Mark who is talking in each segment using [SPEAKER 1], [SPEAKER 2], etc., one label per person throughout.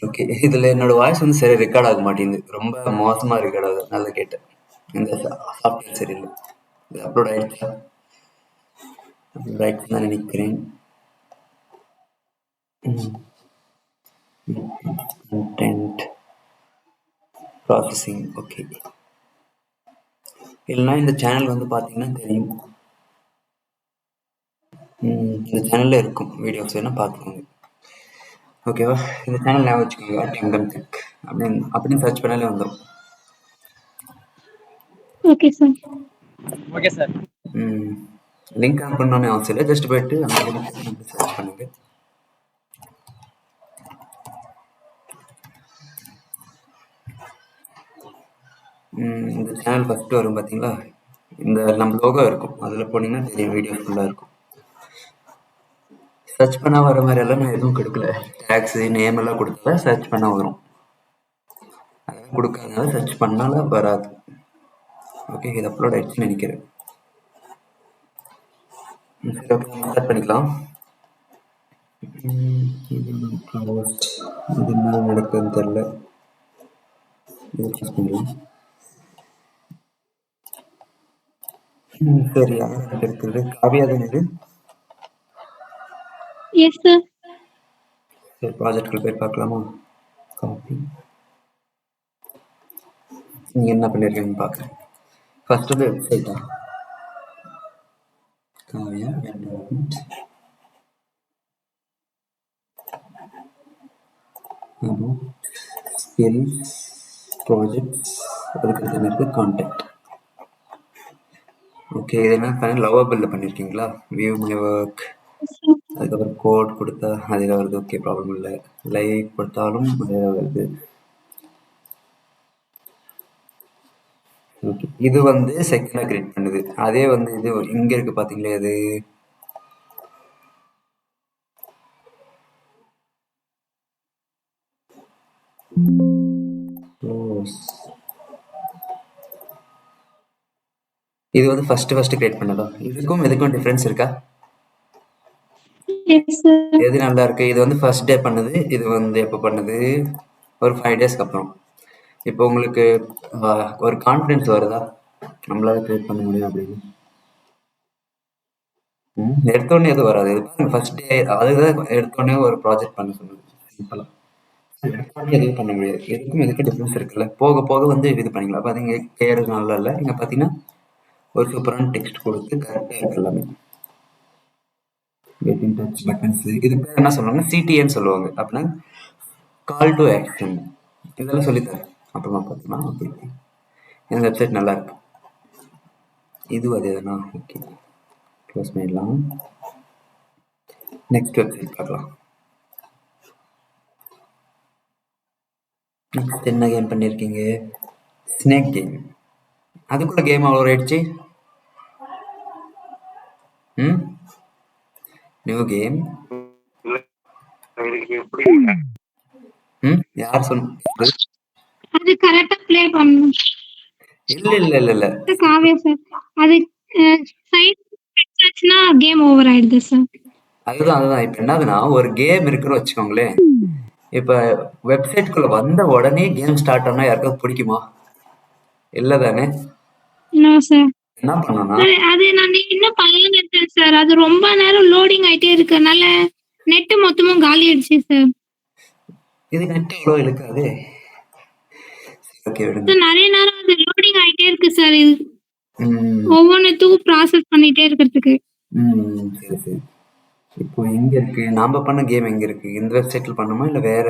[SPEAKER 1] Okay. இதுல என்னோட voice வந்து சரி ரெக்கார்ட் ஆக மாட்டேங்குது. ரொம்ப மோசமா ரெக்கார்ட் ஆகுது. நல்லா கேட்டேன். இந்த சாஃப்ட்வேர் சரியில்லை. இது அப்லோட் ஆயிடுச்சா? அப்லோட் ஆயிடுச்சுன்னு தான் நினைக்கிறேன். Content processing okay. இல்லைன்னா இந்த சேனல் வந்து பார்த்தீங்கன்னா தெரியும். இந்த சேனல்ல இருக்கும் வீடியோஸ் வேணா பார்த்துக்கோங்க. ஓகேவா? இந்த சேனல் ஞாபகம் வச்சுக்கோங்க. டிங்கம் டெக் அப்படின்னு சர்ச் பண்ணாலே வந்துடும்.
[SPEAKER 2] Okay sir.
[SPEAKER 3] Okay sir.
[SPEAKER 1] Link on பண்ணணும்னு அவசியம் இல்லை. ஜஸ்ட் போயிட்டு அந்த லிங்க் சர்ச் பண்ணுங்க. இந்த சேனல் ஃபஸ்ட்டு வரும் பார்த்தீங்களா? இந்த நம்ம லோகோ இருக்கும். அதில் போனீங்கன்னா தெரியும், வீடியோ ஃபுல்லாக இருக்கும். சர்ச் பண்ணால் வர மாதிரி எல்லாம் நான் எதுவும் கொடுக்கல. டேக்ஸு நேம் எல்லாம் கொடுத்தா சர்ச் பண்ணால் வரும். அதெல்லாம் கொடுக்காதனால சர்ச் பண்ணாலும் வராது. ஓகே, இது அப்லோட் ஆயிடுச்சுன்னு நினைக்கிறேன். சரி, ஓகே, ஸ்டார்ட் பண்ணிக்கலாம். இது என்ன நடக்குதுன்னு தெரியல. இது சூஸ் பண்ணலாம். சரி, யார் இருக்குது? காவியா தானே இது?
[SPEAKER 2] Yes sir.
[SPEAKER 1] சரி, ப்ராஜெக்ட்குள்ள போய் பார்க்கலாமா? காப்பி. நீங்கள் என்ன பண்ணியிருக்கீங்கன்னு பார்க்குறேன். ஃபர்ஸ்ட் வந்து வெப்சைட்டா? காவியா டெவலப்மெண்ட் ஸ்கில்ஸ் ப்ராஜெக்ட்ஸ், அதுக்கு என்ன இருக்குது? கான்டாக்ட். ஓகே, இது என்ன பண்ணி லவபிளில் பண்ணியிருக்கீங்களா? வியூ மை ஒர்க், அதுக்கப்புறம் கோட் கொடுத்தா அதே வருது. ஓகே, ப்ராப்ளம் இல்லை. லைக் கொடுத்தாலும் அதே வருது. ஓகே, இது வந்து செகண்டாக கிரியேட் பண்ணுது. அதே வந்து இது இங்கே இருக்குது பார்த்தீங்களா? இது இது வந்து ஃபர்ஸ்ட் கிரியேட் பண்ணதா? இதுக்கும் டிஃபரன்ஸ் இருக்கா? எது நல்லா இருக்கு? இது வந்து ஃபர்ஸ்ட் டே பண்ணுது. இது வந்து எப்போ பண்ணுது? ஒரு 5 டேஸ்க்கு அப்புறம். இப்போ உங்களுக்கு ஒரு கான்ஃபிடன்ஸ் வருதா நம்மளால கிரியேட் பண்ண முடியும் அப்படின்னு? எடுத்தோடனே எதுவும் வராது. ஃபர்ஸ்ட் டே அதுதான் எடுத்தோடனே ஒரு ப்ராஜெக்ட் பண்ண சொன்னது. சிம்பிளா எடுத்தோடனே எதுவும் பண்ண முடியாது. எதுக்கும் டிஃபரன்ஸ் இருக்குல்ல. போக போக வந்து இது பண்ணிக்கலாம். பார்த்தீங்க, கேர் நல்லா இல்லை. இங்கே பார்த்தீங்கன்னா ஒரு சூப்பரான டெக்ஸ்ட் கொடுத்து கரெக்டாக இருக்கு எல்லாமே. கெட் இன் டச் பட்டன்ஸ், இது பேர் என்ன சொல்லுவாங்க? சிடிஏன்னு சொல்லுவாங்க. அப்படின்னா கால் டு ஆக்ஷன். இதெல்லாம் சொல்லித்தரேன் அப்புறமா பார்த்துக்கலாம். ஓகே, இந்த வெப்சைட் நல்லா இருக்கு. இது அதே தானா? ஓகே, க்ளோஸ் பண்ணிடலாம். நெக்ஸ்ட் வெப்சைட் பார்க்கலாம். நெக்ஸ்ட் என்ன கேம் பண்ணியிருக்கீங்க? Snake game. அதுக்குள்ள கேம் அவ்வளோ ஆயிடுச்சு. New game. யார் சொன்னது?
[SPEAKER 2] அது கரெக்ட்டா ப்ளே பண்ணனும்.
[SPEAKER 1] இல்ல.
[SPEAKER 2] காவியா சார். அது சைட் ஆச்சுன்னா கேம் ஓவர் ஆயிடுது சார்.
[SPEAKER 1] அதுதான். இப்ப என்னதுன்னா, ஒரு கேம் இருக்குன்னு வச்சுக்கோங்களேன். இப்ப வெப்சைட்குள்ள வந்த உடனே கேம் ஸ்டார்ட் ஆனா யாருக்காவது பிடிக்குமா? இல்ல தானே?
[SPEAKER 2] No sir.
[SPEAKER 1] என்ன பண்ணணும்னா,
[SPEAKER 2] அது நான் இன்னும் பண்ணலாம்னு இருக்கேன் சார். அது ரொம்ப நேரம் லோடிங் ஆயிட்டே இருக்கனால நெட் மொத்தமும் காலி ஆயிடுச்சு சார்.
[SPEAKER 1] இது நெட் எவ்வளோ இழுக்காது. ஓகே, விடுங்க.
[SPEAKER 2] நிறைய நேரம் அது லோடிங் ஆயிட்டே இருக்கு சார். இது ஒவ்வொன்றுத்துக்கும் ப்ராசஸ் பண்ணிட்டே இருக்கிறதுக்கு.
[SPEAKER 1] சரி. இப்போ எங்க இருக்கு நாம பண்ண கேம்? எங்க இருக்கு? இந்த வெப்சைட்ல பண்ணுமா இல்ல வேற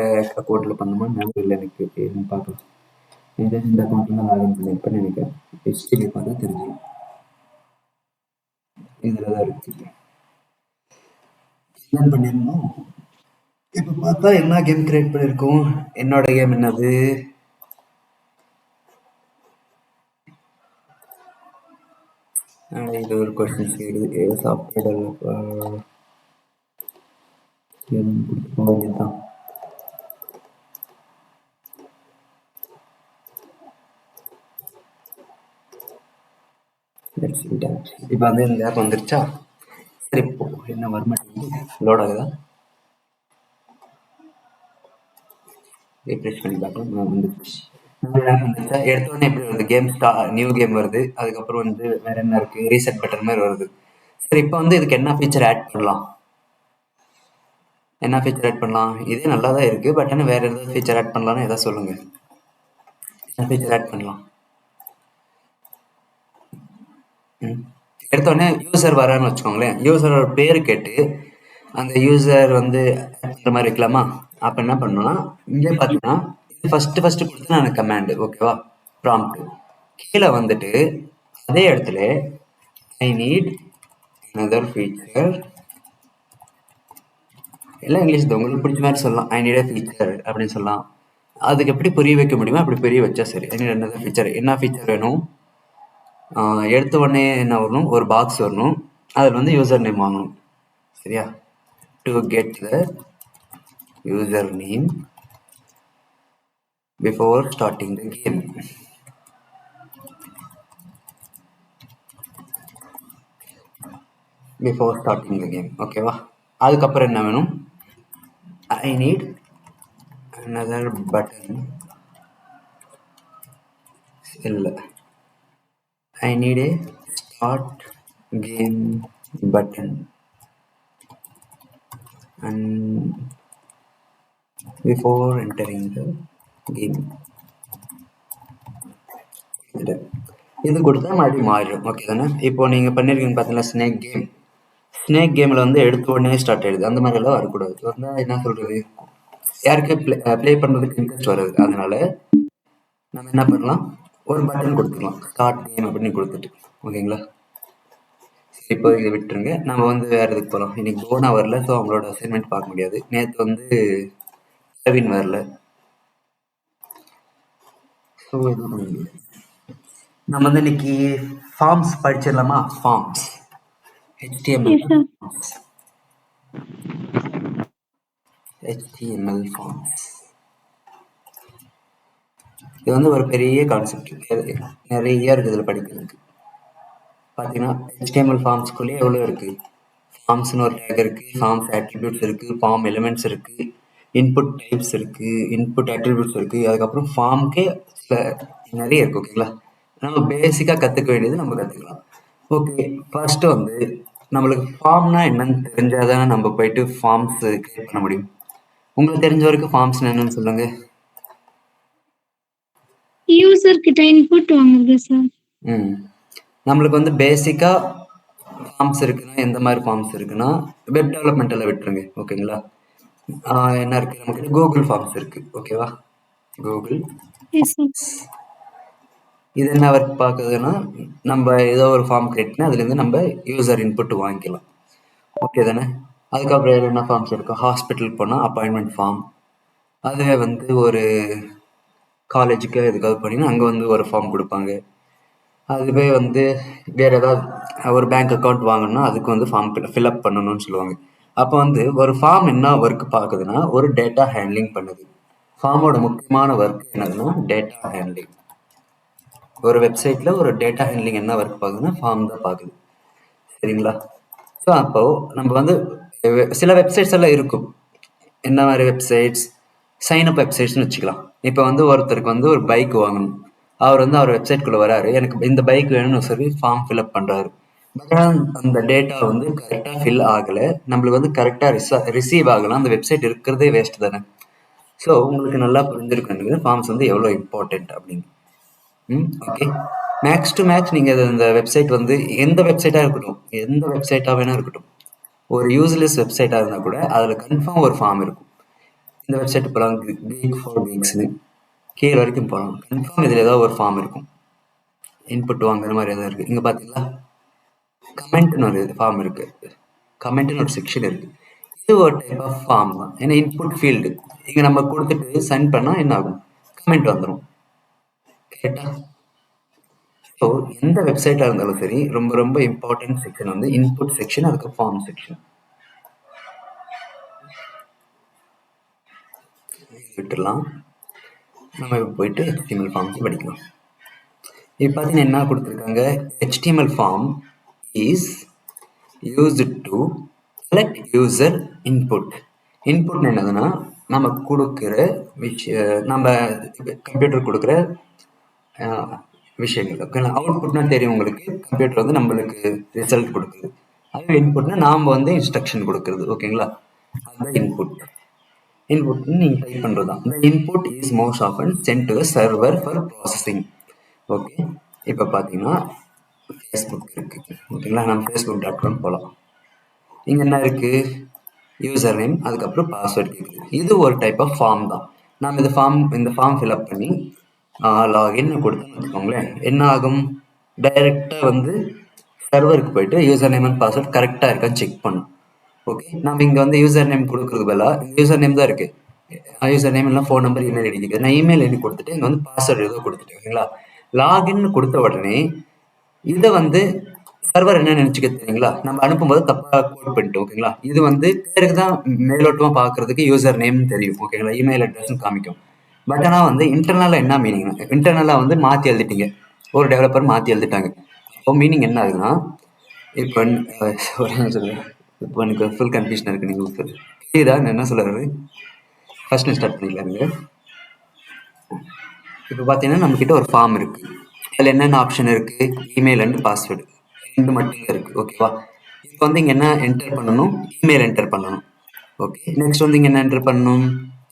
[SPEAKER 1] கோட்ல பண்ணுமா? ஞாபகம் இல்லை எனக்கு. பார்க்கலாம். இந்த அக்கௌண்ட்ல லாகின் பண்ணிருப்பேன்னு நினைக்கிறேன். ஹெச்டிபி பார்த்தா தெரிஞ்சிடும். இதுலதான் இருக்கு. என்ன பண்ணிருந்தோம்? இப்ப பார்த்தா என்ன கேம் கிரியேட் பண்ணிருக்கோம்? என்னோட கேம் என்னது? இது ஒரு கொஸ்டின் கேக்குது. சாஃப்ட்வேர் டெவலப்பர் தான். இப்போ வந்து இந்த ஆப் வந்துருச்சா? சரி, இப்போ என்ன வரமாட்டேங்குது. லோட் ஆகுதா? ரீஃப்ரெஷ் பண்ணி பார்க்கலாம். வந்துருச்சு. எடுத்த உடனே எப்படி வருது? நியூ கேம் வருது. அதுக்கப்புறம் வந்து வேற என்ன இருக்கு? ரீசெட் பட்டன் மாதிரி வருது. சரி, இப்போ வந்து இதுக்கு என்ன ஃபீச்சர் ஆட் பண்ணலாம்? என்ன ஃபீச்சர் ஆட் பண்ணலாம்? இதே நல்லா தான் இருக்கு. பட் ஆனால் வேற ஏதாவது ஃபீச்சர் ஆட் பண்ணலாம்னு எதாவது சொல்லுங்க. என்ன ஃபீச்சர் ஆட் பண்ணலாம்? எடுத்தோடனே யூசர் வரான்னு வச்சுக்கோங்களேன். யூசரோட பேரு கேட்டு அந்த யூசர் வந்து இந்த மாதிரி வைக்கலாமா? அப்ப என்ன பண்ணணும்னா, இங்கே பார்த்தீங்கன்னா இது ஃபர்ஸ்ட் கொடுத்து நான் கமாண்ட், ஓகேவா? ப்ராம்ப்ட் கீழே வந்துட்டு அதே இடத்துல ஐ நீட் another feature, எல்லாம் இங்கிலீஷ் தான், உங்களுக்கு பிடிச்ச மாதிரி சொல்லலாம். ஐ நீட் a feature அப்படின்னு சொல்லலாம். அதுக்கு எப்படி புரிய வைக்க முடியுமோ அப்படி புரிய வச்சா சரி. I need another feature. என்ன ஃபீச்சர் வேணும்? எடுத்த உடனே என்ன வரணும்? ஒரு பாக்ஸ் வரணும். அதில் வந்து யூசர் நேம் வாங்கணும். சரியா? To get the user name before starting the game. Before starting the game, ஓகேவா? அதுக்கப்புறம் என்ன வேணும்? I need another button. இல்லை, I need a start game button and before entering the game. இது கொடுத்தா மறுபடியும் மாறிடும். ஓகே தானே? இப்போ நீங்கள் பண்ணியிருக்கீங்க பார்த்தீங்கன்னா ஸ்னேக் கேமில் வந்து எடுத்த உடனே ஸ்டார்ட் ஆயிடுது. அந்த மாதிரிலாம் வரக்கூடாது. வந்தால் என்ன சொல்கிறது, யாருக்கு ப்ளே பண்ணுறதுக்கு இன்ட்ரெஸ்ட் வராது. அதனால நம்ம என்ன பண்ணலாம், ஒரு பட்டன் கொடுத்துக்கலாம், ஸ்டார்ட் கேம் அப்படின்னு கொடுத்துட்டு. ஓகேங்களா? இப்போ இதை விட்டுருங்க. நம்ம வந்து வேற எதுக்கு போகலாம். இன்னைக்கு போனா வரல, ஸோ அவங்களோட அசைன்மெண்ட் பார்க்க முடியாது. நேற்று வந்து கவின் வரல, ஸோ இது நம்ம வந்து இன்னைக்கு ஃபார்ம்ஸ் படிச்சிடலாமா? Forms, HTML forms. இது வந்து ஒரு பெரிய கான்செப்ட், நிறைய இருக்குது இதில் படிக்கிறதுக்கு. பார்த்தீங்கன்னா HTML ஃபார்ம்ஸ்குள்ளேயே எவ்வளோ இருக்குது. ஃபார்ம்ஸ்னு ஒரு டேக் இருக்குது, ஃபார்ம்ஸ் ஆட்ரிபியூட்ஸ் இருக்குது, ஃபார்ம் எலிமெண்ட்ஸ் இருக்குது, இன்புட் டைப்ஸ் இருக்குது, இன்புட் ஆட்ரிபியூட்ஸ் இருக்குது. அதுக்கப்புறம் ஃபார்முக்கே நிறைய இருக்குது. ஓகேங்களா? நம்ம பேசிக்காக கற்றுக்க வேண்டியது நம்ம கற்றுக்கலாம். ஓகே, ஃபர்ஸ்ட்டு வந்து நம்மளுக்கு ஃபார்ம்னா என்னன்னு தெரிஞ்சால் தானே நம்ம போயிட்டு ஃபார்ம்ஸ் கிரியேட் பண்ண முடியும். உங்களுக்கு தெரிஞ்ச வரைக்கும் ஃபார்ம்ஸ் என்னன்னு சொல்லுங்க.
[SPEAKER 2] யூசர் கிட்ட இன்புட் வாங்குறது சார்.
[SPEAKER 1] நம்மளுக்கு வந்து பேசிக்கா ஃபார்ம்ஸ் இருக்குன்னா எந்த மாதிரி ஃபார்ம்ஸ் இருக்குன்னா, வெப் டெவலப்மெண்ட்டில் விட்டுருங்க. ஓகேங்களா? என்ன இருக்கு நமக்கு? கூகுள் ஃபார்ம்ஸ் இருக்கு. ஓகேவா? கூகுள் இது என்ன ஒர்க் பார்க்குதுன்னா, நம்ம ஏதோ ஒரு ஃபார்ம் கிரியேட் பண்ணி அதுலேருந்து நம்ம யூசர் இன்புட் வாங்கிக்கலாம். ஓகே தானே? அதுக்கப்புறம் என்ன ஃபார்ம்ஸ் இருக்கும்? ஹாஸ்பிட்டல் போனால் அப்பாயின்மெண்ட் ஃபார்ம், அதுவே வந்து ஒரு காலேஜுக்கு எதுக்காவது போனீங்கன்னா அங்கே வந்து ஒரு ஃபார்ம் கொடுப்பாங்க. அதுவே வந்து வேறு ஏதாவது ஒரு பேங்க் அக்கௌண்ட் வாங்கணும்னா அதுக்கு வந்து ஃபார்ம் ஃபில்அப் பண்ணணும்னு சொல்லுவாங்க. அப்போ வந்து ஒரு ஃபார்ம் என்ன ஒர்க் பார்க்குதுன்னா, ஒரு டேட்டா ஹேண்ட்லிங் பண்ணுது. ஃபார்மோட முக்கியமான ஒர்க் என்னதுன்னா டேட்டா ஹேண்ட்லிங். ஒரு வெப்சைட்டில் ஒரு டேட்டா ஹேண்ட்லிங் என்ன ஒர்க் பார்க்குதுன்னா ஃபார்ம் தான் பார்க்குது. சரிங்களா? ஸோ அப்போது நம்ம வந்து சில வெப்சைட்ஸ் எல்லாம் இருக்கும். என்ன மாதிரி வெப்சைட்ஸ்? சைன்அப் வெப்சைட்ஸ்னு வச்சுக்கலாம். இப்போ வந்து ஒருத்தருக்கு வந்து ஒரு பைக் வாங்கணும். அவர் வந்து அவர் வெப்சைட்குள்ளே வராரு, எனக்கு இந்த பைக் வேணும்னு சொல்லி ஃபார்ம் ஃபில்அப் பண்ணுறாரு. பட் அந்த டேட்டா வந்து கரெக்டாக ஃபில் ஆகலை, நம்மளுக்கு வந்து கரெக்டாக ரிசீவ் ஆகலாம். அந்த வெப்சைட் இருக்கிறதே வேஸ்ட் தானே. ஸோ உங்களுக்கு நல்லா புரிஞ்சிருக்கணும் ஃபார்ம்ஸ் வந்து எவ்வளோ இம்பார்ட்டண்ட் அப்படின்னு. ஓகே, மேக்ஸ் டு மேக்ஸ் நீங்கள் இந்த வெப்சைட் வந்து எந்த வெப்சைட்டாக வேணா இருக்கட்டும், ஒரு யூஸ்லெஸ் வெப்சைட்டாக இருந்தால் கூட அதில் கன்ஃபார்ம் ஒரு ஃபார்ம் இருக்கும். இந்த வெப்சைட் போகலாம், கிக் ஃபார் கிக்ஸ்னு கீழே வரைக்கும் போகலாம், கன்ஃபார்ம் இதில் ஏதாவது ஒரு ஃபார்ம் இருக்கும். இன்புட் வாங்குற மாதிரி எதாவது இருக்குது. இங்கே பார்த்தீங்களா, கமெண்ட்னு ஒரு ஃபார்ம் இருக்குது, கமெண்ட்னு ஒரு செக்ஷன் இருக்குது. இது ஒரு டைப் ஆஃப் ஃபார்ம் தான். ஏன்னா இன்புட் ஃபீல்டு இங்கே நம்ம கொடுத்துட்டு சென்ட் பண்ணால் என்ன ஆகும்? கமெண்ட் வந்துடும். கேட்டா ஸோ எந்த வெப்சைட்டாக இருந்தாலும் சரி, ரொம்ப ரொம்ப இம்பார்ட்டன்ட் செக்ஷன் வந்து இன்புட் செக்ஷன், அதுக்கு ஃபார்ம் செக்ஷன். விட்டுடலாம், நம்ம இப்போ போயிட்டு HTML ஃபார்ம்ஸ் படிக்கலாம். இப்போ பார்த்தீங்கன்னா என்ன கொடுத்துருக்காங்க, HTML form is used to collect user input. Input என்னதுன்னா நம்ம கொடுக்குற நம்ம கம்ப்யூட்டர் கொடுக்குற விஷயங்கள். ஓகேங்களா? அவுட்புட்னா தெரியும் உங்களுக்கு. கம்ப்யூட்டர் வந்து நம்மளுக்கு ரிசல்ட் கொடுக்குது. அது இன்புட்னா நாம வந்து இன்ஸ்ட்ரக்ஷன் கொடுக்குறது. ஓகேங்களா? அதுதான் இன்புட். இன்புட் நீங்க டைப் பண்றது தான். The input is most often sent to the server for processing. Okay, இப்போ பார்த்தீங்கன்னா ஃபேஸ்புக் இருக்கு. ஓகேங்களா? நம்ம facebook.com போகலாம். இங்க என்ன இருக்கு? யூசர் நேம், அதுக்கப்புறம் பாஸ்வேர்ட் கேட்குது. இது ஒரு டைப் ஆஃப் ஃபார்ம் தான். நம்ம இந்த ஃபார்ம் ஃபில்அப் பண்ணி லாகின் கொடுத்தோம்னு வச்சுக்கோங்களேன், என்ன ஆகும்? டைரெக்டாக வந்து சர்வருக்கு போயிட்டு யூசர் நேம் அண்ட் பாஸ்வேர்ட் கரெக்டாக இருக்கான்னு செக் பண்ணும். ஓகே, நம்ம இங்கே வந்து யூசர் நேம் கொடுக்குறது பதிலாக யூசர் நேம் தான் இருக்கு. யூசர் நேம் இல்லை, ஃபோன் நம்பர், இமெயில் ஐடி இருக்குது. நான் இமெயில் ஐடி கொடுத்துட்டு இங்கே வந்து பாஸ்வேர்டு ஏதோ கொடுத்துட்டேன். ஓகேங்களா? லாகின் கொடுத்த உடனே இதை வந்து சர்வர் என்ன நினைச்சுக்க தெரியுங்களா? நம்ம அனுப்பும்போது தப்பா கோட் பண்ணிட்டு. ஓகேங்களா? இது வந்து பேருக்கு தான் மேலோட்டமா பாக்குறதுக்கு யூசர் நேம் தெரியும். ஓகேங்களா? இமெயில் அட்ரஸ் காமிக்கும். பட் ஆனா வந்து இன்டர்னலா என்ன மீனிங்? இன்டர்னலா வந்து மாத்தி எழுதிட்டீங்க, ஒரு டெவலப்பர் மாத்தி எழுதிட்டாங்க. அப்போ மீனிங் என்ன ஆகுதுன்னா, இப்போ இப்போ எனக்கு ஃபுல் கன்ஃபியூஷன் இருக்கு. நீங்க புரியுதா நான் என்ன சொல்றது? ஃபர்ஸ்ட் ஸ்டார்ட் பண்ணிக்கலாங்க. இப்போ பார்த்தீங்கன்னா நம்ம கிட்ட ஒரு ஃபார்ம் இருக்கு. அதில் என்னென்ன ஆப்ஷன் இருக்கு? இமெயில் அண்ட் பாஸ்வேர்டு ரெண்டு மட்டும் இருக்கு. ஓகேவா? இப்போ வந்து இங்கே என்ன என்டர் பண்ணணும்? இமெயில் என்டர் பண்ணணும். ஓகே, நெக்ஸ்ட் வந்து இங்கே என்ன என்டர் பண்ணணும்?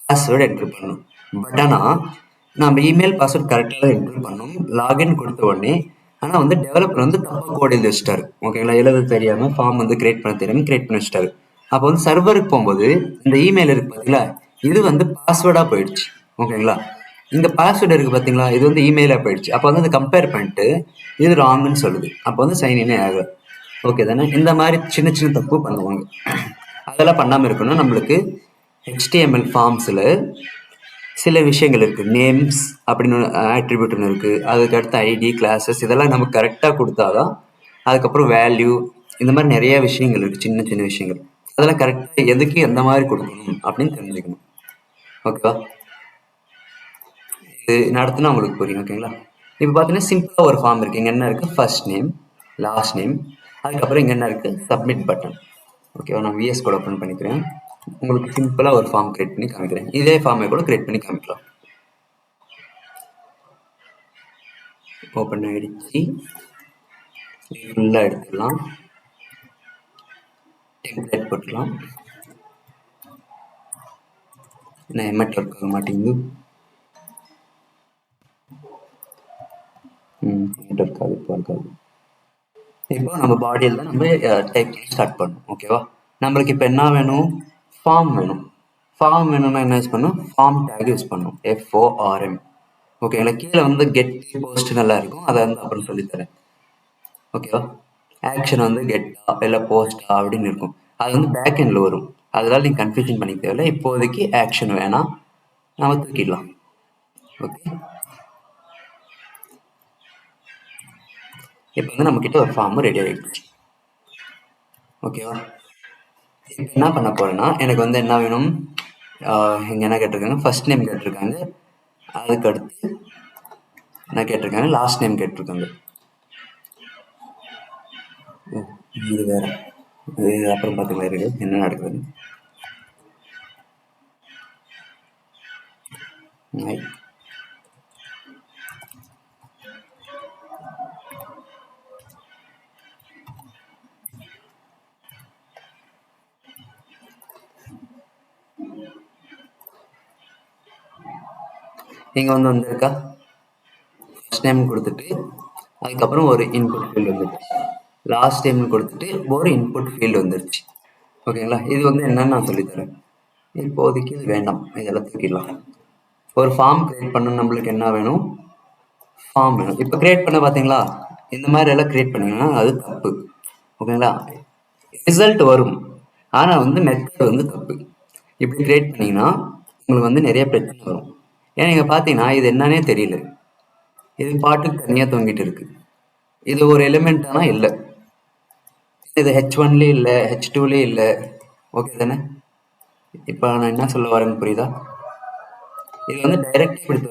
[SPEAKER 1] பாஸ்வேர்டு என்டர் பண்ணணும். பட் ஆனால் நம்ம இமெயில் பாஸ்வேர்டு கரெக்டாக தான் என்டர் பண்ணணும் லாகின் கொடுத்த உடனே. ஆனால் வந்து டெவலப்பர் வந்து தப்பாக கோட் எழுதி வச்சிட்டாரு. ஓகேங்களா? எழுத தெரியாமல் ஃபார்ம் வந்து கிரியேட் பண்ண தெரியாமல் கிரியேட் பண்ணி வச்சிட்டாரு. அப்போ வந்து சர்வருக்கு போகும்போது இந்த இமெயில் இருக்கு பார்த்தீங்களா, இது வந்து பாஸ்வேர்டாக போயிடுச்சு. ஓகேங்களா? இந்த பாஸ்வேர்டு இருக்கு பார்த்தீங்களா, இது வந்து இமெயிலாக போயிடுச்சு. அப்போ வந்து கம்பேர் பண்ணிட்டு இது ராங்குன்னு சொல்லுது. அப்போ வந்து சைன்இனே ஆகல. ஓகே தானே? இந்த மாதிரி சின்ன சின்ன தப்பு பண்ணுவாங்க. அதெல்லாம் பண்ணாமல் இருக்கணும். நம்மளுக்கு HTML ஃபார்ம்ஸில் சில விஷயங்கள் இருக்குது. நேம்ஸ் அப்படின்னு ஆட்ரிபியூட்னு இருக்குது. அதுக்கு அடுத்து ஐடி, கிளாஸஸ், இதெல்லாம் நம்ம கரெக்டாக கொடுத்தாதான். அதுக்கப்புறம் வேல்யூ, இந்த மாதிரி நிறைய விஷயங்கள் இருக்குது, சின்ன சின்ன விஷயங்கள். அதெல்லாம் கரெக்டாக எதுக்கு எந்த மாதிரி கொடுக்கணும் அப்படின்னு தெரிஞ்சுக்கணும். ஓகேவா? இது நடத்தினா உங்களுக்கு புரியும். ஓகேங்களா? இப்போ பார்த்தீங்கன்னா சிம்பிளாக ஒரு ஃபார்ம் இருக்குது. இங்கே என்ன இருக்குது? ஃபர்ஸ்ட் நேம், லாஸ்ட் நேம், அதுக்கப்புறம் இங்கே என்ன இருக்குது? Submit button. ஓகேவா? நான் VS கோட் ஓப்பன் பண்ணிக்கிறேன். உங்களுக்கு சிம்பிளாக ஒரு ஃபார்ம் கிரியேட் பண்ணி காமிக்கிறேன். இதே ஃபார்மை கூட கிரியேட் பண்ணி காமிக்கலாம். ஓப்பன் ஆகிடுச்சு. ஃபுல்லாக எடுத்துடலாம். டெம்ப்ளேட் போட்டுக்கலாம். என்ன எம்எட் ஒர்க் ஆக மாட்டேங்குது? இருக்காது, இப்போ இருக்காது. இப்போ நம்ம பாடியில் தான் நம்ம டைப் பண்ணி ஸ்டார்ட் பண்ணணும். ஓகேவா? நம்மளுக்கு இப்போ என்ன வேணும்? ஃபார்ம் வேணும். ஃபார்ம் வேணும்னா என்ன யூஸ் பண்ணணும்? ஃபார்ம் டேக் யூஸ் பண்ணணும். FORM. ஓகேங்களா? கீழே வந்து கெட், போஸ்ட் நல்லா இருக்கும், அதை வந்து அப்புறம் சொல்லித்தரேன். ஓகேவா? ஆக்ஷன் வந்து கெட்டா இல்லை போஸ்டா அப்படின்னு இருக்கும். அது வந்து பேக் எண்டில் வரும். அதனால நீங்கள் கன்ஃபியூஷன் பண்ணிக்க தேவையில்லை. இப்போதைக்கு ஆக்ஷன் வேணாம், நம்ம தூக்கிடலாம். ஓகே, இப்போ வந்து நம்மக்கிட்ட ஒரு ஃபார்ம் ரெடி ஆகிடுச்சு. ஓகேவா? இப்போ என்ன பண்ண போகிறேன்னா, எனக்கு வந்து என்ன வேணும்? இங்கே என்ன கேட்டிருக்காங்க? ஃபர்ஸ்ட் நேம் கேட்டிருக்காங்க. அதுக்கு அடுத்து என்ன கேட்டிருக்காங்க? லாஸ்ட் நேம் கேட்டிருக்காங்க. இது வேற, இது அப்புறம் பார்த்துக்கலாம். இருக்கு என்ன நடக்குதுன்னு. இங்கே வந்து வந்திருக்கா? ஃபர்ஸ்ட் நேம் கொடுத்துட்டு அதுக்கப்புறம் ஒரு இன்புட் ஃபீல்டு வந்துருச்சு. லாஸ்ட் நேம் கொடுத்துட்டு ஒரு இன்புட் ஃபீல்டு வந்துருச்சு. ஓகேங்களா? இது வந்து என்னன்னு நான் சொல்லித்தரேன். இப்போதைக்கு இது வேண்டாம், இதெல்லாம் தூக்கிடலாம். ஒரு ஃபார்ம் கிரியேட் பண்ணணும். நம்மளுக்கு என்ன வேணும்? ஃபார்ம் வேணும். இப்போ கிரியேட் பண்ண பார்த்தீங்களா, இந்த மாதிரி எல்லாம் கிரியேட் பண்ணீங்கன்னா அது தப்பு. ஓகேங்களா? ரிசல்ட் வரும், ஆனால் வந்து மெத்தட் வந்து தப்பு. இப்படி கிரியேட் பண்ணீங்கன்னா உங்களுக்கு வந்து நிறைய பிரச்சனை வரும். ஏன்னா நீங்கள் பார்த்தீங்கன்னா இது என்னன்னே தெரியல, இது பாட்டுக்கு தனியாக தொங்கிட்டு இருக்கு. இது ஒரு எலிமெண்ட்டானா இல்லை, இது H1லேயே இல்லை, H2லேயே இல்லை. ஓகே தானே? இப்போ நான் என்ன சொல்ல வரேன்னு புரியுதா? இது வந்து டைரக்ட் இப்படி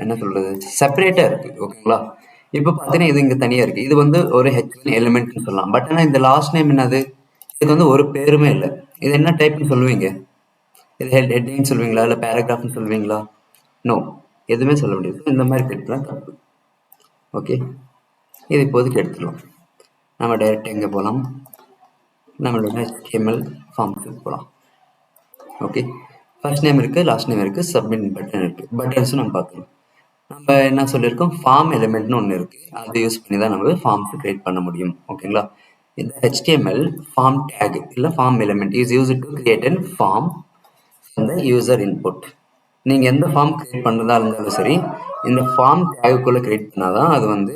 [SPEAKER 1] என்ன சொல்றது, செப்பரேட்டா இருக்கு. ஓகேங்களா? இப்போ பார்த்தீங்கன்னா இது இங்கே தனியாக இருக்கு. இது வந்து ஒரு H1 எலிமெண்ட்னு சொல்லலாம். பட் ஆனால் இந்த லாஸ்ட் நேம் என்னது? இதுக்கு வந்து ஒரு பேருமே இல்லை. இது என்ன டைப்னு சொல்லுவீங்க? இது ஹெட்டிங் சொல்லுவீங்களா இல்லை பேராகிராஃப்னு சொல்லுவீங்களா? நோ, எதுவுமே சொல்ல முடியாது. இந்த மாதிரி கிரியேட் தப்பு. ஓகே, இது இப்போதைக்கு எடுத்துடலாம். நம்ம டைரெக்டாக எங்கே போகலாம்? நம்மளோட HTML ஃபார்ம்ஸுக்கு போகலாம். ஓகே, ஃபர்ஸ்ட் நேம் இருக்குது, லாஸ்ட் நேம் இருக்குது, சப்மிட் பட்டன் இருக்குது. பட்டன்ஸும் நம்ம பார்க்கலாம். நம்ம என்ன சொல்லியிருக்கோம், ஃபார்ம் எலிமெண்ட்னு ஒன்று இருக்குது. அதை யூஸ் பண்ணி தான் நம்ம ஃபார்ம்ஸ் கிரியேட் பண்ண முடியும். ஓகேங்களா? இந்த HTML ஃபார்ம் டேக் இல்லை form element is use to create an form from the user input. நீங்கள் எந்த ஃபார்ம் கிரியேட் பண்ணுறதா இருந்தாலும் சரி, இந்த ஃபார்ம் டேகுக்குள்ளே கிரியேட் பண்ணால் தான் அது வந்து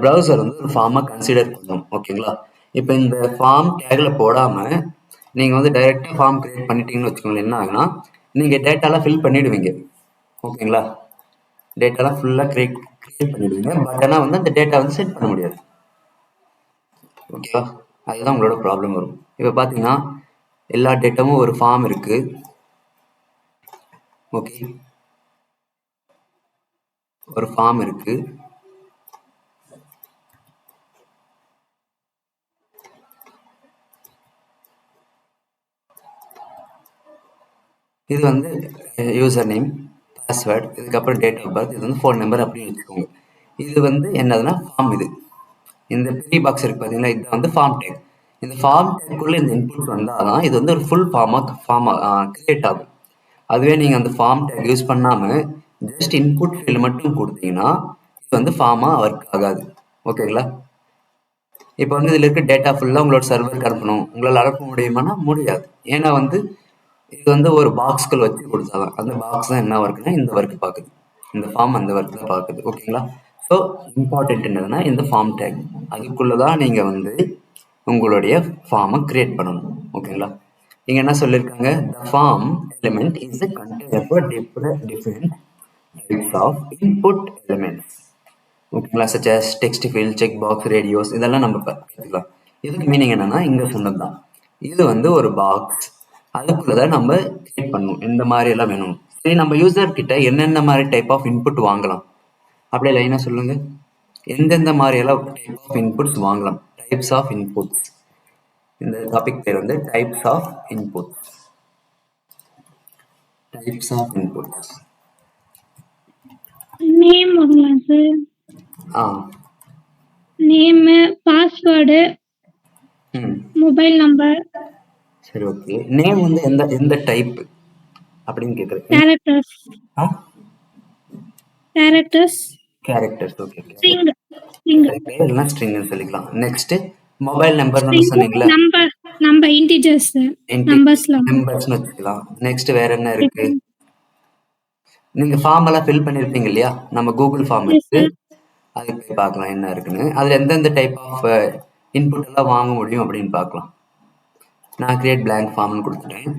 [SPEAKER 1] ப்ரௌசர் வந்து ஒரு ஃபார்மாக கன்சிடர் பண்ணும். ஓகேங்களா? இப்போ இந்த ஃபார்ம் டேக்கில் போடாமல் நீங்கள் வந்து டைரெக்டாக ஃபார்ம் கிரியேட் பண்ணிட்டீங்கன்னு வச்சுக்கோங்களேன், என்ன ஆகுனா நீங்கள் டேட்டாலாம் ஃபில் பண்ணிவிடுவீங்க. ஓகேங்களா? டேட்டாலாம் ஃபுல்லாக கிரியேட் பண்ணிடுவீங்க. பட் ஆனால் வந்து அந்த டேட்டா வந்து செட் பண்ண முடியாது. ஓகேவா? அதுதான் உங்களோட ப்ராப்ளம் வரும். இப்போ பார்த்தீங்கன்னா எல்லா டேட்டாவும் ஒரு ஃபார்ம் இருக்கு. ஓகே, ஒரு ஃபார்ம் இருக்கு. இது வந்து யூசர் நேம், பாஸ்வேர்டு, இதுக்கப்புறம் டேட் ஆஃப் பர்த், இது வந்து ஃபோன் நம்பர் அப்படின்னு வச்சுக்கோங்க. இது வந்து என்னதுன்னா ஃபார்ம். இது இந்த பெரிய பாக்ஸ் இருக்கு பார்த்தீங்களா, இது வந்து ஃபார்ம் டேக். இந்த ஃபார்ம் டேக்குள்ளே இந்த இன்புட் வந்தால் தான் இது வந்து ஒரு ஃபுல் ஃபார்மாக கிரியேட் ஆகும். அதுவே நீங்கள் அந்த ஃபார்ம் டேக் யூஸ் பண்ணாமல் ஜஸ்ட் இன்புட் ஃபீல்டு மட்டும் கொடுத்தீங்கன்னா இது வந்து ஃபார்மாக ஒர்க் ஆகாது. ஓகேங்களா? இப்போ வந்து இதில் இருக்க டேட்டா ஃபுல்லாக உங்களோட சர்வருக்கு அனுப்பணும். உங்களால் அனுப்ப முடியுமானா முடியாது. ஏன்னா வந்து இது வந்து ஒரு பாக்ஸ்குள் வச்சு கொடுத்தாதான் அந்த பாக்ஸ் தான் என்ன ஒர்க்குனா இந்த ஒர்க் பார்க்குது, இந்த ஃபார்ம் அந்த ஒர்க் தான் பார்க்குது. ஓகேங்களா? ஸோ இம்பார்ட்டன்ட் என்னதுன்னா இந்த ஃபார்ம் டேக், அதுக்குள்ளே தான் நீங்கள் வந்து உங்களுடைய ஃபார்மை கிரியேட் பண்ணணும். ஓகேங்களா? இங்கே என்ன சொல்லியிருக்காங்க, the form element is a container for different types of input elements. ஓகேங்களா? such as text field, check box, radios, இதெல்லாம் நம்ம பார்த்துக்கலாம். இதுக்கு மீனிங் என்னன்னா இங்கே சொன்னது தான். இது வந்து ஒரு பாக்ஸ், அதுக்குள்ளதான் நம்ம கிரியேட் பண்ணணும். இந்த மாதிரி எல்லாம் வேணும். சரி, நம்ம யூசர் கிட்ட என்னென்ன மாதிரி டைப் ஆஃப் இன்புட் வாங்கலாம் அப்படியே லைனா சொல்லுங்க. எந்தெந்த மாதிரி எல்லாம் டைப் ஆஃப் இன்புட்ஸ் வாங்கலாம்? Types of inputs. இந்த டாபிக் பேர் வந்து types of inputs. Types of inputs.
[SPEAKER 2] Name வாங்கலாம் sir. Name, password, mobile number.
[SPEAKER 1] சரி, ஓகே. நேம் வந்து எந்த டைப் அப்படின்னு கேக்குறேன்.
[SPEAKER 2] கேரக்டர்ஸ்.
[SPEAKER 1] கேரக்டர்ஸ். ஓகே.
[SPEAKER 2] ஸ்ட்ரிங்.
[SPEAKER 1] பேர்லாம் ஸ்ட்ரிங்னு சொல்லிக்கலாம். நெக்ஸ்ட் மொபைல் நம்பர்னு சொன்னீங்களா?
[SPEAKER 2] நம்பர் இன்டிஜர்ஸ்
[SPEAKER 1] நம்பர்ஸ்னு வச்சுக்கலாம். நெக்ஸ்ட் வேற என்ன இருக்கு? நீங்க ஃபார்ம் எல்லாம் ஃபில் பண்ணிருப்பீங்க இல்லையா, நம்ம கூகுள் ஃபார்ம் இருக்கு, அதுக்கு போய் பார்க்கலாம் என்ன இருக்குன்னு. அதுல எந்தெந்த டைப் ஆஃப் இன்புட் எல்லாம் வாங்க முடியும் அப்படின்னு பார்க்கலாம். நான் கிரியேட் blank ஃபார்ம்னு கொடுத்துட்டேன்.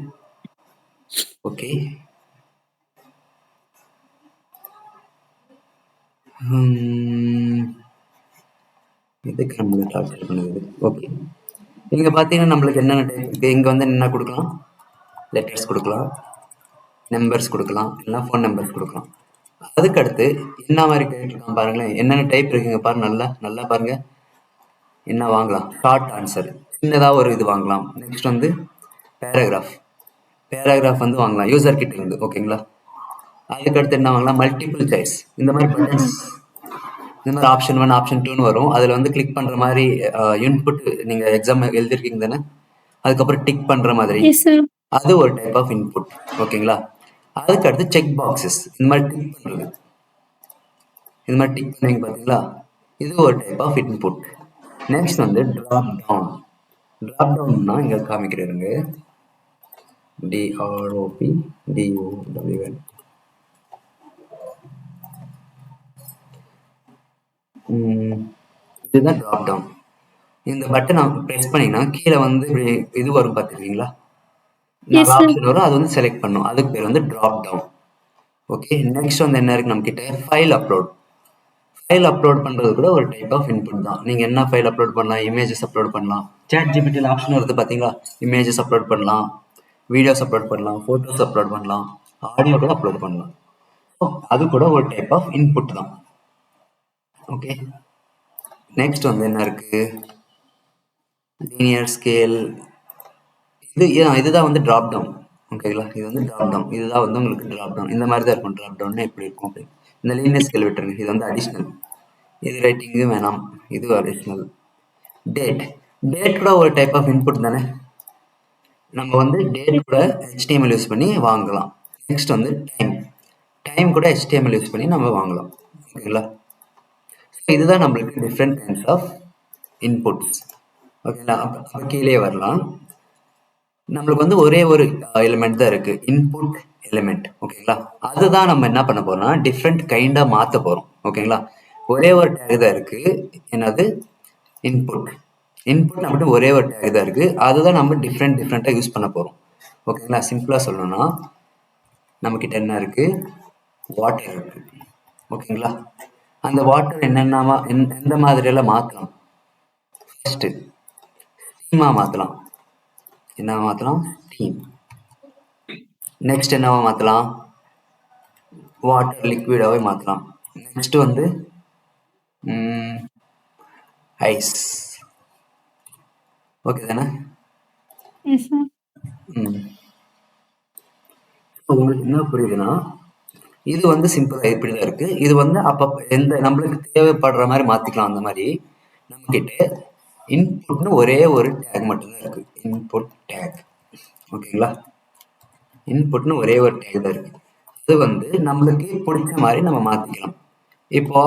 [SPEAKER 1] ஓகே, இதுக்கு நம்மளுக்கு டார்ச்சர் பண்ணுது. ஓகே, இங்க பாத்தீங்கன்னா நம்மளுக்கு என்னென்ன டைப் இருக்கு. இங்க வந்து என்ன கொடுக்கலாம், லெட்டர்ஸ் கொடுக்கலாம், நம்பர்ஸ் கொடுக்கலாம், இல்லைன்னா ஃபோன் நம்பர்ஸ் கொடுக்கலாம். அதுக்கு அடுத்து என்ன மாதிரி கேட்டிருக்கான் பாருங்களேன், என்னென்ன டைப் இருக்குங்க பாருங்க, நல்லா பாருங்க. என்ன வாங்கலாம்? ஷார்ட் ஆன்சர், சின்னதா ஒரு இது வாங்கலாம். நெக்ஸ்ட் வந்து பேராகிராஃப் வந்து வாங்கலாம் யூசர் கிட்ட இருந்து. ஓகேங்களா? அதுக்கு அடுத்து என்ன வாங்கலாம்? Multiple choice. இந்த மாதிரி பட்டன்ஸ், இந்த மாதிரி ஆப்ஷன் 1 ஆப்ஷன் 2ன்னு வரும். அதுல வந்து கிளிக் பண்ற மாதிரி இன்புட், நீங்க எக்ஸாம் எழுதிருக்கீங்க தானே, அதுக்கப்புறம் டிக் பண்ற மாதிரி, அது ஒரு டைப் ஆஃப் இன்புட். ஓகேங்களா? அதுக்கு அடுத்து செக் பாக்ஸஸ், இந்த மாதிரி டிக் பண்றது, இந்த மாதிரி டிக் பண்ணீங்க பாத்தீங்களா, இது ஒரு டைப் ஆஃப் இன்புட். நெக்ஸ்ட் வந்து டிராப் டவுன்னா இங்க காமிக்கிறேங்க, DROPDOWN. இதுதான் டிராப் டவுன். இந்த பட்டனை பிரஸ் பண்ணீங்கன்னா கீழே வந்து இது வரும் பார்த்துருக்கீங்களா, ஆப்ஷன் வரும், அது வந்து செலக்ட் பண்ணும். அதுக்கு பேர் வந்து டிராப் டவுன். ஓகே, நெக்ஸ்ட் வந்து என்ன இருக்கு நம்ம கிட்ட, ஃபைல் அப்லோட் பண்றது கூட ஒரு டைப் ஆஃப் இன்புட் தான். நீங்க என்ன ஃபைல் அப்லோட் பண்ணலாம்? இமேஜஸ் அப்லோட் பண்ணலாம். ChatGPT ஆப்ஷன் வருது பாத்தீங்களா, இமேஜஸ் அப்லோட் பண்ணலாம், வீடியோஸ் அப்லோட் பண்ணலாம், போட்டோஸ் அப்லோட் பண்ணலாம், ஆடியோ கூட அப்லோட் பண்ணலாம். அது கூட ஒரு டைப் ஆஃப் இன்புட் தான். ஓகே, நெக்ஸ்ட் வந்து என்ன இருக்கு, லீனியர் ஸ்கேல். இதுதான் வந்து டிராப் டவுன். ஓகேங்களா? இது வந்து ட்ராப் டவுன். இதுதான் வந்து உங்களுக்கு ட்ராப் டவுன். இந்த மாதிரி தான் இருக்கும். ட்ராப் டவுன்னா எப்படி இருக்கும் அப்படின்னு. இந்த லீனியர் ஸ்கேல் விட்டுருங்க. இது வந்து அடிஷ்னல். இது ரைட்டிங்கு வேணாம். இது அடிஷ்னல். டேட். டேட் கூட ஒரு டைப் ஆஃப் இன்புட் தானே. நம்ம வந்து டேட் கூட HTML யூஸ் பண்ணி வாங்கலாம். நெக்ஸ்ட் வந்து டைம். டைம் கூட HTML யூஸ் பண்ணி நம்ம வாங்கலாம். ஓகேங்களா? இதுதான் நம்மளுக்கு டிஃப்ரெண்ட் கைண்ட்ஸ் ஆஃப் இன்புட்ஸ். ஓகேங்களா? அப்போ கீழே வரலாம். நம்மளுக்கு வந்து ஒரே ஒரு எலிமெண்ட் தான் இருக்கு, இன்புட் எலிமெண்ட். ஓகேங்களா? அதுதான் நம்ம என்ன பண்ண போறோம்னா டிஃப்ரெண்ட் கைண்டா மாத்த போறோம். ஓகேங்களா? ஒரே ஒரு டேக் தான் இருக்கு, என்னது இன்புட். இன்புட் நம்மகிட்ட ஒரே ஒரு டேக் தான் இருக்கு, அதுதான் நம்ம டிஃப்ரெண்டா யூஸ் பண்ண போறோம். ஓகேங்களா? சிம்பிளா சொல்லணும்னா நம்ம கிட்ட என்ன இருக்கு, வாட்டர் இருக்கு. ஓகேங்களா? அந்த வாட்டர் என்னென்னமா எந்த மாதிரி எல்லாம் மாத்தலாம். ஃபர்ஸ்ட் ஸ்டீமா மாத்தலாம். என்ன மாத்தலாம், ஸ்டீம். நெக்ஸ்ட் என்னவா மாத்தலாம், வாட்டர் லிக்விடாவே மாத்தலாம். நெக்ஸ்ட் வந்து ஐஸ். ஓகே தானே?
[SPEAKER 2] Yes sir.
[SPEAKER 1] உங்களுக்கு என்ன புரியுதுன்னா, இது வந்து சிம்பிளா இப்படிதான் இருக்கு. இது வந்து அப்ப எந்த நம்மளுக்கு தேவைப்படுற மாதிரி மாத்திக்கலாம். அந்த மாதிரி நம்ம கிட்ட இன்புட்னு ஒரே ஒரு டேக் மட்டும்தான் இருக்கு, இன்புட் டேக். ஓகேங்களா? இன்புட்னு ஒரே ஒரு டேக் தான் இருக்கு. அது வந்து நம்மளுக்கு பிடிச்ச மாதிரி நம்ம மாத்திக்கலாம். இப்போ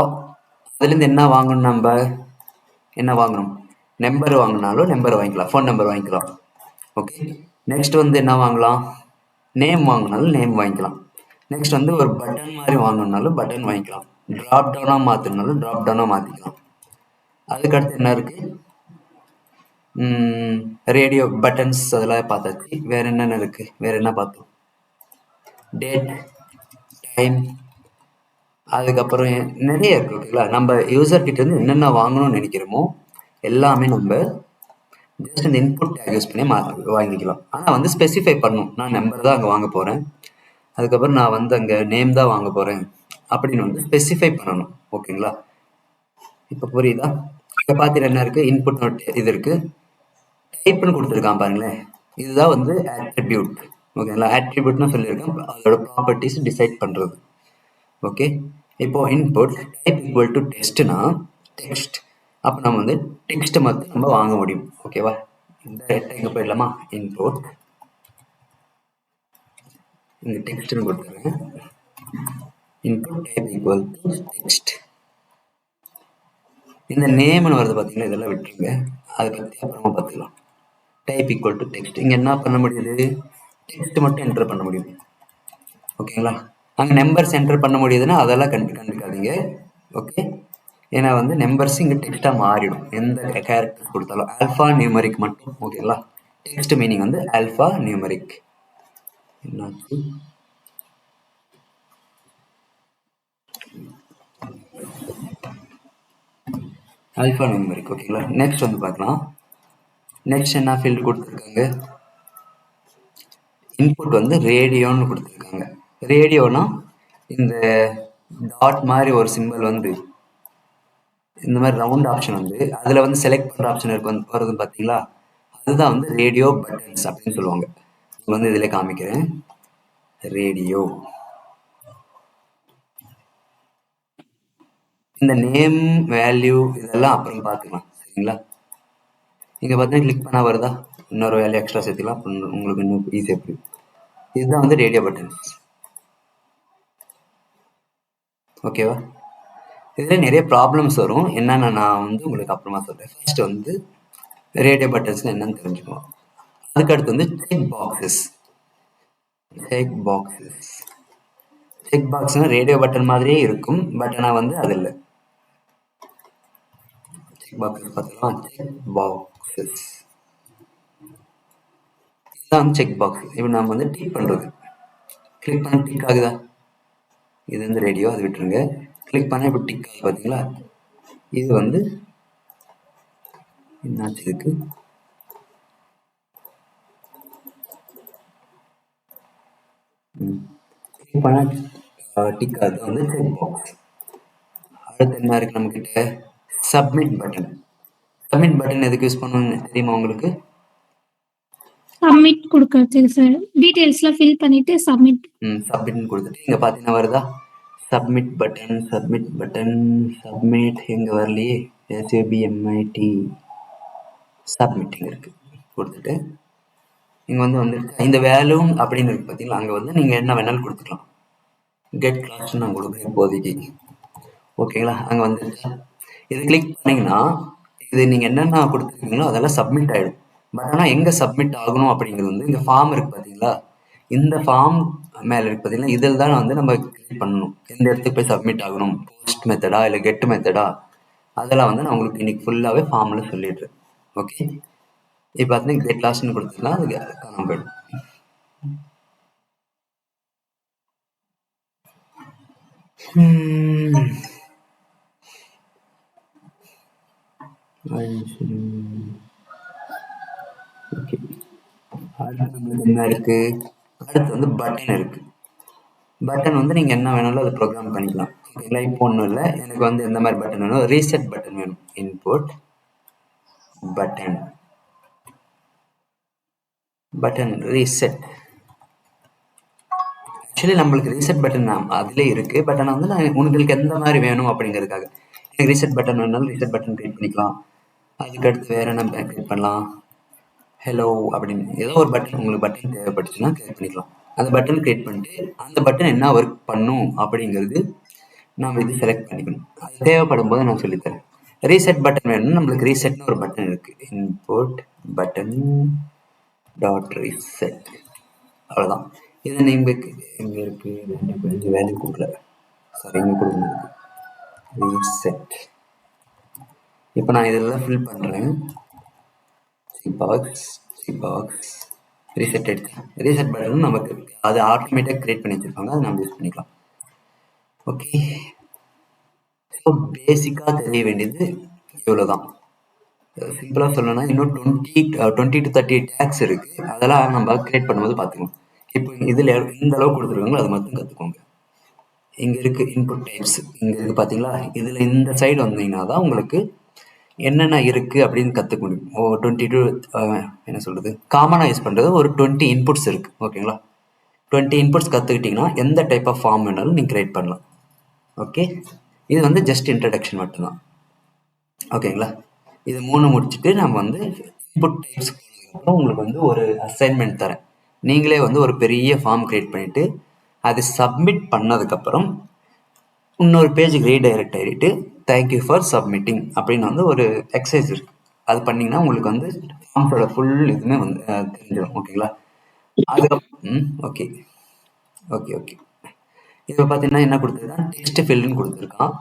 [SPEAKER 1] அதுல இருந்து என்ன வாங்கணும், நம்ம என்ன வாங்கணும், நம்பர் வாங்கினாலும் நம்பர் வாங்கிக்கலாம், ஃபோன் நம்பர் வாங்கிக்கலாம். ஓகே. நெக்ஸ்ட் வந்து என்ன வாங்கலாம், நேம் வாங்கினாலும் நேம் வாங்கிக்கலாம். நெக்ஸ்ட் வந்து ஒரு பட்டன் மாதிரி வாங்கணும்னாலும் பட்டன் வாங்கிக்கலாம். ட்ராப் டவுனா மாத்தணும்னாலும் ட்ராப் டவுனா மாத்திக்கலாம். அதுக்கடுத்து என்ன இருக்கு, ரேடியோ பட்டன்ஸ் அதெல்லாம் பார்த்தாச்சு. வேற என்னென்ன இருக்கு, வேற என்ன பார்த்தோம், டேட், டைம், அதுக்கப்புறம் நிறைய இருக்கு. ஓகேங்களா? நம்ம யூசர் கிட்ட இருந்து என்னென்ன வாங்கணும்னு நினைக்கிறோமோ எல்லாமே நம்ம ஜஸ்ட் இந்த இன்புட் டேக் யூஸ் பண்ணி வாங்கிக்கலாம். ஆனால் வந்து ஸ்பெசிஃபை பண்ணணும், நான் நம்பர் தான் அங்கே வாங்க போகிறேன், அதுக்கப்புறம் நான் வந்து அங்கே நேம் தான் வாங்க போகிறேன் அப்படின்னு வந்து ஸ்பெசிஃபை பண்ணணும். ஓகேங்களா? இப்போ புரியுதா? இங்கே பார்த்துட்டு என்ன இருக்குது, இன்புட் நோட் இது இருக்குது, டைப்னு கொடுத்துருக்கான் பாருங்களேன், இதுதான் வந்து ஆட்ரிபியூட். ஓகேங்களா? ஆட்ரிபியூட்னு சொல்லியிருக்கேன், அதோட ப்ராப்பர்ட்டிஸ் டிசைட் பண்ணுறது. ஓகே. இப்போ இன்புட் டைப் ஈக்குவல் டு டெஸ்ட்னா டெக்ஸ்ட். அப்போ நம்ம வந்து டெக்ஸ்ட் மட்டும் நம்ம வாங்க முடியும். ஓகேவா? டைரக்டா இங்க போயிடலாமா, இன்புட் இந்த டெக்ஸ்ட்னு கொடுத்துருங்க. Input type equal to text. இந்த நேம்னு வருது பார்த்தீங்கன்னா, இதெல்லாம் விட்டுருங்க, அதை பற்றி அப்புறமா பார்த்துக்கலாம். Type equal to text. இங்கே என்ன பண்ண முடியுது, டெக்ஸ்ட் மட்டும் என்டர் பண்ண முடியும். ஓகேங்களா? அங்கே நம்பர்ஸ் என்டர் பண்ண முடியுதுன்னா அதெல்லாம் கண்டுக்காதீங்க. ஓகே. ஏன்னா வந்து நம்பர்ஸ் இங்கே டெக்ஸ்ட்டாக மாறிடும் எந்த கேரக்டர் கொடுத்தாலும். ஆல்ஃபா நியூமரிக் மட்டும். ஓகேங்களா? டெக்ஸ்ட் மீனிங் வந்து ஆல்ஃபா நியூமரிக். என்னாச்சு, ஆல்ஃபா நியூமரிக். ஓகேங்களா? நெக்ஸ்ட் வந்து பார்க்கலாம். நெக்ஸ்ட் என்ன ஃபீல்டு கொடுத்துருக்காங்க, இன்புட் வந்து ரேடியோன்னு கொடுத்துருக்காங்க. ரேடியோனா இந்த டாட் மாதிரி ஒரு சிம்பிள் வந்து இந்த மாதிரி ரவுண்ட் ஆப்ஷன் வந்து அதில் வந்து செலக்ட் பண்ணுற ஆப்ஷன் இருக்கு வந்து வருது பார்த்தீங்களா, அதுதான் வந்து ரேடியோ பட்டன்ஸ் அப்படின்னு சொல்லுவாங்க. இது வந்து இதில் காமிக்கிறேன், ரேடியோ. இந்த நேம் வேல்யூ இதெல்லாம் அப்புறம் பார்த்துக்கலாம். சரிங்களா? இங்கே பார்த்தீங்கன்னா கிளிக் பண்ண வருதா, இன்னொரு வேல்யூ எக்ஸ்ட்ரா சேர்த்துக்கலாம், உங்களுக்கு இன்னும் ஈஸியாக புரியும். இதுதான் வந்து ரேடியோ பட்டன்ஸ். ஓகேவா? இதில் நிறைய ப்ராப்ளம்ஸ் வரும், என்னென்ன நான் வந்து உங்களுக்கு அப்புறமா சொல்கிறேன். ஃபர்ஸ்ட் வந்து ரேடியோ பட்டன்ஸ் என்னன்னு தெரிஞ்சுக்கலாம். அதுக்கடுத்து வந்து check boxes. Check boxes, check பாக்ஸ்னா ரேடியோ பட்டன் மாதிரியே இருக்கும், பட் ஆனால் வந்து அது இல்லை. செக் பாக்ஸஸ் பார்த்துக்கலாம். செக் பாக்ஸஸ் இதுதான் செக் பாக்ஸ். இப்போ நம்ம வந்து டிக் பண்ணுறது, கிளிக் பண்ண டிக் ஆகுதா, இது வந்து ரேடியோ, அது விட்டுருங்க. கிளிக் பண்ண இப்போ டிக் ஆகுது பார்த்தீங்களா, இது வந்து என்னாச்சு இதுக்கு, கிளிக் பண்ண டிக் ஆகுது வந்து செக் பாக்ஸ். அடுத்து என்ன இருக்கு நம்ம கிட்ட, சப்மிட் பட்டன். சப்மிட் பட்டன் எதுக்கு யூஸ் பண்ணணும்னு தெரியுமா உங்களுக்கு,
[SPEAKER 2] சப்மிட் குடுக்கறதுக்கு சார். டீட்டெயில்ஸ்லாம் ஃபில் பண்ணிட்டு சப்மிட்.
[SPEAKER 1] சப்மிட்னு கொடுத்துட்டு இங்கே பார்த்தீங்கன்னா வருதா சப்மிட் பட்டன் சப்மிட் எங்கே வரலையே SABMIT சப்மிட்டிங் இருக்கு கொடுத்துட்டு இங்கே வந்து இந்த வேல்யூ அப்படின்னு இருக்கு பார்த்தீங்களா அங்கே வந்து நீங்கள் என்ன வேணாலும் கொடுத்துக்கலாம். கெட் கிளாஸ் நான் கொடுக்குறேன் இப்போதைக்கு. ஓகேங்களா அங்கே வந்துருச்சு. இது கிளிக் பண்ணிங்கன்னா இது நீங்கள் என்னென்ன கொடுத்துருக்கீங்களோ அதெல்லாம் சப்மிட் ஆகிடும். பட் ஆனால் எங்கே சப்மிட் ஆகணும் அப்படிங்கிறது வந்து இங்கே ஃபார்ம் இருக்குது பார்த்தீங்களா இந்த ஃபார்ம் மேலே இருக்கு பார்த்தீங்களா இதில் தான் வந்து நம்ம கிரியேட் பண்ணணும். எந்த இடத்துக்கு போய் சப்மிட் ஆகணும் போஸ்ட் மெத்தடா இல்லை கெட் மெத்தடா அதெல்லாம் வந்து நான் உங்களுக்கு இன்னைக்கு ஃபுல்லாகவே ஃபார்மில் சொல்லிடுறேன். ஓகே இப்போ பார்த்தீங்கன்னா கெட் லாஸ்ட்னு கொடுத்துக்கலாம் அது காணாம போயிடும். ஓகே அடுத்து நம்மளுக்கு என்ன இருக்கு அடுத்து வந்து பட்டன் இருக்கு. பட்டன் வந்து நீங்கள் என்ன வேணாலும் அதை ப்ரோக்ராம் பண்ணிக்கலாம். ஓகேங்களா இப்போ ஒன்றும் இல்லை எனக்கு வந்து எந்த மாதிரி பட்டன் வேணும் ரீசெட் பட்டன் வேணும். இன்புட் பட்டன் ரீசெட் ஆக்சுவலி நம்மளுக்கு ரீசெட் பட்டன் அதிலே இருக்குது. பட் ஆனால் வந்து நான் உங்களுக்கு எந்த மாதிரி வேணும் அப்படிங்கிறதுக்காக எனக்கு ரீசெட் பட்டன் வேணாலும் ரீசெட் பட்டன் க்ரியேட் பண்ணிக்கலாம். அதுக்கடுத்து வேறு என்ன க்ரியேட் பண்ணலாம் ஹலோ அப்படின்னு ஏதோ ஒரு பட்டன் உங்களுக்கு பட்டன் தேவைப்பட்டுச்சுன்னா க்ரியேட் பண்ணிக்கலாம். அந்த பட்டன் க்ரியேட் பண்ணிட்டு அந்த பட்டன் என்ன ஒர்க் பண்ணும் அப்படிங்கிறது நாம் இது செலக்ட் பண்ணிக்கணும். அது தேவைப்படும் போது நான் சொல்லித்தரேன். ரீசெட் பட்டன் வேணும்னா நம்மளுக்கு ரீசெட்னு ஒரு பட்டன் இருக்குது. இன்புட் பட்டன் டாட் ரீசெட் அவ்வளோதான். இது நீங்கள் எங்கே இருக்குது கொஞ்சம் வேல்யூ கொடுக்கல சாரி இங்கே கொடுக்கணும் ரீசெட். இப்போ நான் இதெல்லாம் ஃபில் பண்ணுறேன். பாக்ஸ் ரீசெட் எடுத்து ரீசெட் பட்டன் நமக்கு அது ஆட்டோமேட்டிக்காக க்ரியேட் பண்ணி வச்சுருப்பாங்க அதை நம்ம யூஸ் பண்ணிக்கலாம். ஓகே ஸோ பேசிக்காக தெரிய வேண்டியது இவ்வளோதான். சிம்பிளாக சொல்லணும்னா இன்னும் 20 to 30 டேக்ஸ் இருக்குது. அதெல்லாம் நம்ம க்ரியேட் பண்ணும்போது பார்த்துக்கணும். இப்போ இதில் எந்த அளவு கொடுத்துருக்காங்களோ அது மட்டும் கற்றுக்கோங்க. இங்கே இருக்குது இன்புட் டைப்ஸ் இங்கே இருக்குது பார்த்தீங்களா இதில் இந்த சைடு வந்தீங்கன்னா தான் உங்களுக்கு என்னென்ன இருக்குது அப்படின்னு கற்றுக்க முடியும். 22 என்ன சொல்கிறது காமனாக யூஸ் பண்ணுறது ஒரு 20 இன்புட்ஸ் இருக்குது. ஓகேங்களா 20 இன்புட்ஸ் கற்றுக்கிட்டிங்கன்னா எந்த டைப் ஆஃப் ஃபார்ம் வேணாலும் நீங்கள் க்ரியேட் பண்ணலாம். ஓகே இது வந்து ஜஸ்ட் இன்ட்ரடக்ஷன் மட்டும்தான். ஓகேங்களா இது 3 முடிச்சுட்டு நம்ம வந்து இன்புட் டைப்ஸ் அப்புறம் உங்களுக்கு வந்து ஒரு அசைன்மெண்ட் தரேன். நீங்களே வந்து ஒரு பெரிய ஃபார்ம் க்ரியேட் பண்ணிவிட்டு அது சப்மிட் பண்ணதுக்கப்புறம் இன்னொரு பேஜுக்கு ரீடைரக்ட் ஆகிட்டு தேங்க்யூ ஃபார் சப்மிட்டிங் அப்படின்னு வந்து ஒரு எக்ஸசைஸ் இருக்குது. அது பண்ணிங்கன்னா உங்களுக்கு வந்து ஃபார்ம்ஸோட ஃபுல் இதுவுமே வந்து தெரிஞ்சிடும். ஓகேங்களா அதுக்கப்புறம் ஓகே ஓகே ஓகே இப்போ பார்த்தீங்கன்னா என்ன கொடுத்துருக்கான் டெக்ஸ்ட் ஃபீல்டுன்னு கொடுத்துருக்கான்.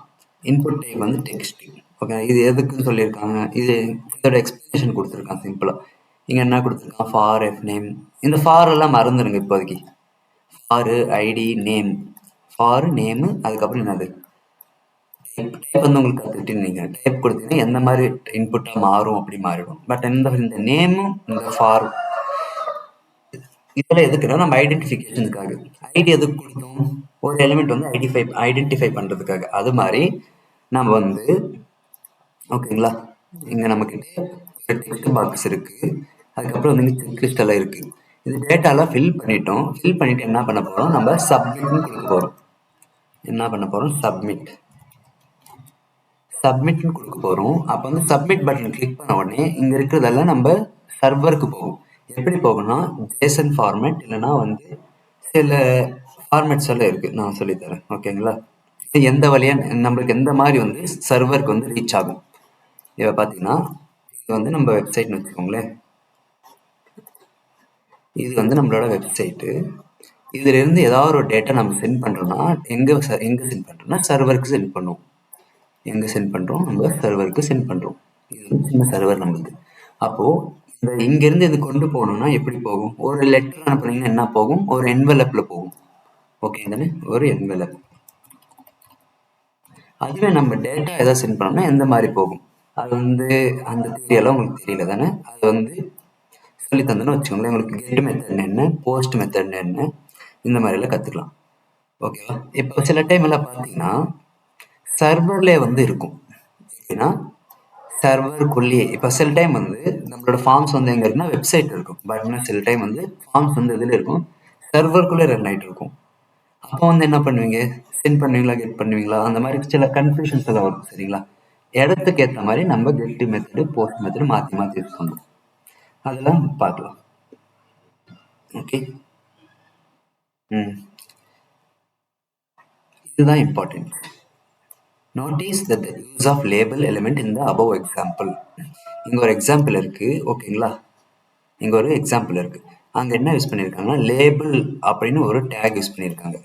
[SPEAKER 1] இன்புட் டைப் வந்து டெக்ஸ்ட். ஓகே இது எதுக்குன்னு சொல்லியிருக்காங்க இது இதோட எக்ஸ்பிளனேஷன் கொடுத்துருக்கான் சிம்பிளாக. இங்கே என்ன கொடுத்துருக்கான் ஃபார் எஃப் நேம் இந்த ஃபார் எல்லாம் மறந்துடுங்க இப்போதைக்கு. For ID name for name அதுக்கப்புறம் என்னது டைப் வந்து உங்களுக்கு கற்றுக்கிட்டு நீங்கள் டைப் கொடுத்தீங்கன்னா எந்த மாதிரி இன்புட்டாக மாறும் அப்படி மாறிடும். பட் இந்த நேமும் இந்த ஃபார் இதெல்லாம் எதுக்குன்னா நம்ம ஐடென்டிஃபிகேஷனுக்காக ஐடி எதுக்கு கொடுத்தோம் ஒரு எலிமெண்ட் வந்து ஐடென்டிஃபை பண்ணுறதுக்காக. அது மாதிரி நம்ம வந்து ஓகேங்களா இங்கே நம்மக்கிட்ட டெக்ஸ்ட் பாக்ஸ் இருக்குது அதுக்கப்புறம் வந்து இங்கே செக்லிஸ்ட் எல்லாம் இருக்குது. இது டேட்டாலாம் ஃபில் பண்ணிட்டோம். ஃபில் பண்ணிவிட்டு என்ன பண்ண போகிறோம் நம்ம சப்மிட்னு கொடுக்க போகிறோம். என்ன பண்ண போகிறோம் சப்மிட்னு கொடுக்க போகிறோம். அப்போ வந்து சப்மிட் பட்டன் கிளிக் பண்ண உடனே இங்கே இருக்கிறதெல்லாம் நம்ம சர்வருக்கு போகும். எப்படி போகும்னா ஜேசன் ஃபார்மேட் இல்லைனா வந்து சில ஃபார்மேட்ஸ் எல்லாம் இருக்குது நான் சொல்லித்தரேன். ஓகேங்களா எந்த வழியாக நம்மளுக்கு எந்த மாதிரி வந்து சர்வருக்கு வந்து ரீச் ஆகும். இதை பார்த்தீங்கன்னா இது வந்து நம்ம வெப்சைட்னு வச்சுக்கோங்களேன். இது வந்து நம்மளோட வெப்சைட்டு. இதிலிருந்து ஏதாவது ஒரு டேட்டா நம்ம சென்ட் பண்ணுறோம்னா எங்கே சென்ட் பண்ணுறோம்னா சர்வருக்கு சென்ட் பண்ணுவோம். எங்கே சென்ட் பண்ணுறோம் நம்ம சர்வருக்கு சென்ட் பண்ணுறோம். இது வந்து சின்ன சர்வர் நம்மளுக்கு. அப்போது இந்த இங்கேருந்து இது கொண்டு போகணும்னா எப்படி போகும் ஒரு லெட்டர் அனுப்புனீங்கன்னா என்ன போகும் ஒரு என்வெலப்பில் போகும். ஓகே தானே ஒரு என்வெலப். அதுவே நம்ம டேட்டா எதாவது சென்ட் பண்ணோம்னா எந்த மாதிரி போகும் அது வந்து அந்த தேதியெல்லாம் உங்களுக்கு தெரியல தானே. அது வந்து சொல்லி தந்தோன்னு வச்சுக்கோங்களேன். உங்களுக்கு கெட் மெத்தட் என்ன போஸ்ட் மெத்தட் என்ன இந்த மாதிரிலாம் கற்றுக்கலாம். ஓகேவா இப்போ சில டைம் எல்லாம் பார்த்தீங்கன்னா சர்வர்லேயே வந்து இருக்கும். எப்படின்னா சர்வருக்குள்ளேயே இப்போ சில டைம் வந்து நம்மளோட ஃபார்ம்ஸ் வந்து எங்கே இருக்குன்னா வெப்சைட் இருக்கும். பட் சில டைம் வந்து ஃபார்ம்ஸ் வந்து இதில் இருக்கும், சர்வருக்குள்ளே ரன் ஆகிட்டு இருக்கும். அப்போ வந்து என்ன பண்ணுவீங்க, சென்ட் பண்ணுவீங்களா, கெட் பண்ணுவீங்களா, அந்த மாதிரி சில கன்ஃபியூஷன்ஸ் எல்லாம் வரும். சரிங்களா? இடத்துக்கு ஏற்ற மாதிரி நம்ம கெட் மெத்தடு போஸ்ட் மெத்தடு மாற்றி மாற்றி யூஸ் பண்ணுவோம். அதெல்லாம் பார்க்கலாம். ஓகே, இதுதான் important. Notice that the use of label element in the above example. இங்க ஒரு எக்ஸாம்பிள் இருக்கு, ஓகேங்களா? இங்க ஒரு எக்ஸாம்பிள் இருக்கு. அங்க என்ன யூஸ் பண்ணிருக்காங்கன்னா லேபிள் அப்படின்னு ஒரு டேக் யூஸ் பண்ணிருக்காங்க.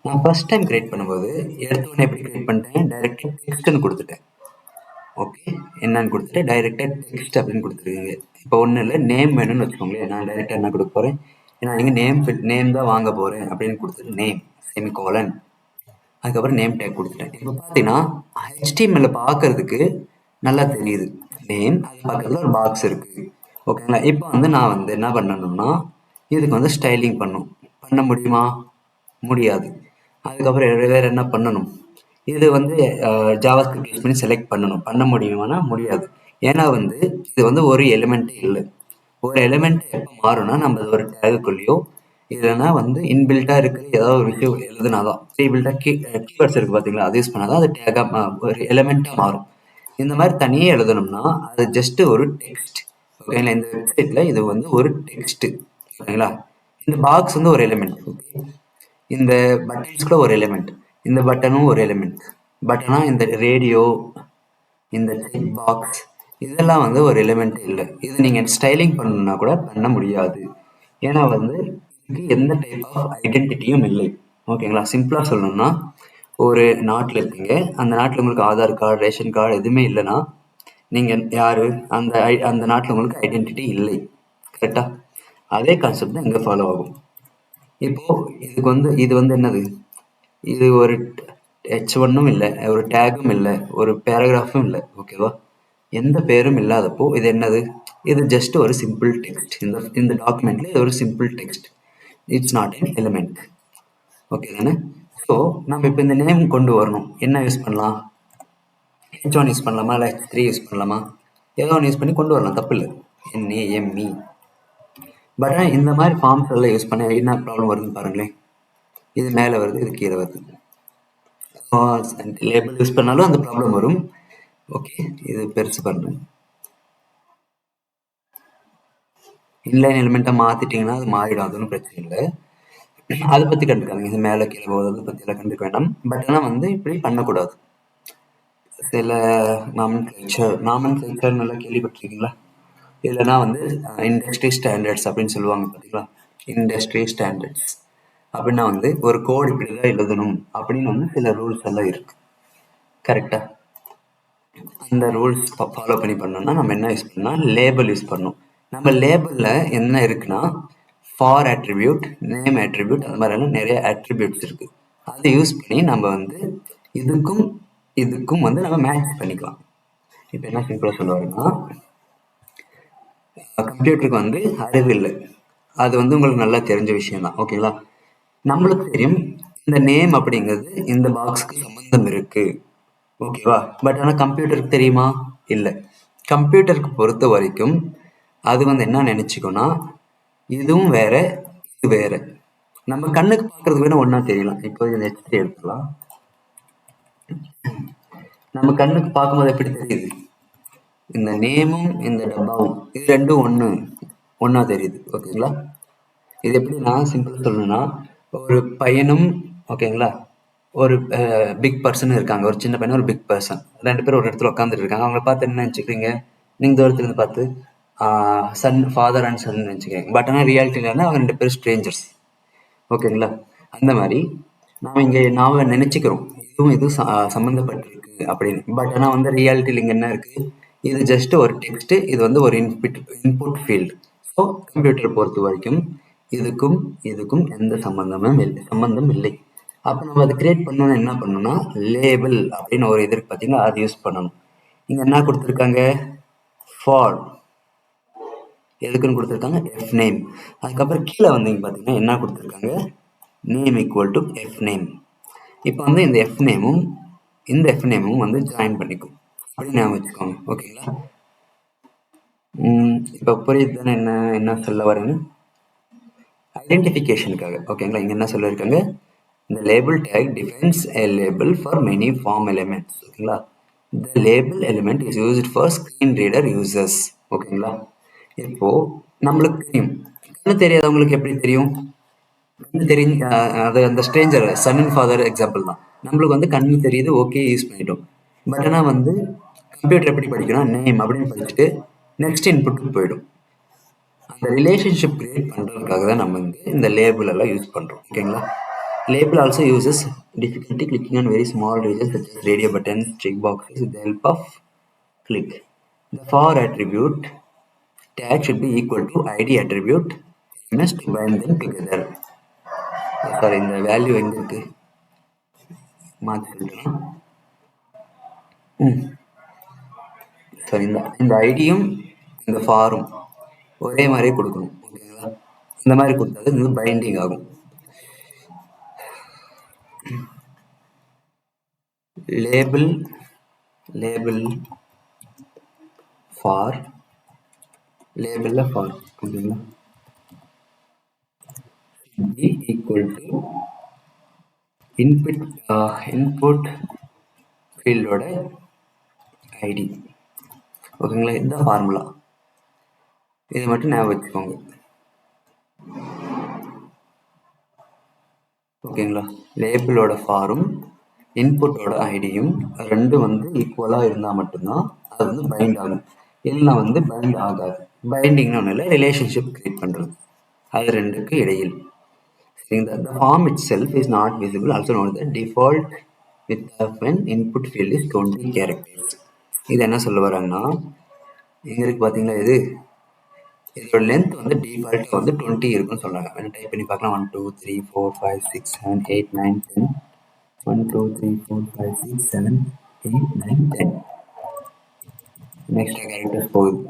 [SPEAKER 1] நான் ஃபர்ஸ்ட் டைம் கிரியேட் பண்ணும்போது எடுத்தோடனே எப்படி கிரியேட் பண்ணிட்டேன், டைரக்டா டெக்ஸ்ட்னு கொடுத்துட்டேன். ஓகே, என்னன்னு கொடுத்துட்டு டைரக்டா டெக்ஸ்ட் அப்படின்னு கொடுத்துருக்கீங்க. இப்போ ஒன்றும் இல்லை, நேம் வேணும்னு வச்சுக்கோங்களேன். நான் டைரக்டா என்ன கொடுக்க போறேன், நான் இங்கே நேம் தான் வாங்க போறேன் அப்படின்னு கொடுத்துட்டு நேம் செமிகோலன், அதுக்கப்புறம் நேம் டேக் கொடுத்துட்டேன். இப்போ பார்த்தீங்கன்னா HTML பார்க்கறதுக்கு நல்லா தெரியுது நேம், அது பக்கத்தில் ஒரு பாக்ஸ் இருக்கு. ஓகேங்களா? இப்போ வந்து நான் வந்து என்ன பண்ணணும்னா இதுக்கு வந்து ஸ்டைலிங் பண்ண முடியுமா? முடியாது. அதுக்கப்புறம் வேற என்ன பண்ணணும், இது வந்து ஜாவாஸ்கிரிப்ட் யூஸ் பண்ணி செலக்ட் பண்ண முடியுமானா முடியாது. ஏன்னா வந்து இது வந்து ஒரு எலிமெண்ட்டே இல்லை. ஒரு எலிமெண்ட் எப்போ மாறும்னா நம்ம ஒரு டேகுக்குள்ளேயோ இல்லைன்னா வந்து இன்பில்ட்டா இருக்கிற ஏதாவது ஒரு விஷயம் எழுதுனாதான், ப்ரீபில்ட்டா கீவேர்ட்ஸ் இருக்கு பார்த்தீங்களா, அது யூஸ் பண்ணாதான் அது டேகா ஒரு எலிமெண்ட்டாக மாறும். இந்த மாதிரி தனியே எழுதணும்னா அது ஜஸ்ட் ஒரு டெக்ஸ்ட். ஓகேங்களா? இந்த வெப்சைட்ல இது வந்து ஒரு டெக்ஸ்ட். ஓகேங்களா? இந்த பாக்ஸ் வந்து ஒரு எலிமெண்ட். ஓகே, இந்த பட்டன்ஸ் கூட ஒரு எலிமெண்ட், இந்த பட்டனும் ஒரு எலிமெண்ட். பட் ஆனால் இந்த ரேடியோ, இந்த செக் பாக்ஸ், இதெல்லாம் வந்து ஒரு எலிமெண்ட் இல்லை. இது நீங்கள் ஸ்டைலிங் பண்ணணும்னா கூட பண்ண முடியாது. ஏன்னா வந்து இதுக்கு எந்த டைப் ஆஃப் ஐடென்டிட்டியும் இல்லை. ஓகேங்களா? சிம்பிளாக சொல்லணும்னா ஒரு நாட்டில் இருக்கீங்க, அந்த நாட்டில் உங்களுக்கு ஆதார் கார்டு, ரேஷன் கார்டு எதுவுமே இல்லைன்னா நீங்கள் யாரு, அந்த நாட்டில் உங்களுக்கு ஐடென்டிட்டி இல்லை. கரெக்டா? அதே கான்செப்ட் தான் இங்கே ஃபாலோ ஆகும். இப்போ இது வந்து என்னது, இது ஒரு H1ம் இல்லை, ஒரு டேகும் இல்லை, ஒரு பேராகிராஃபும் இல்லை. ஓகேவா? எந்த பேரும் இல்லாதப்போ இது என்னது, இது ஜஸ்ட் ஒரு சிம்பிள் டெக்ஸ்ட். இந்த டாக்குமெண்ட்ல இது ஒரு simple text. It's not an element. Okay தானே? ஸோ நம்ம இப்போ இந்த நேம் கொண்டு வரணும், என்ன யூஸ் பண்ணலாம், H1 யூஸ் பண்ணலாமா, இல்லை H3 யூஸ் பண்ணலாமா, ஏதோ ஒன்று யூஸ் பண்ணி கொண்டு வரலாம், தப்பு இல்லை. NAME. பட் ஆனால் இந்த மாதிரி ஃபார்ம்ஸ் எல்லாம் யூஸ் பண்ண என்ன ப்ராப்ளம் வருதுன்னு பாருங்களேன். இது மேலே வருது, இது கீழே வருது. லேபிள் யூஸ் பண்ணாலும் அந்த ப்ராப்ளம் வரும். ஓகே, இது பெருசு பண்ணுங்க. இன்லைன் எலிமெண்ட்டை மாற்றிட்டிங்கன்னா அது மாறிடும், அது ஒன்றும் பிரச்சனை இல்லை. அதை பற்றி கண்டுக்காதீங்க, இது மேலே கீழே போகிறத பற்றியெல்லாம் கண்டுக்க வேண்டாம். பட் ஆனால் வந்து இப்படி பண்ணக்கூடாது. சில நாமன் கல்ச்சர் நல்லா கேள்விப்பட்டிருக்கீங்களா? இல்லைன்னா வந்து இண்டஸ்ட்ரி ஸ்டாண்டர்ட்ஸ் அப்படின்னு சொல்லுவாங்க பார்த்தீங்களா? இண்டஸ்ட்ரி ஸ்டாண்டர்ட்ஸ் அப்படின்னா வந்து ஒரு கோட் இப்படி தான் எழுதணும் அப்படின்னு வந்து சில ரூல்ஸ் எல்லாம் இருக்கு. கரெக்டா? அந்த ரூல்ஸ் ஃபாலோ பண்ணி பண்ணோம்னா நம்ம என்ன யூஸ் பண்ணால் லேபிள் யூஸ் பண்ணணும். நம்ம லேபிளில் என்ன இருக்குன்னா ஃபார் அட்ரிபியூட், நேம் அட்ரிபியூட், அது மாதிரிலாம் நிறைய அட்ரிபியூட்ஸ் இருக்கு. அதை யூஸ் பண்ணி நம்ம வந்து இதுக்கும் வந்து நம்ம மேட்ச் பண்ணிக்கலாம். இப்போ என்ன சிம்பிளாக சொல்லுவாருன்னா, கம்ப்யூட்டருக்கு வந்து அறிவு இல்லை, அது வந்து உங்களுக்கு நல்லா தெரிஞ்ச விஷயம் தான். ஓகேங்களா? நம்மளுக்கு தெரியும் இந்த நேம் அப்படிங்கிறது இந்த பாக்ஸ்க்கு சம்பந்தம் இருக்கு. ஓகேவா? பட் ஆனால் கம்ப்யூட்டருக்கு தெரியுமா? இல்லை. கம்ப்யூட்டருக்கு பொறுத்த வரைக்கும் அது வந்து என்ன நினைச்சுக்கோன்னா இதுவும் வேற, இது வேற. நம்ம கண்ணுக்கு பார்க்கறதுக்கு வேணா ஒன்னா தெரியலாம். இப்போ இந்த H3 எடுத்துக்கலாம். நம்ம கண்ணுக்கு பார்க்கும்போது எப்படி தெரியுது, இந்த நேமும் இந்த டப்பாவும் இது ரெண்டும் ஒன்னா தெரியுது. ஓகேங்களா? இது எப்படி நான் சிம்பிள் சொல்லணும்னா, ஒரு பையனும் ஓகேங்களா ஒரு பிக் பர்சன் இருக்காங்க, ஒரு சின்ன பையன் ஒரு பிக் பர்சன், ரெண்டு பேரும் ஒரு இடத்துல உட்காந்துட்டு இருக்காங்க. அவங்கள பார்த்து என்ன நினச்சிக்கிறீங்க, நீங்கள் தூரத்துல இருந்து பார்த்து சன், ஃபாதர் அண்ட் சன் நினச்சிக்கிறீங்க. பட் ஆனால் ரியாலிட்டியில் அவங்க ரெண்டு பேரும் ஸ்ட்ரேஞ்சர்ஸ். ஓகேங்களா? அந்த மாதிரி நாம நினைச்சுக்கிறோம் இதுவும் சம்மந்தப்பட்டிருக்கு அப்படின்னு. பட் ஆனால் வந்து ரியாலிட்டியில் இங்கே என்ன இருக்கு, இது ஜஸ்ட் ஒரு டெக்ஸ்ட், இது வந்து ஒரு இன்புட் ஃபீல்டு. ஸோ கம்ப்யூட்டர் பொறுத்த வரைக்கும் இதுக்கும் எந்த சம்பந்தம் இல்லை. அப்போ நம்ம அதை கிரியேட் பண்ணணும்னா என்ன பண்ணணும்னா லேபிள் அப்படின்னு ஒரு இது இருக்கு பார்த்தீங்கன்னா, அது யூஸ் பண்ணணும். இங்கே என்ன கொடுத்துருக்காங்க, ஃபார் எதுக்குன்னு கொடுத்துருக்காங்க, எஃப் நேம். அதுக்கப்புறம் கீழே வந்தீங்க பார்த்தீங்கன்னா என்ன கொடுத்துருக்காங்க, name equal to F name. இப்போ வந்து இந்த எஃப் நேமும் வந்து ஜாயின் பண்ணிக்கும். அப்படின்னு ஞாபகம் வச்சுக்கோங்க. ஓகேங்களா? இப்போ புரியுது தானே என்ன சொல்ல வரேன்னு? ஐடென்டிஃபிகேஷனுக்காக. ஓகேங்களா? இங்க என்ன சொல்லியிருக்காங்க? The label tag defines a label for many form elements. ஓகேங்களா? The label element is used for screen reader users. ஓகேங்களா? இப்போ நம்மளுக்கு தெரியும். கண்ணு தெரியாதவங்களுக்கு எப்படி தெரியும்? கண்ணு தெரியும். அது அந்த stranger son and father example தான். நம்மளுக்கு வந்து கண்ணு தெரியுது, ஓகே யூஸ் பண்ணிட்டோம். பட் ஆனால் வந்து கம்ப்யூட்டர் எப்படி படிக்கணும், நேம் அப்படின்னு படிச்சுட்டு நெக்ஸ்ட் இன்புட்டுக்கு போயிடும். அந்த ரிலேஷன்ஷிப் கிரியேட் பண்ணுறதுக்காக தான் நம்ம வந்து இந்த லேபிள் எல்லாம் யூஸ் பண்ணுறோம். ஓகேங்களா? Label also uses difficulty clicking on very small regions such as radio buttons, checkboxes with the help of click. The for attribute tag should be equal to id attribute. You must bind them together. Sorry, இந்த value எங்க இருக்கு மாற்றி சொல்லிட்டோம். சரி, இந்த ஐடியும் இந்த ஃபாரும் ஒரே மாதிரியே கொடுக்கணும். ஓகேங்களா? இந்த மாதிரி கொடுத்தா இது பைண்டிங் ஆகும். label for ஓகேங்களா, be equal to input field ஓட id. ஓகேங்களா? இந்த ஃபார்முலா இது மட்டும் ஞாபகம் வச்சுக்கோங்க. ஓகேங்களா? லேபிளோட ஃபாரும் இன்புட்டோட ஐடியும் ரெண்டும் வந்து ஈக்குவலாக இருந்தால் மட்டும்தான் அது வந்து பைண்ட் ஆகும். இல்லைன்னா வந்து பைண்ட் ஆகாது. பைண்டிங்னு ஒன்றும் இல்லை, ரிலேஷன்ஷிப் கிரியேட் பண்ணுறது அது ரெண்டுக்கு இடையில். சரிங்களா? The form itself is not visible. Also note that default width of an input field is 20 characters. இது என்ன சொல்ல வராங்கன்னா, எங்க இருக்கு பார்த்தீங்களா, இதோட லென்த் வந்து டிஃபால்ட்டாக வந்து 20 இருக்குன்னு சொல்கிறாங்க. வேணும் டைப் பண்ணி பார்க்கலாம். 1 2 3 4 5 6 7 8 9 10. 1 2 3 4 5 6 7 8 9 10. நெக்ஸ்ட் கேரக்டர்ஸ் போகுது.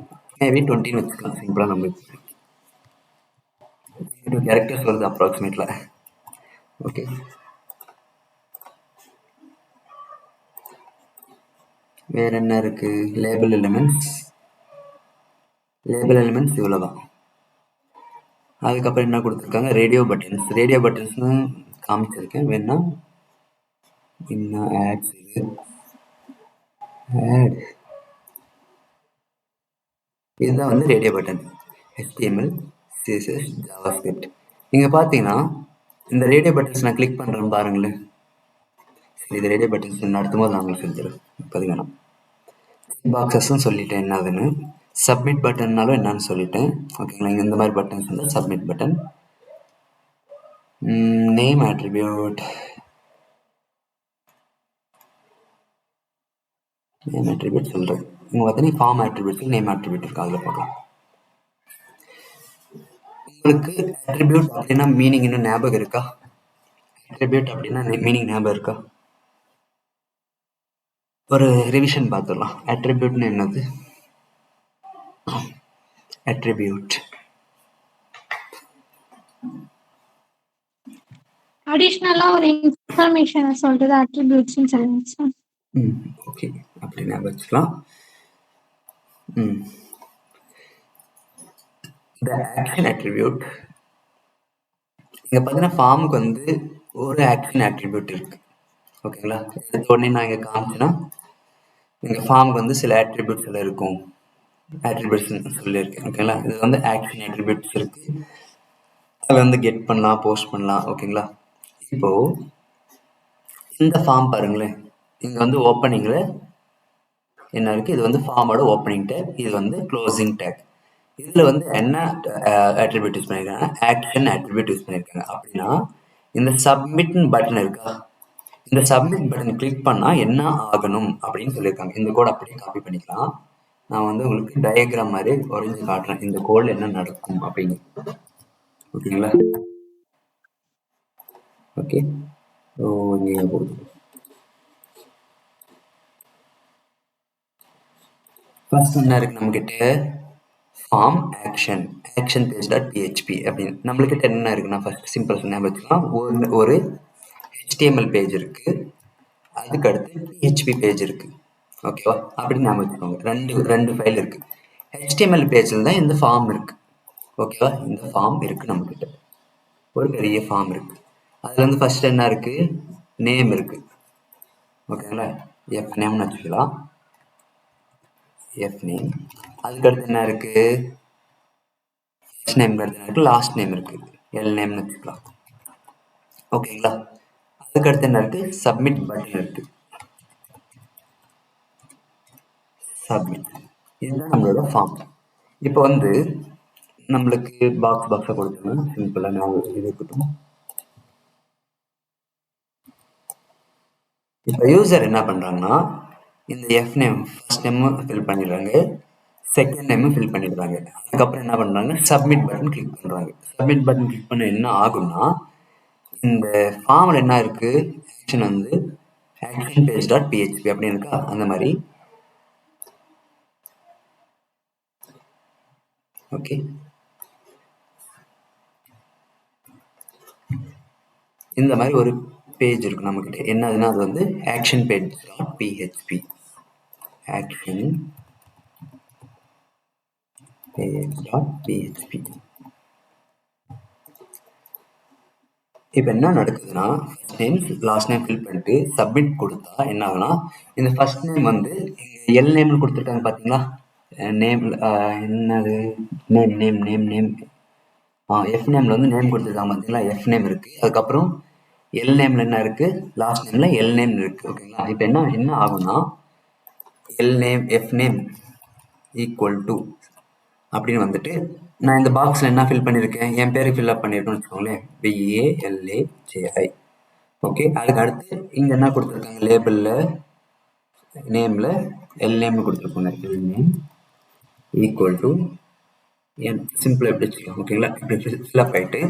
[SPEAKER 1] மேபி 20ன்னு வச்சுக்கலாம். சிம்பிளாக நம்மளுக்கு 2 கேரக்டர்ஸ் வருது அப்ராக்சிமேட்டில். ஓகே, வேற என்ன இருக்கு? லேபிள் எலிமெண்ட்ஸ் இவ்வளோதான். அதுக்கப்புறம் என்ன கொடுத்துருக்காங்க? ரேடியோ பட்டன்ஸ்னு காமிச்சிருக்கேன். வேணா இன்னும் ஆட்ஸ் இதுதான் வந்து radio button. HTML, CSS, JavaScript. நீங்கள் பார்த்தீங்கன்னா இந்த ரேடியோ பட்டன்ஸ் நான் கிளிக் பண்ணுறேன்னு பாருங்களேன். சரி, இது ரேடியோ பட்டன்ஸ் நடத்தும் போது நான் உங்களுக்கு செஞ்சிடும். இப்போது வேணும் பாக்ஸஸ்ன்னு சொல்லிட்டேன் என்னதுன்னு. சப்மிட் பட்டன்னாலும் என்னன்னு சொல்லிட்டேன். ஓகேங்களா? இங்கே இந்த மாதிரி பட்டன்ஸ் வந்து சப்மிட் பட்டன். நேம் ஆட்ரிபியூட் சொல்கிறேன். இங்கே பார்த்தீங்கன்னா ஃபார்ம் ஆட்ரிபியூட், நேம் ஆட்ரிபியூட் இருக்கு. அதில் பார்க்கலாம். உங்களுக்கு ஆட்ரிபியூட் அப்படின்னா மீனிங் இன்னும் ஞாபகம் இருக்கா? ஆட்ரிபியூட் அப்படின்னா மீனிங் ஞாபகம் இருக்கா? ஒரு ரிவிஷன் பார்த்துடலாம். ஆட்ரிபியூட்னு என்னது? ஆட்ரிபியூட்
[SPEAKER 2] அடிஷனலா ஒரு இன்ஃபர்மேஷனை சொல்றது அட்ரிபியூட்ஸ்னு சொல்லுங்க.
[SPEAKER 1] ஓகே, அப்படி ஞாபகம் வச்சுக்கலாம். இந்த ஆக்ஷன் ஆட்ரிபியூட் இங்கே பார்த்தீங்கன்னா ஃபார்முக்கு வந்து ஒரு ஆக்ஷன் ஆட்ரிபியூட் இருக்கு. ஓகேங்களா? எடுத்த உடனே நான் இங்கே காமிச்சேன்னா இங்கே ஃபார்முக்கு வந்து சில ஆட்ரிபியூட்ஸ் எல்லாம் இருக்கும். ஆட்ரிபியூட்ஸ் சொல்லியிருக்கேன். ஓகேங்களா? இது வந்து ஆக்ஷன் ஆட்ரிபியூட்ஸ் இருக்கு. அதை வந்து கெட் பண்ணலாம், போஸ்ட் பண்ணலாம். ஓகேங்களா? இப்போ இந்த ஃபார்ம் பாருங்களேன். இங்கே வந்து ஓப்பனிங்கில் என்ன இருக்குது? இது வந்து ஃபார்மோட ஓப்பனிங் டேக், இது வந்து க்ளோசிங் டேக். இதில் வந்து என்ன ஆட்ரிபியூட் யூஸ் பண்ணியிருக்காங்க? ஆக்ஷன் ஆட்ரிபியூட் யூஸ் பண்ணியிருக்காங்க. அப்படின்னா இந்த சப்மிட் பட்டன் இருக்கா, இந்த சப்மிட் பட்டன் கிளிக் பண்ணால் என்ன ஆகணும் அப்படின்னு சொல்லியிருக்காங்க. இந்த கோட் அப்படியே காப்பி பண்ணிக்கலாம். நான் வந்து உங்களுக்கு டயக்ராம் மாதிரி வரைஞ்சு காட்டுறேன். இந்த கோடில் என்ன நடக்கும் அப்படின்னு. ஓகேங்களா? ஓகே, இங்கே போகுது. ஃபர்ஸ்ட் என்ன இருக்கு நம்மகிட்ட? Form action page dot PHP அப்படின்னு நம்மளுக்கிட்ட என்ன இருக்குன்னா, ஃபர்ஸ்ட் சிம்பிள் சொன்ன வச்சுக்கலாம். ஒரு HTML பேஜ் இருக்கு, அதுக்கு அடுத்து PHP பேஜ் இருக்கு. ஓகேவா? அப்படின்னு ஞாபகம் வச்சுக்கோங்க. ரெண்டு ஃபைல் இருக்கு. HTML பேஜில் தான் இந்த ஃபார்ம் இருக்கு. ஓகேவா? இந்த ஃபார்ம் இருக்கு நம்மகிட்ட. ஒரு பெரிய ஃபார்ம் இருக்கு. அதுல வந்து ஃபர்ஸ்ட் என்ன இருக்கு? நேம் இருக்கு. ஓகேங்களா? எஃப் நேம்னு வச்சுக்கலாம். F name. அதுக்கடுத்து என்ன இருக்கு? ஃபர்ஸ்ட் நேம் அடுத்து இருக்கு, லாஸ்ட் நேம் இருக்கு. எல் நேம்னு வச்சுக்கலாம். ஓகேங்களா? அதுக்கடுத்து என்ன இருக்கு? சப்மிட் பட்டன் இருக்கு. சப்மிட். இதுதான் நம்மளோட ஃபார்ம். இப்போ வந்து நம்மளுக்கு பாக்ஸை கொடுத்துருங்க. சிம்பிளா நான் இது இருக்கட்டும். இப்போ யூசர் என்ன பண்றாங்கன்னா, இந்த F name first name fill பண்ணிடுறாங்க, செகண்ட் நேம் ஃபில் பண்ணிடுறாங்க. அதுக்கப்புறம் என்ன பண்றாங்க? சப்மிட் பட்டன் கிளிக் பண்றாங்க. சப்மிட் பட்டன் கிளிக் பண்ண என்ன ஆகும்னா, இந்த ஃபார்ம்ல என்ன இருக்கு? ஆக்ஷன் வந்து action page.php அப்படின்னு இருக்கா? அந்த மாதிரி ஓகே. இந்த மாதிரி ஒரு பேஜ் இருக்கு நம்ம கிட்ட. என்னதுன்னா அது வந்து action page.php. action page.php. இப்போ என்ன நடக்குதுன்னா, first name last name fill பண்ணிட்டு சப்மிட் கொடுத்தா என்ன ஆகுனா, இந்த ஃபர்ஸ்ட் நேம் வந்து எல் நேம்னு கொடுத்துருக்காங்க பார்த்தீங்களா? நேம் என்னது? Name name name name F நேம்ல வந்து நேம் கொடுத்துருக்காங்க பார்த்தீங்களா? எஃப் நேம் இருக்கு. அதுக்கப்புறம் எல் நேம்ல என்ன இருக்கு? லாஸ்ட் நேம்ல எல் நேம் இருக்கு. ஓகேங்களா? இப்போ என்ன ஆகும்னா, L name F name equal to அப்படின்னு வந்துட்டு, நான் இந்த பாக்ஸ்ல என்ன ஃபில் பண்ணியிருக்கேன்? என் பேருக்கு ஃபில் அப் பண்ணியிருக்கேன்னு வச்சுக்கோங்களேன். BALAJI. ஓகே. அதுக்கு அடுத்து இங்க என்ன கொடுத்துருக்காங்க? லேபிள்ல நேம்ல எல் நேம்னு கொடுத்துருப்பாங்க. எல் நேம் ஈக்குவல் டு சிம்பிளா எப்படி வச்சுக்கலாம். ஓகேங்களா? இப்படி ஃபில் அப் ஆயிட்டு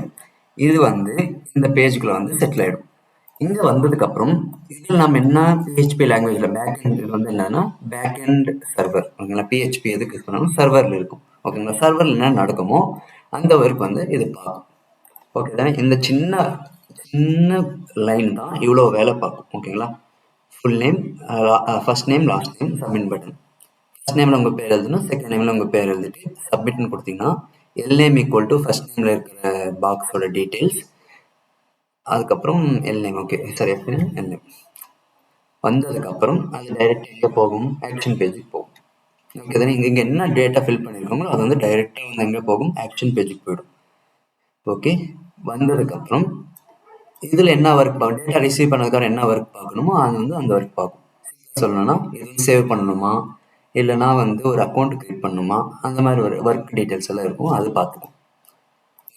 [SPEAKER 1] இது வந்து இந்த பேஜுக்குள்ள வந்து செட்டில் ஆயிடும். இங்க வந்ததுக்கு அப்புறம் இதில் நம்ம என்ன PHP லாங்குவேஜ்ல பேக் எண்ட் வந்து என்னன்னா பேக் எண்ட் சர்வர். ஓகேங்களா? PHP எதுக்கு யூஸ் பண்ணாலும் சர்வர்ல இருக்கும். ஓகேங்களா? சர்வர்ல என்ன நடக்குமோ அந்த ஒர்க் வந்து இது பார்க்கும். ஓகே தானே? இந்த சின்ன லைன் தான் இவ்வளோ வேலை பார்க்கும். ஓகேங்களா? Full name, first name, last name, submit button. First நேம்ல உங்க பேர் எழுதணும், செகண்ட் நேம்ல உங்க பேர் எழுதிட்டு சப்மிட்னு கொடுத்தீங்கன்னா L name equal to first நேம்ல இருக்கிற பாக்ஸோட டீடைல்ஸ், அதுக்கப்புறம் L name. Okay sorry, F name L name வந்ததுக்கப்புறம் அது டைரெக்ட் எங்கே போகும்? ஆக்ஷன் பேஜுக்கு போகும். ஓகே தானே? இங்கே என்ன டேட்டா ஃபில் பண்ணியிருக்காங்களோ அது வந்து டைரெக்டாக வந்து எங்கே போகும்? ஆக்ஷன் பேஜுக்கு போயிடும். ஓகே. வந்ததுக்கப்புறம் இதில் என்ன ஒர்க் பார்க்கணும்? டேட்டா ரிசீவ் பண்ணதுக்கப்புறம் என்ன ஒர்க் பார்க்கணுமோ அது வந்து அந்த ஒர்க் பார்க்கும். சொல்லணும்னா இது சேவ் பண்ணணுமா, இல்லைனா வந்து ஒரு அக்கௌண்ட் கிரியேட் பண்ணணுமா, அந்த மாதிரி ஒரு ஒர்க் டீட்டெயில்ஸ் எல்லாம் இருக்கும். அது பார்த்துக்கும்.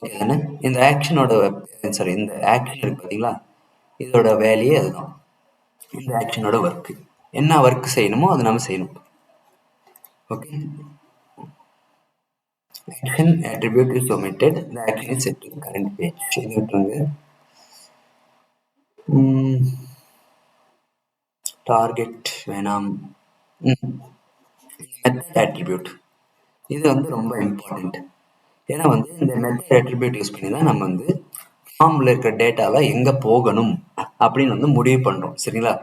[SPEAKER 1] ஓகே தானே? இந்த ஆக்ஷனோட இந்த ஆக்ஷன் இருக்கு பார்த்தீங்களா? இதோட வேலையே அதுதான். இந்த ஆக்ஷனோட ஒர்க் என்ன ஒர்க் செய்யணுமோ அதை நம்ம செய்யணும். Okay. action attribute is omitted, the action is set to current page. இது விட்டுருங்க. டார்கெட் வேணாம். மெத்தட் அட்ரிபியூட் இது வந்து ரொம்ப இம்பார்ட்டன்ட். ஏன்னா வந்து இந்த மெத்தட் அட்ரிபியூட் யூஸ் பண்ணி தான் நம்ம வந்து ஃபார்ம்ல இருக்கிற டேட்டாவை எங்க போகணும் அப்படின்னு வந்து முடிவு பண்றோம். சரிங்களா?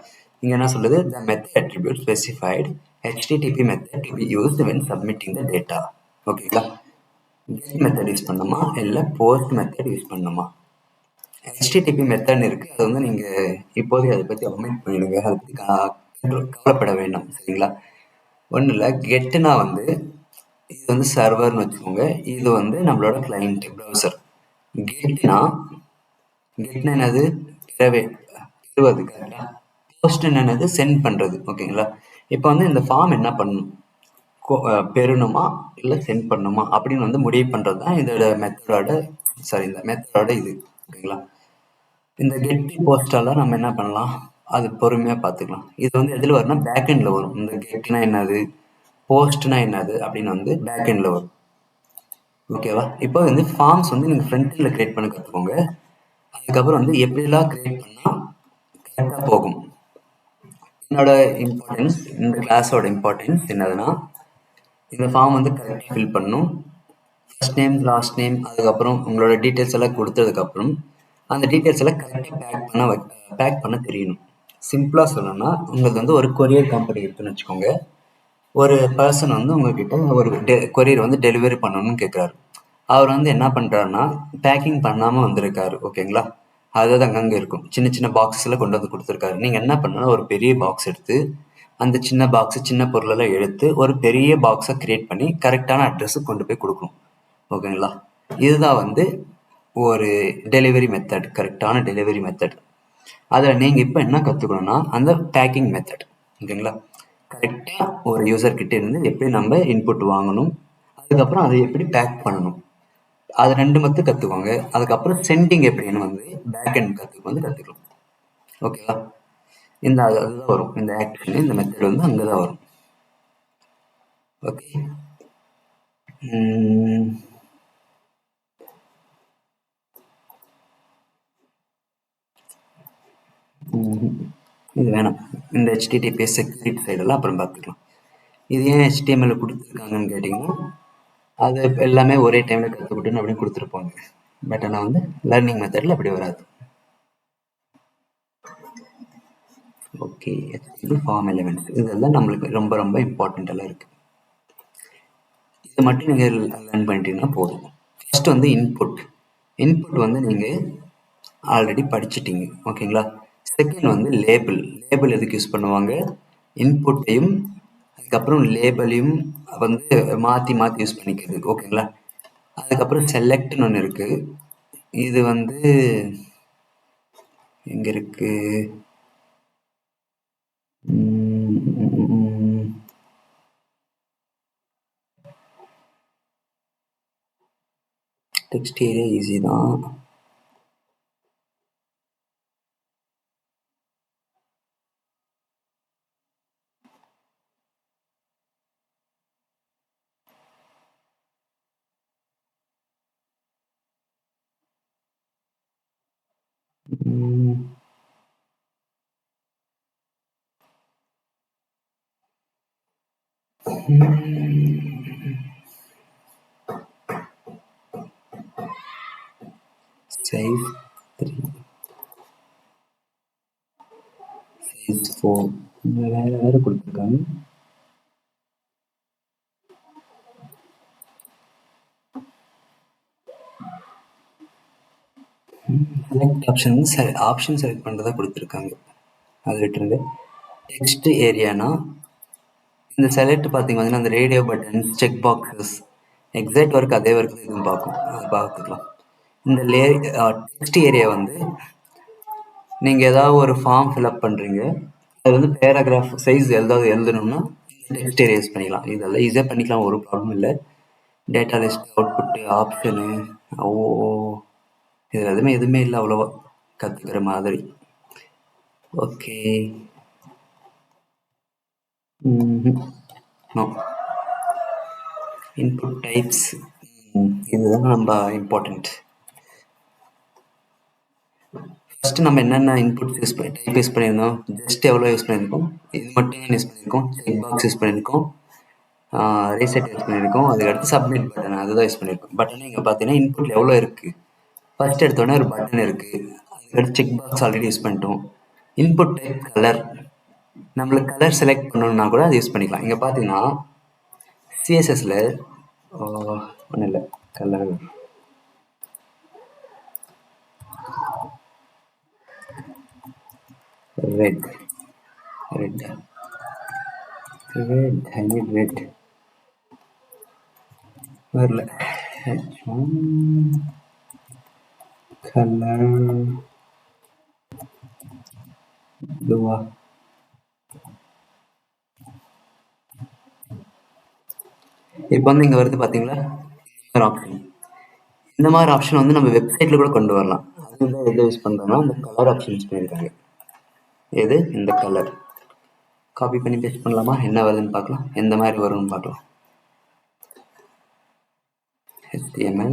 [SPEAKER 1] இங்க என்ன சொல்லுது? the method attribute specified HTTP method to be used when submitting the data. ஓகேங்களா? கெட் மெத்தட் யூஸ் பண்ணணுமா இல்ல போஸ்ட் மெத்தட் யூஸ் பண்ணணுமா? HTTP மெத்தட் இருக்கு. அது வந்து நீங்க இப்போதைக்கு அதை பத்தி ஒமிட் பண்ணிடுங்க. அதை பத்தி கவலைப்பட வேண்டாம். சரிங்களா? ஒன்றும் இல்லை. கெட்டுனா வந்து இது வந்து சர்வர்னு வச்சுக்கோங்க. இது வந்து நம்மளோட கிளைண்ட் ப்ரௌசர். கெட்னா என்னது? பெறுவது. கரெக்டா? போஸ்ட் என்னது? சென்ட் பண்றது. ஓகேங்களா? இப்போ வந்து இந்த ஃபார்ம் என்ன பண்ணணும்? பெறணுமா இல்லை சென்ட் பண்ணணுமா அப்படின்னு வந்து முடிவு பண்றது தான் இதோட இந்த மெத்தடோட இது. ஓகேங்களா? இந்த கெட் போஸ்டால நம்ம என்ன பண்ணலாம்? அது பொறுமையா பார்த்துக்கலாம். இது வந்து எதில் வரும்னா பேக் எண்ட்ல வரும். இந்த கெட்னா என்னது, போஸ்ட்னா என்னது அப்படின்னு வந்து பேக் எண்ட்ல வரும். ஓகேவா? இப்போ வந்து ஃபார்ம்ஸ் வந்து நீங்க ஃப்ரண்ட் எண்ட்ல கிரியேட் பண்ண கற்றுக்கோங்க. அதுக்கப்புறம் வந்து எப்படிலாம் கிரியேட் பண்ணா கரெக்டாக போகும். என்னோட இம்பார்ட்டன்ஸ், இந்த கிளாஸோட இம்பார்ட்டன்ஸ் என்னதுன்னா, இந்த ஃபார்ம் வந்து கரெக்டாக ஃபில் பண்ணணும். ஃபர்ஸ்ட் நேம், லாஸ்ட் நேம், அதுக்கப்புறம் உங்களோட டீட்டெயில்ஸ் எல்லாம் கொடுத்ததுக்கப்புறம் அந்த டீட்டெயில்ஸ் எல்லாம் கரெக்டாக பேக் பண்ண தெரியணும். சிம்பிளாக சொல்லணும்னா உங்களுக்கு வந்து ஒரு கொரியர் கம்பெனி இருக்குன்னு வச்சுக்கோங்க. ஒரு பர்சன் வந்து உங்ககிட்ட ஒரு கொரியர் வந்து டெலிவரி பண்ணணும்னு கேட்குறாரு. அவர் வந்து என்ன பண்ணுறாருன்னா பேக்கிங் பண்ணாமல் வந்திருக்காரு. ஓகேங்களா? அதாவது அங்கங்கே இருக்கும். சின்ன சின்ன பாக்ஸில் கொண்டு வந்து கொடுத்துருக்காரு. நீங்கள் என்ன பண்ணணும், ஒரு பெரிய பாக்ஸ் எடுத்து அந்த சின்ன பாக்ஸு சின்ன பொருளெல்லாம் எடுத்து ஒரு பெரிய பாக்ஸை கிரியேட் பண்ணி கரெக்டான அட்ரஸுக்கு கொண்டு போய் கொடுக்கணும். ஓகேங்களா? இதுதான் வந்து ஒரு டெலிவரி மெத்தட், கரெக்டான டெலிவரி மெத்தட். அதில் நீங்கள் இப்போ என்ன கற்றுக்கணும்னா அந்த பேக்கிங் மெத்தட். ஓகேங்களா? கரெக்டாக ஒரு யூசர் கிட்ட இருந்து எப்படி நம்ம இன்புட் வாங்கணும், அதுக்கப்புறம் அதை எப்படி பேக் பண்ணணும், அது 2 மட்டும் கற்றுக்கோங்க. அதுக்கப்புறம் சென்டிங் எப்படின்னு வந்து பேக் எண்ட் கற்றுக்கலாம். ஓகேவா? இந்த அதுதான் வரும். இந்த ஆக்ஷன், இந்த மெத்தட் வந்து அங்கே தான் வரும். ஓகே. இது வேணாம். இந்த HTTPS செக்யூரிட்டி சைடெல்லாம் அப்புறம் பார்த்துக்கலாம். இது ஏன் HTML கொடுத்துருக்காங்கன்னு கேட்டிங்கன்னா, அது எல்லாமே ஒரே டைமில் கற்றுக்கிட்டுன்னு அப்படின்னு கொடுத்துருப்பாங்க. பட் ஆனால் வந்து லேர்னிங் மெத்தடில் அப்படி வராது. ஓகே. ஃபார்ம் எலிமெண்ட்ஸ் இதெல்லாம் நம்மளுக்கு ரொம்ப ரொம்ப இம்பார்ட்டண்ட்டெல்லாம் இருக்குது. இதை மட்டும் நீங்கள் லேர்ன் பண்ணிட்டீங்கன்னா போதும். ஃபர்ஸ்ட் வந்து இன்புட் வந்து நீங்கள் ஆல்ரெடி படிச்சிட்டீங்க. ஓகேங்களா? செகண்ட் வந்து லேபிள் எதுக்கு யூஸ் பண்ணுவாங்க, இன்புட்டையும் அதுக்கப்புறம் லேபிளையும் வந்து மாற்றி யூஸ் பண்ணிக்கிறது. ஓகேங்களா? அதுக்கப்புறம் செலக்ட்னு ஒன்று இருக்குது. இது வந்து எங்கே இருக்குது, டெக்ஸ்ட் ஏரியா ஈஸி தான். size 3, size 4 வேற கொடுத்துருக்காங்க. செலக்ட் ஆப்ஷன் வந்து ஆப்ஷன் செலக்ட் பண்ணுறதா கொடுத்துருக்காங்க. அது விட்டுருங்க. டெக்ஸ்ட் ஏரியானா இந்த செலக்ட் பார்த்தீங்கன்னா அந்த radio button, check boxes, exact work அதே ஒர்க் இதுவும் பார்த்துக்கலாம். இந்த டெக்ஸ்ட் ஏரியா வந்து நீங்கள் ஏதாவது ஒரு ஃபார்ம் ஃபில்அப் பண்ணுறீங்க, அது வந்து பேராகிராஃப் சைஸ் ஏதாவது எழுதணும்னா டெக்ஸ்ட் ஏரியா யூஸ் பண்ணிக்கலாம். இதெல்லாம் ஈஸியாக பண்ணிக்கலாம், ஒரு ப்ராப்ளம் இல்லை. டேட்டா லிஸ்ட், அவுட்புட்டு, ஆப்ஷனு, இது எதுவுமே இல்லை அவ்வளோவா கற்றுக்கிற மாதிரி. ஓகே. இன்புட் டைப்ஸ் இதுதான் நம்ம இம்பார்ட்டண்ட். ஃபர்ஸ்ட் நம்ம என்னென்ன இன்புட் டைப் யூஸ் பண்ணியிருந்தோம், ஜஸ்ட் எவ்வளோ யூஸ் பண்ணியிருக்கோம், இது மட்டும் யூஸ் பண்ணியிருக்கோம், செக் பாக்ஸ் யூஸ் பண்ணியிருக்கோம், ரீசெட் யூஸ் பண்ணியிருக்கோம், அதுக்கடுத்து சப்மிட் பட்டன் அதுதான் யூஸ் பண்ணியிருக்கோம். பட்டன் இங்கே பார்த்தீங்கன்னா இன்புட்டில் எவ்வளோ இருக்குது, ஃபர்ஸ்ட் எடுத்தோடனே ஒரு பட்டன் இருக்குது, அதுக்கடுத்து செக் பாக்ஸ் ஆல்ரெடி யூஸ் பண்ணிட்டோம். இன்புட் டைப் கலர், நம்மளுக்கு கலர் செலக்ட் பண்ணணும்னா கூட அது யூஸ் பண்ணிக்கலாம். இங்கே பார்த்தீங்கன்னா சிஎஸ்எஸ்ல ஒன்றும் இல்லை, colour red, I need red வரல. கலர் ப்ளூவா, இப்போ வந்து இங்கே வருது பார்த்தீங்களா ஆப்ஷன். இந்த மாதிரி ஆப்ஷன் வந்து நம்ம வெப்சைட்டில் கூட கொண்டு வரலாம். அதுதான் எதை யூஸ் பண்ணுறோம்னா இந்த கலர் ஆப்ஷன் யூஸ் பண்ணியிருக்காங்க. எது இந்த கலர் காப்பி பண்ணி பேஸ்ட் பண்ணலாமா, என்ன வருதுன்னு பார்க்கலாம், எந்த மாதிரி வரும்னு பார்க்கலாம். HTML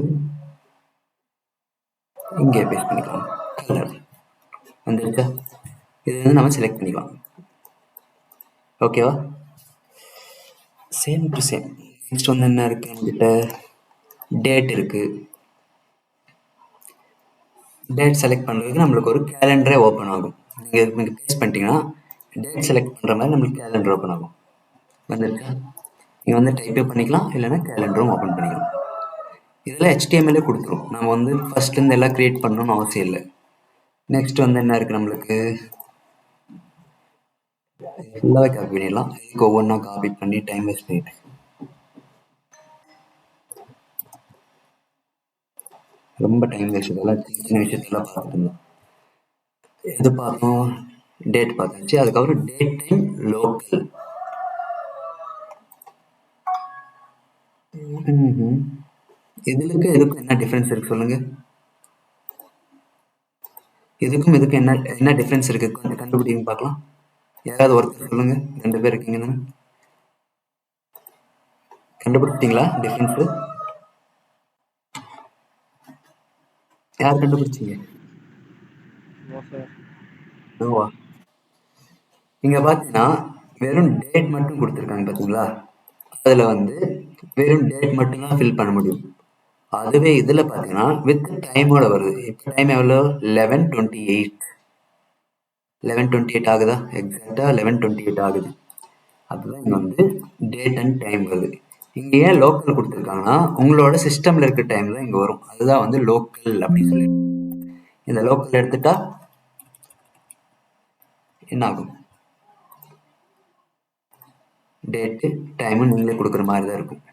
[SPEAKER 1] இங்கே பேஸ்ட் பண்ணிக்கலாம். கலர் வந்துருச்சா, இது வந்து நம்ம செலக்ட் பண்ணிக்கலாம். ஓகேவா? Same to same. நெக்ஸ்ட் வந்து என்ன இருக்குது என்கிட்ட, டேட் இருக்குது. டேட் செலக்ட் பண்ணுறதுக்கு நம்மளுக்கு ஒரு கேலண்டரே ஓப்பன் ஆகும். நீங்கள் பேஸ்ட் பண்ணிட்டீங்கன்னா டேட் செலக்ட் பண்ணுற மாதிரி நம்மளுக்கு கேலண்டர் ஓப்பன் ஆகும். வந்துருக்கா? நீங்கள் வந்து டைப்பே பண்ணிக்கலாம், இல்லைன்னா கேலண்டரும் ஓப்பன் பண்ணிக்கலாம். இதெல்லாம் HTML கொடுத்துரும். நம்ம வந்து ஃபர்ஸ்ட்லேருந்து எல்லாம் க்ரியேட் பண்ணணும்னு அவசியம் இல்லை. நெக்ஸ்ட் வந்து என்ன இருக்குது நம்மளுக்கு, ஃபுல்லாகவே காப்பி பண்ணிடலாம். இதுக்கு ஒவ்வொன்றா காப்பி பண்ணி டைம் வேஸ்ட் பண்ணிட்டு ரொம்ப டைம் வேஸ்ட். இதெல்லாம் சின்ன விஷயத்தெல்லாம் பார்த்துட்டு இருந்தோம். எது பார்த்தோம்? டேட் பார்த்தாச்சு. அதுக்கப்புறம் டேட் டைம் லோக்கல். இதுக்கு இதுக்கும் என்ன டிஃப்ரென்ஸ் இருக்கு சொல்லுங்க. இதுக்கும் இதுக்கும் என்ன டிஃப்ரென்ஸ் இருக்கு கொஞ்சம் கண்டுபிடிங்க பார்க்கலாம். யாராவது ஒருத்தர் சொல்லுங்க. 2 பேர் இருக்கீங்க தானே, கண்டுபிடிச்சிட்டீங்களா டிஃப்ரென்ஸ்? யார் கண்டுபிடிச்சீங்க? நோவா. இங்க பாத்தீங்கன்னா வெறும் டேட் மட்டும் கொடுத்துருக்காங்க பாத்தீங்களா, அதுல வந்து வெறும் டேட் மட்டும் தான் ஃபில் பண்ண முடியும். அதுவே இதுல பாத்தீங்கன்னா வித் டைமோட வருது. இப்போ டைம் எவ்வளோ? 11:28. 11:28 ஆகுதா? எக்ஸாக்டா 11:28 ஆகுது. அதுதான் இங்க வந்து டேட் அண்ட் டைம் வருது. இங்க ஏன் லோக்கல் கொடுத்துருக்காங்கன்னா உங்களோட சிஸ்டம்ல இருக்க டைம் தான் இங்க வரும். அதுதான் வந்து லோக்கல் அப்படின்னு சொல்லி. இந்த லோக்கல் எடுத்துட்டா என்ன ஆகும்? டேட்டு டைமு நீங்களே கொடுக்குற மாதிரி தான் இருக்கும்.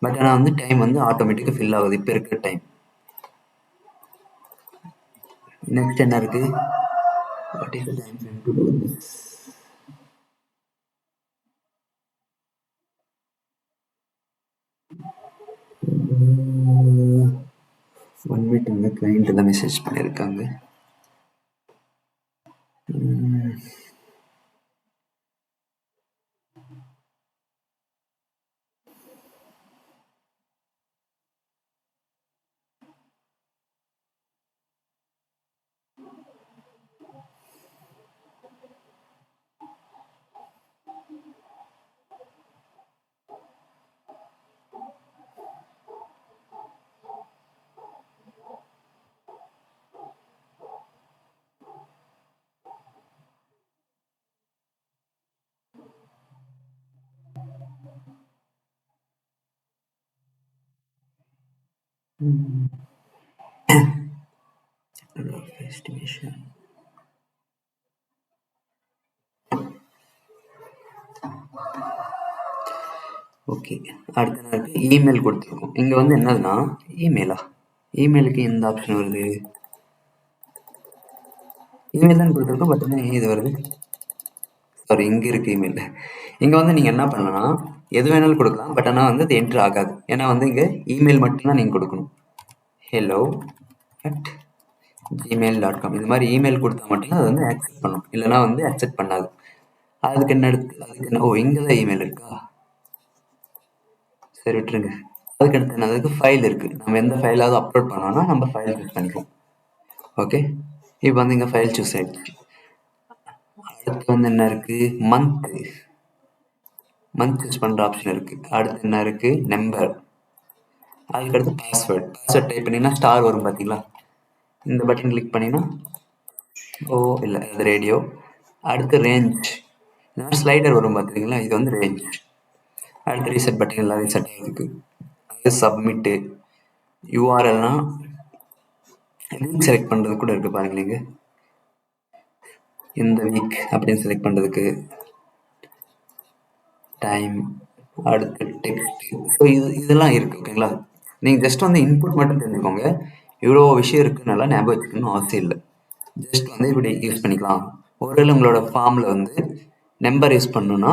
[SPEAKER 1] பட் ஆனால் வந்து டைம் வந்து ஆட்டோமேட்டிக்காக ஃபில் ஆகுது இப்போ இருக்கிற டைம். நெக்ஸ்ட் என்ன இருக்கு? What is the time to to this? One minute, இந்த கிளைண்ட் தான் மெசேஜ் பண்ணியிருக்காங்க. எஸ்டிமேஷன். ஓகே, அடுத்த நாளுக்கு இமெயில் கொடுத்துருக்கோம். இங்கே வந்து என்னதுன்னா இமெயிலா, இமெயிலுக்கு எந்த ஆப்ஷன் வருது? இமெயில் தான் கொடுத்துருக்கோம். பட் என்ன இது வருது? சாரி, இங்கே இருக்குது இமெயில். இங்கே வந்து நீங்கள் என்ன பண்ணலாம், எது வேணாலும் கொடுக்கலாம். பட் ஆனால் வந்து அது என்ட்ரு ஆகாது. ஏன்னா வந்து இங்கே இமெயில் மட்டும்தான் நீங்கள் கொடுக்கணும். hello@gmail.com இது மாதிரி இமெயில் கொடுத்தா மட்டும்தான் அது வந்து ஆக்செப்ட் பண்ணும், இல்லைனா வந்து அக்செப்ட் பண்ணாது. அதுக்கு என்ன அதுக்கு என்ன, ஓ இங்கே தான் இமெயில் இருக்கா, சரி விட்டுருங்க. அதுக்கு அடுத்து என்ன, அதுக்கு ஃபைல் இருக்குது. நம்ம எந்த ஃபைலாவது அப்லோட் பண்ணோம்னா நம்ம ஃபைல் சூஸ் பண்ணிக்கலாம். ஓகே, இப்போ வந்து இங்கே ஃபைல் சூஸ் ஆகிடுச்சு. அடுத்து வந்து என்ன இருக்குது, மந்த் சூஸ் பண்ணுற ஆப்ஷன் இருக்குது. அடுத்து என்ன இருக்குது, நம்பர். அதுக்கடுத்து பாஸ்வேர்ட் டைப் பண்ணிங்கன்னா ஸ்டார் வரும் பார்த்தீங்களா, இந்த பட்டன் கிளிக் பண்ணிங்கன்னா ஓ இல்லை அது ரேடியோ. அடுத்து ரேஞ்ச், இந்த மாதிரி ஸ்லைடர் வரும் பார்த்தீங்களா, இது வந்து ரேஞ்ச். அடுத்து ரீசெட் பட்டன் எல்லாம் ரீசெட் ஆகிருக்கு. அது சப்மிட்டு. யூஆர்எல்னா லிங்க் செலக்ட் பண்ணுறது கூட இருக்குது பாருங்களேங்க, இந்த வீக் அப்படின்னு செலக்ட் பண்ணுறதுக்கு டைம். அடுத்து டெக்ஸ்ட். ஸோ இதெல்லாம் இருக்குது. ஓகேங்களா, நீங்கள் ஜஸ்ட் வந்து இன்புட் மட்டும் தெரிஞ்சுக்கோங்க. இவ்வளோ விஷயம் இருக்குனால ஞாபகம் வச்சுக்கணும்னு அவசியம் இல்லை. ஜஸ்ட் வந்து இப்படி யூஸ் பண்ணிக்கலாம். ஒருவேளை உங்களோட ஃபார்மில் வந்து நம்பர் யூஸ் பண்ணணுன்னா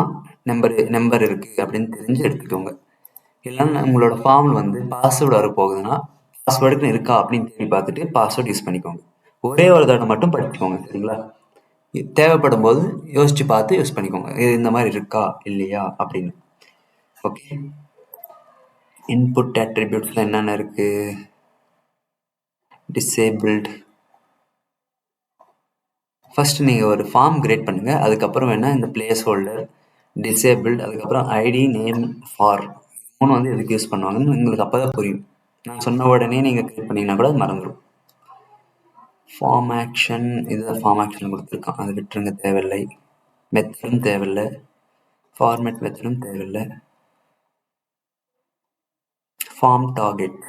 [SPEAKER 1] நம்பர் இருக்குது அப்படின்னு தெரிஞ்சு எடுத்துக்கோங்க. இல்லைன்னா உங்களோட ஃபார்மில் வந்து பாஸ்வேர்டு வர போகுதுன்னா பாஸ்வேர்டுக்கு இருக்கா அப்படின்னு தேடி பார்த்துட்டு பாஸ்வேர்டு யூஸ் பண்ணிக்கோங்க. ஒரே ஒரு தடவை மட்டும் படிச்சுக்கோங்க, சரிங்களா? தேவைப்படும் போது யோசிச்சு பார்த்து யூஸ் பண்ணிக்கோங்க, இது இந்த மாதிரி இருக்கா இல்லையா அப்படின்னு. ஓகே, இன்புட் அட்ரிபியூட்ஸ்ல என்னென்ன இருக்கு? டிசேபிள்டு. ஃபர்ஸ்ட் நீங்கள் ஒரு ஃபார்ம் கிரியேட் பண்ணுங்க. அதுக்கப்புறம் வேணா இந்த பிளேஸ் ஹோல்டர், டிசேபிள்டு, அதுக்கப்புறம் ஐடி, நேம், ஃபார், மூணு வந்து எதுக்கு யூஸ் பண்ணுவாங்கன்னு உங்களுக்கு அப்போ தான் புரியும். நான் சொன்ன உடனே நீங்கள் கிரியேட் பண்ணிங்கன்னா கூட அது மறந்துடும். ஃபார்ம் ஆக்ஷன், இதுதான் ஃபார்ம் ஆக்ஷன் கொடுத்துருக்கான், அது விட்டுருங்க, தேவையில்லை. மெத்தடும் தேவையில்லை, ஃபார்மேட் மெத்தடும் தேவையில்லை. ஃபார்ம் டார்கெட்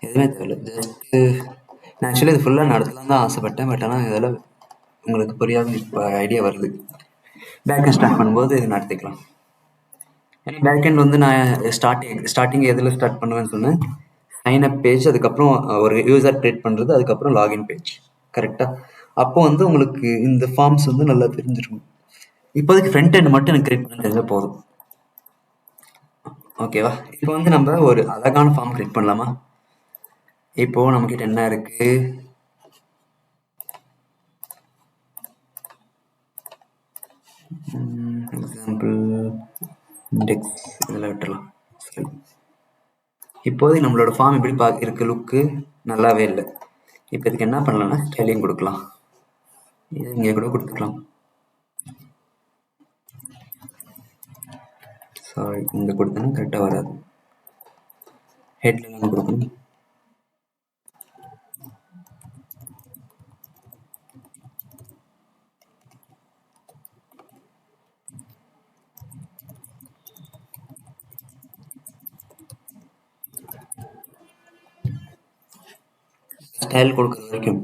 [SPEAKER 1] எதுவுமே தேவையில்லை. ஜஸ்ட்டு நான் ஆக்சுவலி இது ஃபுல்லாக நடத்தலாம் தான் ஆசைப்பட்டேன், பட் ஆனால் இதில் உங்களுக்கு புரியாத இப்போ ஐடியா வருது. பேக்கெண்ட் ஸ்டார்ட் பண்ணும்போது இது நடத்திக்கலாம். ஏன்னா பேக்கெண்ட் வந்து நான் ஸ்டார்டிங் எதில் ஸ்டார்ட் பண்ணுவேன்னு சொன்னேன், சைன் அப் பேஜ், அதுக்கப்புறம் ஒரு யூசர் கிரியேட் பண்ணுறது, அதுக்கப்புறம் லாகின் பேஜ். கரெக்டாக? அப்போ வந்து உங்களுக்கு இந்த ஃபார்ம்ஸ் வந்து நல்லா தெரிஞ்சிருக்கும். இப்போதைக்கு ஃப்ரண்ட் எண்ட் மட்டும் எனக்கு கிரியேட் பண்ண தெரிஞ்சால் போதும். ஓகேவா? இப்போ வந்து நம்ம ஒரு அழகான ஃபார்ம் கிரியேட் பண்ணலாமா? இப்போ நம்மக்கிட்ட என்ன இருக்கு? எக்ஸாம்பிள் இண்டெக்ஸ், இதில் விட்டுடலாம். சரி, இப்போதைக்கு நம்மளோட ஃபார்ம் எப்படி இருக்கு, லுக்கு நல்லாவே இல்லை. இப்போ இதுக்கு என்ன பண்ணலாம்னா ஸ்டைலிங் கொடுக்கலாம். இது இங்கே கூட கொடுத்துக்கலாம். சாரி, இங்கே கொடுத்தோன்னா கரெக்டாக வராது. ஹெட்ல நம்ம கொடுக்கணும். ஸ்டைல் கொடுக்குற வரைக்கும்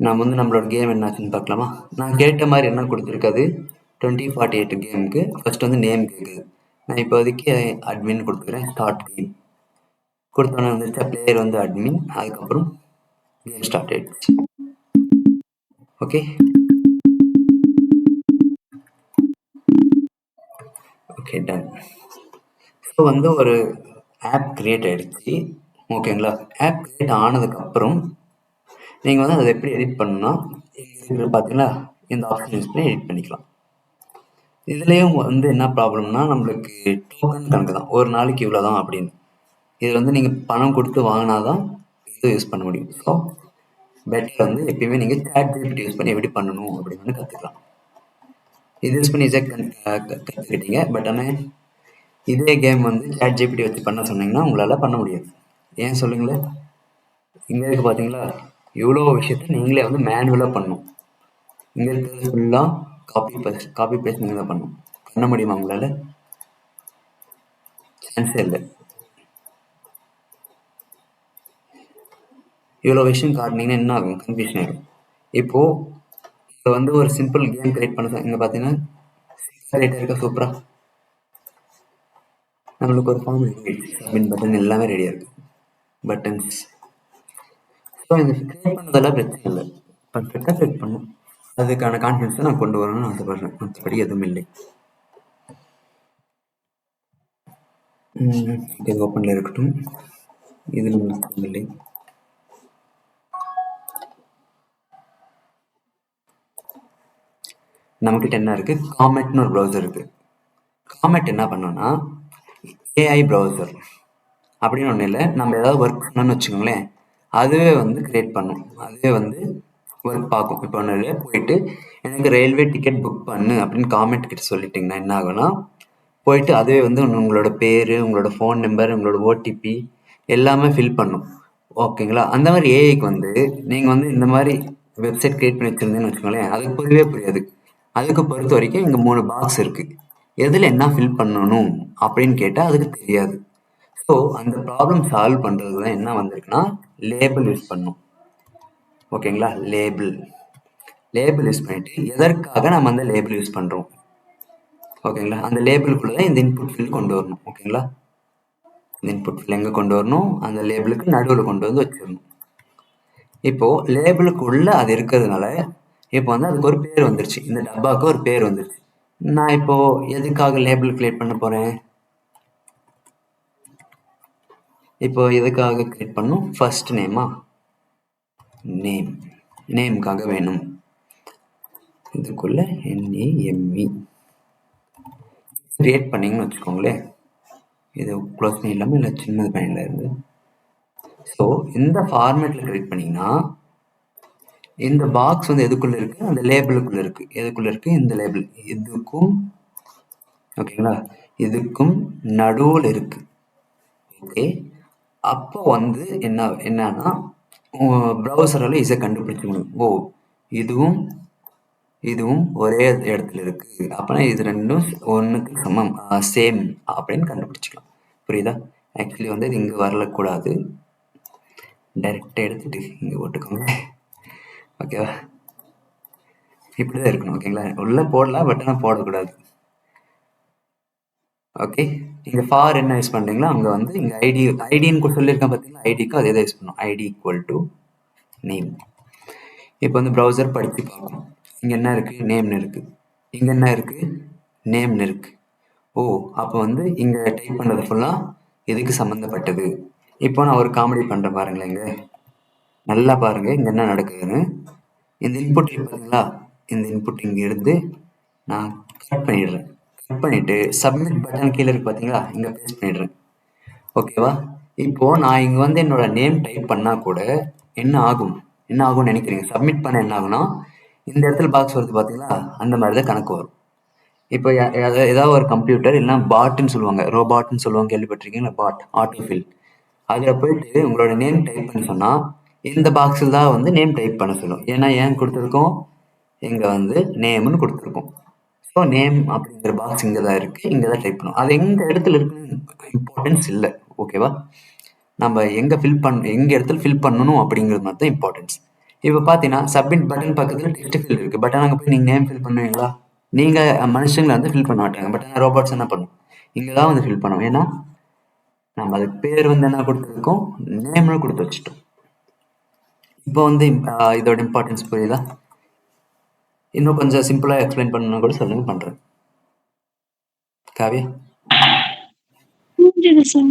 [SPEAKER 1] நான் வந்து நம்மளோட கேம் என்னாச்சுன்னு பார்க்கலாமா? நான் கேட்ட மாதிரி என்ன கொடுத்துருக்காது, 2048 கேமுக்கு ஃபர்ஸ்ட் வந்து நேம் கேட்குது. நான் இப்போதைக்கு அட்மின் கொடுத்துக்கிறேன். ஸ்டார்ட் கேம் கொடுத்தோன்னே வந்துருச்சா, பிளேயர் வந்து அட்மின், அதுக்கப்புறம் கேம் ஸ்டார்ட் ஆயிடுச்சு. Okay okay, done. ஸோ வந்து ஒரு ஆப் கிரியேட் ஆகிடுச்சு. ஓகேங்களா? ஆப் கிரியேட் ஆனதுக்கப்புறம் நீங்கள் வந்து அதை எப்படி எடிட் பண்ணணும்னா, பார்த்தீங்களா, இந்த ஆப்ஷன் யூஸ் பண்ணி எடிட் பண்ணிக்கலாம். இதுலேயும் வந்து என்ன ப்ராப்ளம்னா, நம்மளுக்கு டோக்கன் கணக்கு தான், ஒரு நாளைக்கு இவ்வளோ தான் அப்படின்னு. இதில் வந்து நீங்கள் பணம் கொடுத்து வாங்கினா தான் இது யூஸ் பண்ண முடியும். ஸோ பெட்டர் வந்து எப்பயுமே நீங்கள் ChatGPT யூஸ் பண்ணி எப்படி பண்ணணும் அப்படின்னு கற்றுக்கலாம். இது யூஸ் பண்ணி கற்றுக்கிட்டீங்க. பட் ஆனால் இதே கேம் வந்து ChatGPT வச்சு பண்ண சொன்னீங்கன்னா உங்களால் பண்ண முடியாது. ஏன் சொல்லுங்களேன்? இங்கே இருக்கு பார்த்தீங்களா, இவ்வளோ விஷயத்த நீங்களே வந்து மேனுவலாக பண்ணணும். இங்கே இருக்கிறது ஃபுல்லாக காப்பி பேஸ்ட் நீங்கள் தான் பண்ணணும். பண்ண முடியுமா உங்களால்? சான்ஸே இல்லை. இவ்வளோ விஷயம் காட்டினீங்கன்னா என்ன ஆகும்? கன்ஃபியூஷன் ஆகிடும். இப்போது இப்போ வந்து ஒரு சிம்பிள் கேம் கிரியேட் பண்ண இங்கே பார்த்தீங்கன்னா கிரியேட் இருக்க சூப்பராக நம்மளுக்கு ஒரு ஃபார்ம் சப்மிட் பட்டன் எல்லாமே ரெடியாக இருக்குது, பட்டன்ஸ். ஸோ இந்த கிரியேட் பண்ணதெல்லாம் பிரச்சனை இல்லை, பர்ஃபெக்டாக கிரியேட் பண்ணும். அதுக்கான கான்ஃபிடன்ஸை நான் கொண்டு வரணும்னு ஆசைப்படுறேன், மற்றபடி எதுவும் இல்லை. இது ஓப்பனில் இருக்கட்டும், இதில் உங்களுக்கு இல்லை. நம்மக்கிட்ட என்ன இருக்குது, காமெட்னு ஒரு ப்ரௌசர் இருக்குது. காமெட் என்ன பண்ணோன்னா ஏஐ ப்ரௌசர் அப்படின்னு ஒன்றும் இல்லை. நம்ம ஏதாவது ஒர்க் பண்ணணும்னு வச்சுக்கோங்களேன், அதுவே வந்து கிரியேட் பண்ணும், அதுவே வந்து ஒர்க் பார்க்கும். இப்போ ஒன்று போயிட்டு எனக்கு ரயில்வே டிக்கெட் புக் பண்ணு அப்படின்னு காமெண்ட் கிட்ட சொல்லிட்டிங்கன்னா என்ன ஆகும்னா, போயிட்டு அதுவே வந்து உங்களோட பேர், உங்களோட ஃபோன் நம்பர், உங்களோட ஓடிபி எல்லாமே ஃபில் பண்ணும். ஓகேங்களா? அந்த மாதிரி ஏஐக்கு வந்து நீங்கள் வந்து இந்த மாதிரி வெப்சைட் கிரியேட் பண்ணி வச்சுருந்தேன்னு வச்சுக்கோங்களேன், அதுக்கு புரியவே புரியாது. அதுக்கு பொறுத்த வரைக்கும் இங்கே 3 பாக்ஸ் இருக்குது, எதில் என்ன ஃபில் பண்ணணும் அப்படின்னு கேட்டால் அதுக்கு தெரியாது. ஸோ அந்த ப்ராப்ளம் சால்வ் பண்ணுறது தான் என்ன வந்திருக்குன்னா, லேபிள் யூஸ் பண்ணும். ஓகேங்களா? லேபிள் யூஸ் பண்ணிட்டு எதற்காக நம்ம அந்த லேபிள் யூஸ் பண்ணுறோம், ஓகேங்களா, அந்த லேபிளுக்குள்ள தான் இந்த இன்புட் ஃபீல்ட் கொண்டு வரணும். ஓகேங்களா? இந்த இன்புட் ஃபீல்ட் எங்கே கொண்டு வரணும், அந்த லேபிளுக்கு நடுவில் கொண்டு வந்து வச்சிடணும். இப்போது லேபிளுக்குள்ள அது இருக்கிறதுனால இப்போ வந்து அதுக்கு ஒரு பேர் வந்துருச்சு, இந்த டப்பாவுக்கு ஒரு பேர் வந்துருச்சு. நான் இப்போ எதுக்காக லேபிள் கிரியேட் பண்ண போகிறேன், இப்போ எதுக்காக கிரியேட் பண்ணும், ஃபர்ஸ்ட் நேமா, நேமுக்காக வேணும். இதுக்குள்ள NAME கிரியேட் பண்ணிங்கன்னு வச்சுக்கோங்களேன், இது க்ளோஸ் பண்ணி இல்லாமல் இல்லை சின்னது பயனில் இருந்து. ஸோ இந்த ஃபார்மேட்டில் கிரியேட் பண்ணிங்கன்னா இந்த பாக்ஸ் வந்து எதுக்குள்ளே இருக்குது, அந்த லேபிளுக்குள்ளே இருக்குது. எதுக்குள்ளே இருக்குது, இந்த லேபிள், இதுக்கும் ஓகேங்களா, இதுக்கும் நடுவில் இருக்குது. ஓகே, அப்போ வந்து என்னன்னா ப்ரௌசரால ஈஸியாக கண்டுபிடிக்க முடியும். ஓ, இதுவும் இதுவும் ஒரே இடத்துல இருக்கு, அப்பனா இது ரெண்டும் ஒன்றுக்கு சமம், சேம் அப்படின்னு கண்டுபிடிச்சிக்கலாம். புரியுதா? ஆக்சுவலி வந்து இது இங்கே வரலக்கூடாது, டைரெக்டாக எடுத்துட்டு இங்கே போட்டுக்கோங்க. ஓகேவா? இப்படிதான் இருக்கணும். ஓகேங்களா? உள்ள போடலாம், பட் ஆனால் போடக்கூடாது. ஓகே, இங்க ஃபார் என்ன யூஸ் பண்றீங்களோ அங்க வந்து இங்க ஐடின்னு கூட சொல்லியிருக்கேன் பார்த்தீங்களா, ஐடிக்கும் அதே தான் யூஸ் பண்ணணும். ID equal to name. இப்போ வந்து ப்ரௌசர் படித்து பார்க்கணும். இங்க என்ன இருக்கு? நேம்னு இருக்கு. இங்க என்ன இருக்கு? நேம்னு இருக்கு. ஓ, அப்போ வந்து இங்க டைப் பண்ணது ஃபுல்லா எதுக்கு சம்மந்தப்பட்டது? இப்போ நான் ஒரு காமெடி பண்றேன் பாருங்களேன். இங்க நல்லா பாருங்க இங்க என்ன நடக்குதுன்னு. இந்த இன்புட் பார்த்தீங்களா, இந்த இன்புட் இங்க இருந்து நான் கட் பண்ணிடுறேன். கட் பண்ணிட்டு சப்மிட் பட்டன் கீழே இருக்கு பார்த்தீங்களா, இங்க பேஸ்ட் பண்ணிடுறேன். ஓகேவா? இப்போ நான் இங்க வந்து என்னோட நேம் டைப் பண்ணா கூட என்ன ஆகும்? என்ன ஆகும்னு நினைக்கிறீங்க? சப்மிட் பண்ண என்ன ஆகும்னா, இந்த இடத்துல பாக்ஸ் வருது பார்த்தீங்களா, அந்த மாதிரி தான் கணக்கு வரும். இப்போ ஏதாவது ஒரு கம்ப்யூட்டர் இல்லைன்னா பாட்ன்னு சொல்லுவாங்க, ரோபாட்ன்னு சொல்லுவாங்க, கேள்விப்பட்டிருக்கீங்களா? பாட், ஆட்டோஃபில். அதில் போயிட்டு உங்களோட நேம் டைப் பண்ண சொன்னா இந்த பாக்ஸில் தான் வந்து நேம் டைப் பண்ண சொல்லும். ஏன்னா ஏன் கொடுத்துருக்கோம்? இங்க வந்து நேம்னு கொடுத்துருக்கோம். ஸோ நேம் அப்படிங்கிற பாக்ஸ் இங்கே தான் இருக்கு, இங்கே தான் டைப் பண்ணும். அது எந்த இடத்துல இருக்குன்னு இம்பார்ட்டன்ஸ் இல்லை. ஓகேவா? நம்ம எங்க இடத்துல ஃபில் பண்ணணும் அப்படிங்கிறது மட்டும் தான் இம்பார்ட்டன்ஸ். இப்போ பார்த்தீங்கன்னா சப்மிட் பட்டன் பக்கத்தில் டெக்ஸ்ட் ஃபீல்ட் இருக்கு, பட் அங்கே போய் நீங்கள் நேம் ஃபில் பண்ணுவீங்களா? நீங்க மனுஷங்களை வந்து ஃபில் பண்ண மாட்டாங்க, பட் ஆனால் ரோபோட்ஸ் என்ன பண்ணும்? இங்கே தான் வந்து ஃபில் பண்ணும். ஏன்னா நம்ம அதுக்கு பேர் வந்து என்ன கொடுத்துருக்கோம்? நேம்னு கொடுத்து வச்சுட்டோம். இப்போ வந்து இதோட இம்பார்ட்டன்ஸ் புரியுதா? இன்னும் கொஞ்சம் சிம்பிளா எக்ஸ்பிளைன் பண்ணணும் கூட சொல்லுங்க, பண்றேன். காவியா?
[SPEAKER 2] புரிஞ்சுது சார்.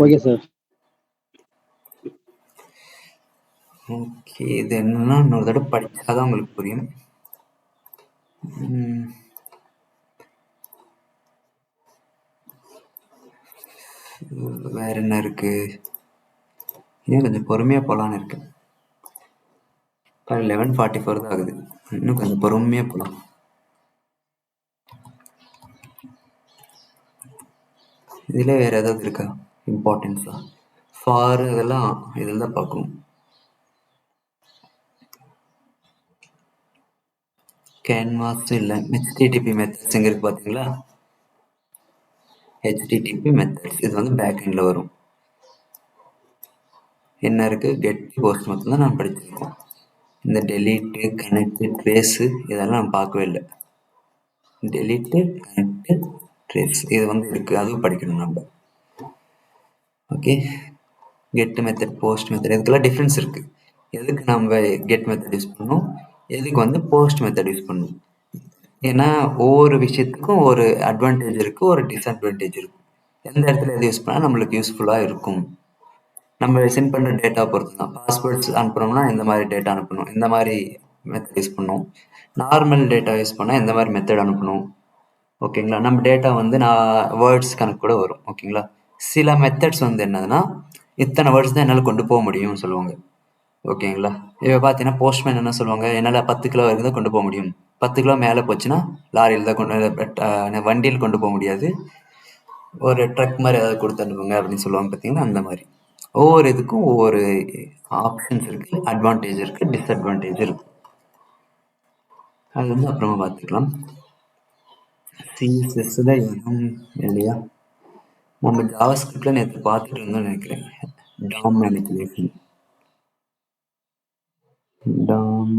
[SPEAKER 3] Okay sir.
[SPEAKER 1] ஓகே, இது என்னன்னா இன்னொரு தடவை படிச்சாதான் உங்களுக்கு புரியும். வேற என்ன இருக்கு? ஏன் கொஞ்சம் பொறுமையா போலான்னு இருக்கு. 11:44 தான் ஆகுது, இன்னும் கொஞ்சம் பொறுமையா போலாம். இதுல வேற ஏதாவது இருக்கா இம்பார்ட்டன்ஸா? ஃபார் இதெல்லாம் இதில் தான் பார்க்கணும். கேன்வாஸ் இல்லை, ஹெச்டிடிபி மெத்தட்ஸ் எங்க இருக்கு பார்த்தீங்களா? ஹெச்டிடிபி மெத்தட்ஸ் இது வந்து பேக் எண்ட்ல வரும். என்ன இருக்கு? கெட், போஸ்ட் மட்டும் தான் நான் படிச்சிருக்கோம். இந்த டெலீட்டு, கனெக்ட், ட்ரேஸு இதெல்லாம் நான் பார்க்கவே இல்லை. டெலீட்டு, கனெக்ட், ட்ரேஸ் இது வந்து இருக்கு, அதுவும் படிக்கணும் நம்ம. Okay, get method, post method இதுக்கெல்லாம் டிஃப்ரென்ஸ் இருக்கு. எதுக்கு நம்ம கெட் மெத்தட் யூஸ் பண்ணணும், எதுக்கு வந்து போஸ்ட் மெத்தட் யூஸ் பண்ணணும்? ஏன்னா ஒவ்வொரு விஷயத்துக்கும் ஒரு அட்வான்டேஜ் இருக்கு, ஒரு டிஸ்அட்வான்டேஜ் இருக்கு. எந்த இடத்துல எது யூஸ் பண்ணால் நம்மளுக்கு யூஸ்ஃபுல்லாக இருக்கும், நம்ம சென்ட் பண்ணுற டேட்டா பொறுத்து தான். பாஸ்வேர்ட்ஸ் அனுப்புனோம்னா இந்த மாதிரி டேட்டா அனுப்பணும், இந்த மாதிரி மெத்தட் யூஸ் பண்ணணும். நார்மல் டேட்டா யூஸ் பண்ணால் இந்த மாதிரி மெத்தட் அனுப்பணும். ஓகேங்களா? நம்ம டேட்டா வந்து வேர்ட்ஸ் கணக்கு கூட வரும். ஓகேங்களா? சில மெத்தட்ஸ் வந்து என்னதுன்னா இத்தனை வேர்ட்ஸ் தான் என்னால் கொண்டு போக முடியும்னு சொல்லுவாங்க. ஓகேங்களா? இப்போ பார்த்தீங்கன்னா போஸ்ட்மேன் என்ன சொல்லுவாங்க, என்னால் 10 கிலோ வரைக்கும் தான் கொண்டு போக முடியும், 10 கிலோ மேலே போச்சுன்னா லாரியில் தான் வண்டியில் கொண்டு போக முடியாது, ஒரு ட்ரக் மாதிரி ஏதாவது கொடுத்து அனுப்புங்க அப்படின்னு சொல்லுவாங்க. பார்த்தீங்கன்னா அந்த மாதிரி ஒவ்வொரு இதுக்கும் ஒவ்வொரு ஆப்ஷன்ஸ் இருக்கு, அட்வான்டேஜ் இருக்கு, டிஸ்அட்வான்டேஜ் இருக்கு. அது வந்து அப்புறமா பார்த்துக்கலாம். சிஎஸ்எஸ் தான் எதுவும் இல்லையா? நம்ம ஜாவாஸ்கிரிப்ட்ல நேற்று பார்த்துட்டு இருந்தோம்னு நினைக்கிறேன். டாம் மேனிபுலேஷன், டாம்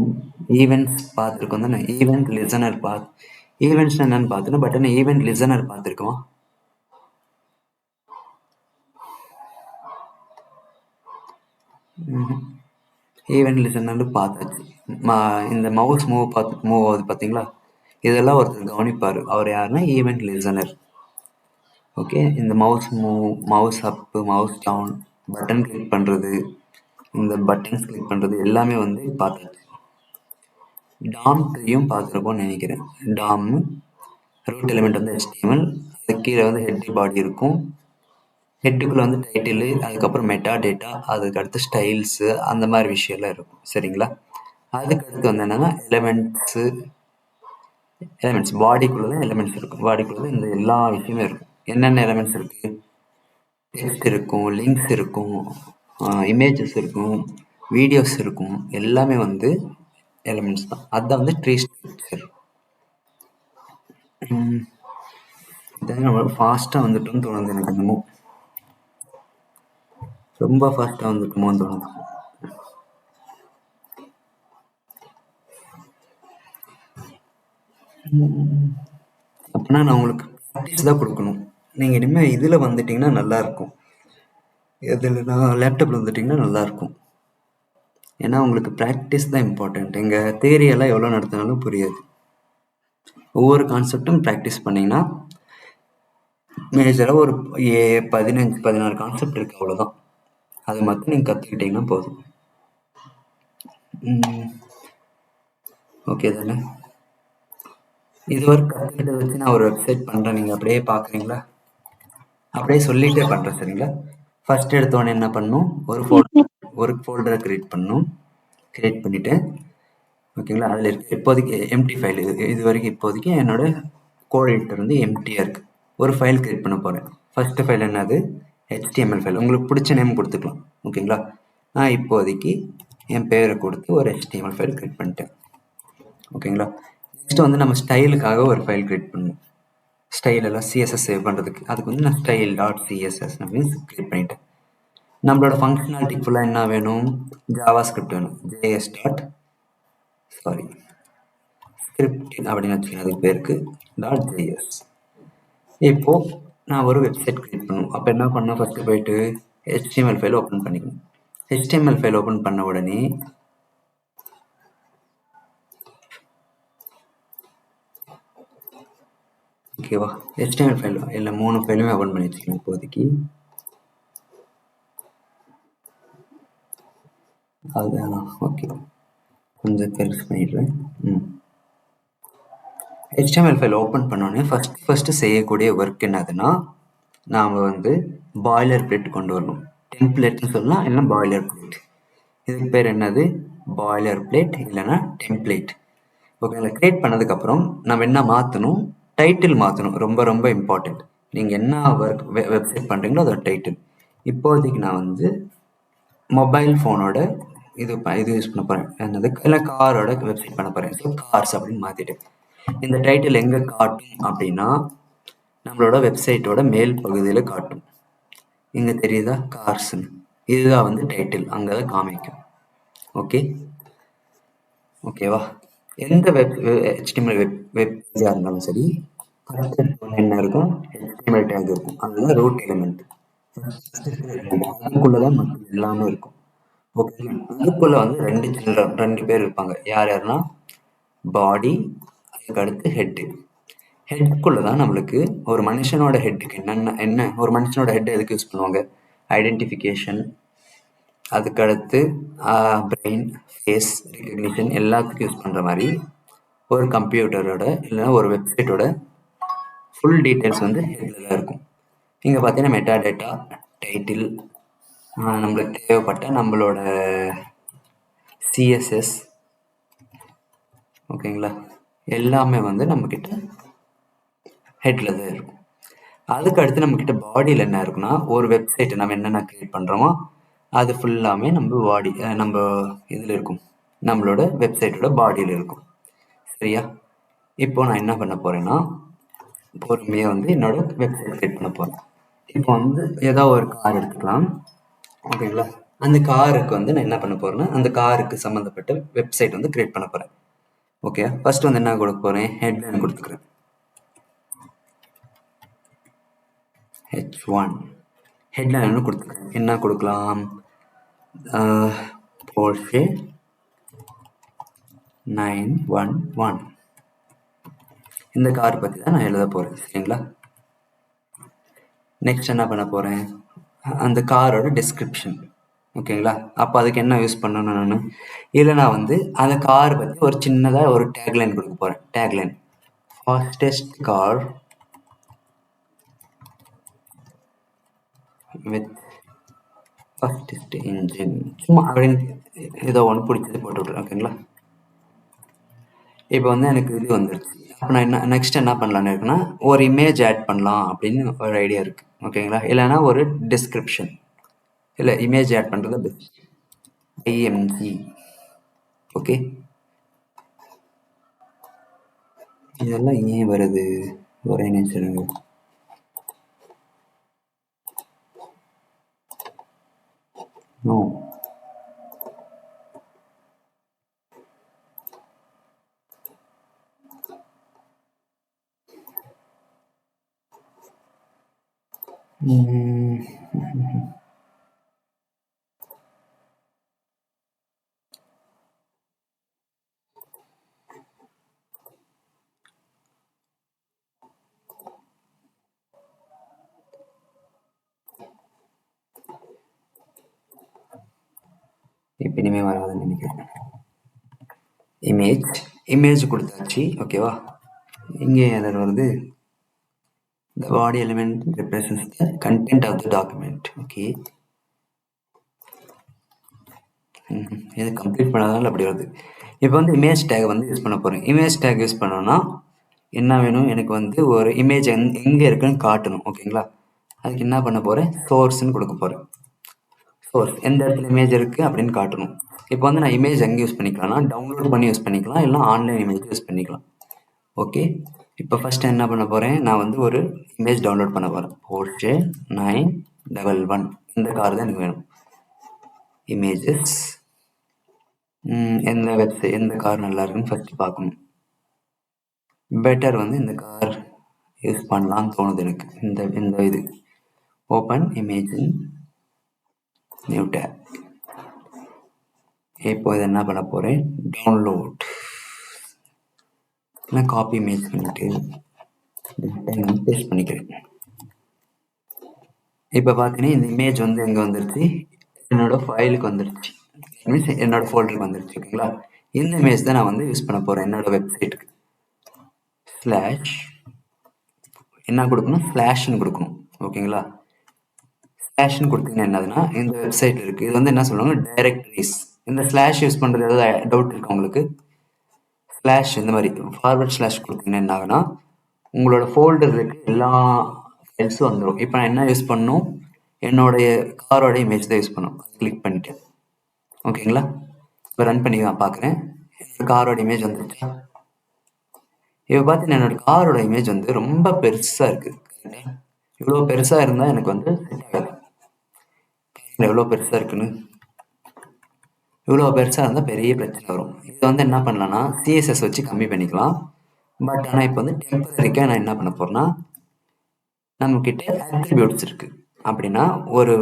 [SPEAKER 1] ஈவெண்ட்ஸ் பார்த்துருக்கோம் தானே? ஈவெண்ட் லிசனர் ஈவெண்ட்ஸ் என்னன்னு பார்த்துட்டோம், பட் என்ன ஈவெண்ட் லிசனர் பார்த்துருக்கோம்? ஈவெண்ட் லிசனர் பார்த்தாச்சு. இந்த மவுஸ் மூவ் ஆகுது பார்த்தீங்களா, இதெல்லாம் ஒருத்தர் கவனிப்பார். அவர் யாருன்னா ஈவெண்ட் லிசனர். ஓகே, இந்த மவுஸ் மூவ், மவுஸ் அப்பு, மவுஸ் டவுன், பட்டன் கிளிக் பண்ணுறது, இந்த பட்டன்ஸ் கிளிக் பண்ணுறது எல்லாமே வந்து பார்த்தாச்சு. டாம் ட்ரீயும் பார்த்துருப்போம்னு நினைக்கிறேன். டாம் ரூட் எலிமெண்ட் வந்து HTML, அது கீழே வந்து ஹெட் பாடி இருக்கும், ஹெட்டுக்குள்ள வந்து டைட்டில், அதுக்கப்புறம் மெட்டா டேட்டா, அதுக்கு அடுத்து ஸ்டைல்ஸு, அந்த மாதிரி விஷயம்லாம் இருக்கும். சரிங்களா? அதுக்கு அடுத்து வந்து என்னன்னா எலிமெண்ட்ஸ் பாடிக்குள்ள தான் எலிமெண்ட்ஸ் இருக்கும். பாடிக்குள்ள இந்த எல்லா விஷயமே இருக்கும். என்னென்ன எலிமெண்ட்ஸ் இருக்கு? டெக்ஸ்ட் இருக்கும், லிங்க்ஸ் இருக்கும், இமேஜஸ் இருக்கும், வீடியோஸ் இருக்கும், எல்லாமே வந்து எலிமெண்ட்ஸ் தான். அதுதான் வந்து ட்ரீ ஸ்ட்ரக்சர். இதான் நம்ம ஃபாஸ்ட்டாக வந்துட்டோம்னு தோணுது எனக்கு. என்னமோ ரொம்ப ஃபாஸ்ட்டாக வந்துட்டோமோன்னு தோணுது. அப்படின்னா நான் உங்களுக்கு ப்ராக்டிஸ் தான் கொடுக்கணும். நீங்கள் இனிமேல் இதில் வந்துட்டிங்கன்னா நல்லாயிருக்கும். இதில் லேப்டாப்பில் வந்துட்டிங்கன்னா நல்லாயிருக்கும். ஏன்னா உங்களுக்கு ப்ராக்டிஸ் தான் இம்பார்ட்டண்ட். எங்கள் தியரியெல்லாம் எவ்வளோ நடத்தினாலும் புரியாது. ஒவ்வொரு கான்செப்டும் ப்ராக்டிஸ் பண்ணிங்கன்னா மேஜராக ஒரு 15-16 கான்செப்ட் இருக்குது, அவ்வளோதான். அது மட்டும் நீங்கள் கற்றுக்கிட்டிங்கன்னா போதும். ஓகே தானே? இதுவரை கற்றுக்கிட்டதை வச்சு நான் ஒரு வெப்சைட் பண்ணுறேன், நீங்கள் அப்படியே பார்க்குறீங்களா? அப்படியே சொல்லிகிட்டே பண்ணுறேன், சரிங்களா? ஃபஸ்ட் எடுத்தோடனே என்ன பண்ணணும், ஒரு ஃபோல்டரை க்ரியேட் பண்ணணும். க்ரியேட் பண்ணிவிட்டு ஓகேங்களா, அதில் இருக்குது இப்போதைக்கு எம்டி ஃபைல். இது வரைக்கும் இப்போதைக்கு என்னோட கோட் எடிட்டர் வந்து எம்டியாக இருக்குது. ஒரு ஃபைல் க்ரியேட் பண்ண போகிறேன். ஃபஸ்ட்டு ஃபைல் என்னது, HTML ஃபைல். உங்களுக்கு பிடிச்ச நேம் கொடுத்துக்கலாம், ஓகேங்களா? நான் இப்போதைக்கு என் பேரை கொடுத்து ஒரு HTML ஃபைல் க்ரியேட் பண்ணிட்டேன், ஓகேங்களா? நெக்ஸ்ட் வந்து நம்ம ஸ்டைலுக்காக ஒரு ஃபைல் க்ரியேட் பண்ணணும். ஸ்டைல் எல்லாம் CSS சேவ் பண்ணுறதுக்கு அதுக்கு வந்து நான் style.css அப்படின்னு க்ரியேட் பண்ணிட்டேன். நம்மளோட ஃபங்க்ஷனாலிட்டி ஃபுல்லாக என்ன வேணும், ஜாவா ஸ்கிரிப்ட் வேணும். ஸ்கிரிப்ட் அப்படின்னு வச்சுக்கோங்க, அதுக்கு பேருக்கு .js. இப்போது நான் ஒரு வெப்சைட் க்ரியேட் பண்ணணும். அப்போ என்ன பண்ணணும், ஃபஸ்ட்டு போயிட்டு HTML ஃபைல் ஓப்பன் பண்ணிக்கணும். HTML ஃபைல் ஓப்பன் பண்ண உடனே ஓகேவா, HTML ஃபைல் இல்லை 3 ஃபைலுமே ஓப்பன் பண்ணி வச்சுக்கணும் இப்போதைக்கு. அதுதான் ஓகே, கொஞ்சம் பெருசு பண்ணிடுறேன். HTML ஃபைல் ஓப்பன் பண்ணோடனே ஃபஸ்ட்டு செய்யக்கூடிய ஒர்க் என்னதுன்னா, நாம் வந்து பாய்லர் பிளேட் கொண்டு வரணும். டெம்ப்ளேட்னு சொல்லலாம், இல்லைன்னா பாய்லர் பிளேட். இதுக்கு பேர் என்னது, பாய்லர் பிளேட் இல்லைன்னா டெம்ப்ளேட். ஓகே, அதை க்ரியேட் பண்ணதுக்கப்புறம் நம்ம என்ன மாற்றணும், டைட்டில் மாற்றணும். ரொம்ப ரொம்ப இம்பார்ட்டண்ட். நீங்கள் என்ன ஒர்க் வெப்சைட் பண்ணுறீங்களோ அதோட டைட்டில். இப்போதைக்கு நான் வந்து மொபைல் ஃபோனோட இது யூஸ் பண்ண போகிறேன், என்னது இல்லை காரோட வெப்சைட் பண்ண போகிறேன். ஸோ கார்ஸ் அப்படின்னு மாற்றிட்டேன். இந்த டைட்டில் எங்கே காட்டும் அப்படின்னா, நம்மளோட வெப்சைட்டோட மேல் பகுதியில் காட்டும். இங்கே தெரியுதா, கார்ஸ்ன்னு. இதுதான் வந்து டைட்டில், அங்கே தான் காமிக்கும். ஓகேவா? எந்த HTML வெப்சைட்டாக இருந்தாலும் சரி, என்ன இருக்கும், HTML டேக் இருக்கும். அதுதான் ரூட் எலிமெண்ட். அதுக்குள்ளதான் மட்டும் எல்லாமே இருக்கும், ஓகேங்களா? அதுக்குள்ள வந்து ரெண்டு பேர் இருப்பாங்க. யாருன்னா பாடி, அதுக்கு அடுத்து ஹெட்டு. ஹெட்டுக்குள்ளதான் நம்மளுக்கு ஒரு மனுஷனோட ஹெட்டுக்கு என்ன ஒரு மனுஷனோட ஹெட் எதுக்கு யூஸ் பண்ணுவாங்க, ஐடென்டிஃபிகேஷன், அதுக்கடுத்து பிரெயின், ஃபேஸ் ரெகக்னிஷன் எல்லாத்துக்கும் யூஸ் பண்ணுற மாதிரி ஒரு கம்ப்யூட்டரோட இல்லைன்னா ஒரு வெப்சைட்டோட ஃபுல் டீட்டெயில்ஸ் வந்து ஹெட்டில் தான் இருக்கும். இங்கே பார்த்தீங்கன்னா மெட்டா டேட்டா, டைட்டில், நம்மளுக்கு தேவைப்பட்ட நம்மளோட CSS, ஓகேங்களா, எல்லாமே வந்து நம்மக்கிட்ட ஹெட்டில் தான் இருக்கும். அதுக்கு அடுத்து நம்மக்கிட்ட பாடியில் என்ன இருக்குன்னா, ஒரு வெப்சைட் நம்ம என்னென்ன க்ரியேட் பண்ணுறோமோ அது ஃபுல்லாமே நம்ம இதில் இருக்கும், நம்மளோட வெப்சைட்டோட பாடியில் இருக்கும். சரியா? இப்போ நான் என்ன பண்ண போகிறேன்னா, பொறுமையாக வந்து என்னோட வெப்சைட் க்ரியேட் பண்ண போகிறேன். இப்போ வந்து ஏதாவது ஒரு கார் எடுத்துக்கலாம், ஓகேங்களா? அந்த காருக்கு வந்து நான் என்ன பண்ண போகிறேன்னா, அந்த காருக்கு சம்மந்தப்பட்ட வெப்சைட் வந்து க்ரியேட் பண்ண போகிறேன். ஓகே, ஃபர்ஸ்ட் வந்து என்ன கொடுக்க போகிறேன், ஹெட்லைன் கொடுத்துக்கிறேன். H1 ஹெட்லைன் கொடுத்துக்கிறேன். என்ன கொடுக்கலாம், Porsche 911. இந்த கார் பற்றி தான் நான் எழுத போகிறேன், சரிங்களா? நெக்ஸ்ட் என்ன பண்ண போகிறேன், அந்த காரோட டிஸ்கிரிப்ஷன், ஓகேங்களா? அப்போ அதுக்கு என்ன யூஸ் பண்ணணும் நான், இல்லை நான் வந்து அந்த கார் பற்றி ஒரு சின்னதாக ஒரு டேக்லைன் கொடுக்க போகிறேன். Tagline, fastest car with fastest engine, சும்மா அப்படின்னு ஏதோ ஒன்று பிடிச்சது போட்டு விட்றேன், ஓகேங்களா? இப்போ வந்து எனக்கு இது வந்துருச்சு. அப்போ நான் நெக்ஸ்ட் என்ன பண்ணலான்னு இருக்குன்னா, ஒரு இமேஜ் ஆட் பண்ணலாம் அப்படின்னு ஒரு ஐடியா இருக்குது, ஓகேங்களா? இல்லைன்னா ஒரு டிஸ்கிரிப்ஷன், இல்லை இமேஜ் ஆட் பண்ணுறது பெஸ்ட். IMG. ஓகே, இதெல்லாம் ஏன் வருது? ஒரே நிமிஷம். நோ, இப்போ இனிமேல் வராதுன்னு நினைக்கிறேன். இமேஜ் கொடுத்தாச்சு. ஓகேவா, இங்கே அதில் வருது the body element represents the content of the document. Okay, இது கம்ப்ளீட் பண்ணாதனால அப்படி வருது. இப்போ வந்து இமேஜ் டேக் வந்து யூஸ் பண்ண போகிறேன். இமேஜ் டேக் யூஸ் பண்ணோன்னா என்ன வேணும், எனக்கு வந்து ஒரு இமேஜ் எங்கே இருக்குன்னு காட்டணும். ஓகேங்களா, அதுக்கு என்ன பண்ண போகிறேன், சோர்ஸ்ன்னு கொடுக்க போகிறேன். சோர்ஸ் எந்த இடத்துல இமேஜ் இருக்குது அப்படின்னு காட்டணும். இப்போ வந்து நான் இமேஜ் எங்கே யூஸ் பண்ணிக்கலாம்னா டவுன்லோட் பண்ணி யூஸ் பண்ணிக்கலாம், இல்லை ஆன்லைன் இமேஜ் யூஸ் பண்ணிக்கலாம். ஓகே, இப்போ ஃபஸ்ட்டு என்ன பண்ண போகிறேன், நான் வந்து ஒரு இமேஜ் டவுன்லோட் பண்ண போகிறேன். Porsche 911 இந்த கார் தான் எனக்கு வேணும். இமேஜஸ், எந்த வெப்சைட் எந்த கார் நல்லா இருக்குன்னு ஃபஸ்ட்டு பார்க்கணும். பெட்டர் வந்து இந்த கார் யூஸ் பண்ணலான்னு தோணுது எனக்கு. இந்த இது ஓப்பன் இமேஜ் நியூ டேப். இப்போ இதை என்ன பண்ண போகிறேன், டவுன்லோட் இல்லை காப்பி இமேஜ் பண்ணிவிட்டு பேஸ்ட் பண்ணிக்கிறேன். இப்போ பார்த்தீங்கன்னா இந்த இமேஜ் வந்து எங்கே வந்துருச்சு, என்னோட ஃபைலுக்கு வந்துருச்சு, மீன்ஸ் என்னோட ஃபோல்டருக்கு வந்துருச்சு. ஓகேங்களா, இந்த இமேஜ் தான் நான் வந்து யூஸ் பண்ண போகிறேன் என்னோட வெப்சைட்டுக்கு. ஸ்லாஷ் என்ன கொடுக்கணும், ஸ்லாஷ்னு கொடுக்கணும். ஓகேங்களா, ஸ்லாஷ்னு கொடுத்தீங்கன்னா என்னதுன்னா இந்த வெப்சைட் இருக்குது, இது வந்து என்ன சொல்லுவாங்க டைரக்டரிஸ். இந்த ஸ்லாஷ் யூஸ் பண்ணுறது ஏதாவது டவுட் இருக்கு உங்களுக்கு? ஸ்லாஷ் இந்த மாதிரி ஃபார்வர்ட் ஸ்லாஷ் கொடுத்தீங்கன்னா என்ன ஆகுனா உங்களோட ஃபோல்டர் இருக்கு எல்லா ஃபைல்ஸும் வந்துடும். இப்போ நான் என்ன யூஸ் பண்ணணும், என்னுடைய காரோட இமேஜ் தான் யூஸ் பண்ணணும். கிளிக் பண்ணிட்டேன். ஓகேங்களா, இப்போ ரன் பண்ணி நான் பார்க்குறேன், என்னோட காரோட இமேஜ் வந்துருச்சா? இப்போ பார்த்தீங்கன்னா என்னோட காரோட இமேஜ் வந்து ரொம்ப பெருசாக இருக்குது. இவ்வளோ பெருசாக இருந்தால் எனக்கு வந்து செட் ஆகாது. எவ்வளோ பெருசாக இருக்குன்னு, இவ்வளோ பெருசாக இருந்தால் பெரிய பிரச்சனை வரும். இது வந்து என்ன பண்ணலான்னா சிஎஸ்எஸ் வச்சு கம்மி பண்ணிக்கலாம். பட் ஆனால் இப்போ வந்து டெம்பரரிக்காக நான் என்ன பண்ண போகிறேன்னா, நம்மக்கிட்ட அட்ரிபியூட்ஸ் இருக்குது. அப்படின்னா ஒரு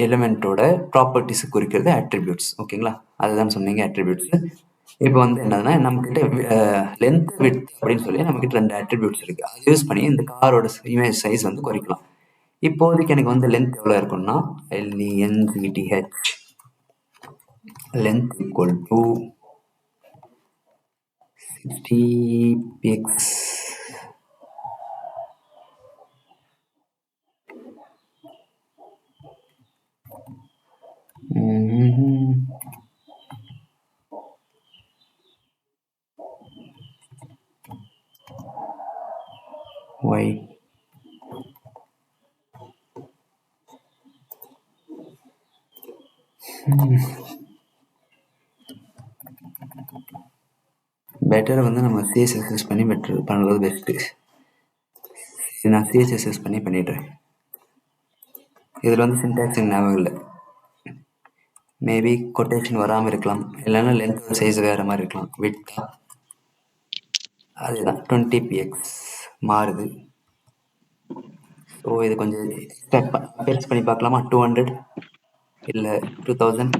[SPEAKER 1] எலிமெண்ட்டோட ப்ராப்பர்ட்டிஸை குறிக்கிறது அட்ரிபியூட்ஸ். ஓகேங்களா, அதுதான் சொன்னீங்க அட்ரிபியூட்ஸு. இப்போ வந்து என்னதுன்னா நம்மக்கிட்ட லென்த் விட்த் அப்படின்னு சொல்லி நம்மக்கிட்ட 2 அட்ரிபியூட்ஸ் இருக்குது. அதை யூஸ் பண்ணி இந்த காரோட இமேஜ் சைஸ் வந்து குறைக்கலாம். இப்போதைக்கு எனக்கு வந்து லென்த் எவ்வளோ இருக்குன்னா LENGTH length equal to 60 px. Why? Better வந்து நம்ம சிஎஸ்எஸ் யூஸ் பண்ணி பெட்டர் பண்ணுறது பெஸ்ட்டு. நான் சிஎஸ்எஸ் யூஸ் பண்ணி பண்ணிடுறேன். இதில் வந்து சின்டாக்ஸ் ஞாபகம் இல்லை, மேபி கொட்டேஷன் வராமல் இருக்கலாம், இல்லைன்னா லென்த் சைஸ் வேறு மாதிரி இருக்கலாம். விட்டா அதுதான் 20 px மாறுது. ஸோ இது கொஞ்சம் பெருசு பண்ணி பார்க்கலாமா? 200 இல்லை 2000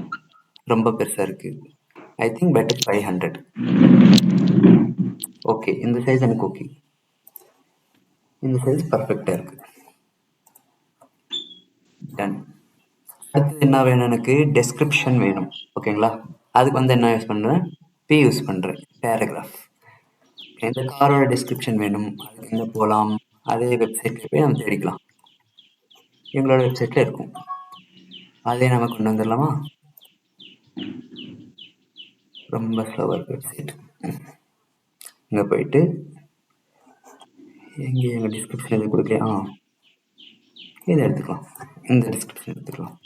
[SPEAKER 1] ரொம்ப பெருசாக இருக்குது. I think better 500. ஓகே, இந்த சைஸ் எனக்கு ஓகே, இந்த சைஸ் பர்ஃபெக்டாக இருக்குது. டன். அடுத்து என்ன வேணும், எனக்கு டெஸ்கிரிப்ஷன் வேணும். ஓகேங்களா, அதுக்கு வந்து என்ன யூஸ் பண்ணுறேன், பி யூஸ் பண்ணுறேன், பேராகிராஃப். எந்த காரோட டெஸ்கிரிப்ஷன் வேணும், அதுக்கு எங்கே போகலாம், அதே வெப்சைட்டில் போய் நம்ம தேடிக்கலாம். எங்களோட வெப்சைட்டில் இருக்கும், அதே நம்ம கொண்டு வந்துடலாமா? ரொம்ப ஸ்லோவாக வெப்சைட். இங்கே போயிட்டு எங்கள் டிஸ்கிரிப்ஷன் எது கொடுக்கலாம், இதை எடுத்துக்கலாம், இந்த டிஸ்கிரிப்ஷன் எடுத்துக்கலாம்.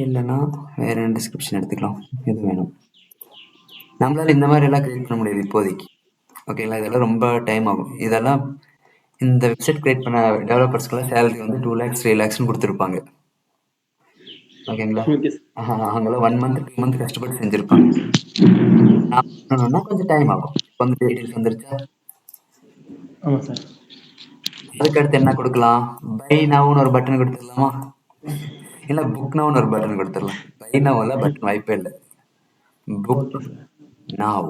[SPEAKER 1] இல்லைன்னா வேற என்ன டிஸ்கிரிப்ஷன் எடுத்துக்கலாம், எது வேணும். நம்மளால இந்த மாதிரி எல்லாம் கிரியேட் பண்ண முடியாது இப்போதைக்கு. ஓகேங்களா, இதெல்லாம் ரொம்ப டைம் ஆகும். இதெல்லாம் இந்த வெப்சைட் கிரியேட் பண்ண டெவலப்பர்ஸ்க்குலாம் சேலரி வந்து 2 lakhs 3 lakhsனு கொடுத்துருப்பாங்க. ஓகேங்களா,
[SPEAKER 3] ஓகே சார்.
[SPEAKER 1] அவங்களாம் 1 month 2 month கஷ்டப்பட்டு செஞ்சிருப்பாங்க. நான் பண்ணணும்னா கொஞ்சம் டைம் ஆகும். இப்போ வந்து டீடைல்ஸ் வந்துருச்சா?
[SPEAKER 3] ஆமாம் சார்.
[SPEAKER 1] அதுக்கடுத்து என்ன கொடுக்கலாம்? பை நவுன்னு ஒரு பட்டன் கொடுத்துடலாமா? இல்ல புக் நவுன்னு ஒரு பட்டன் கொடுத்துடலாம். பை நவுல பட்டன் வாய்ப்பே இல்லை. Book
[SPEAKER 3] okay sir.
[SPEAKER 1] நவ்.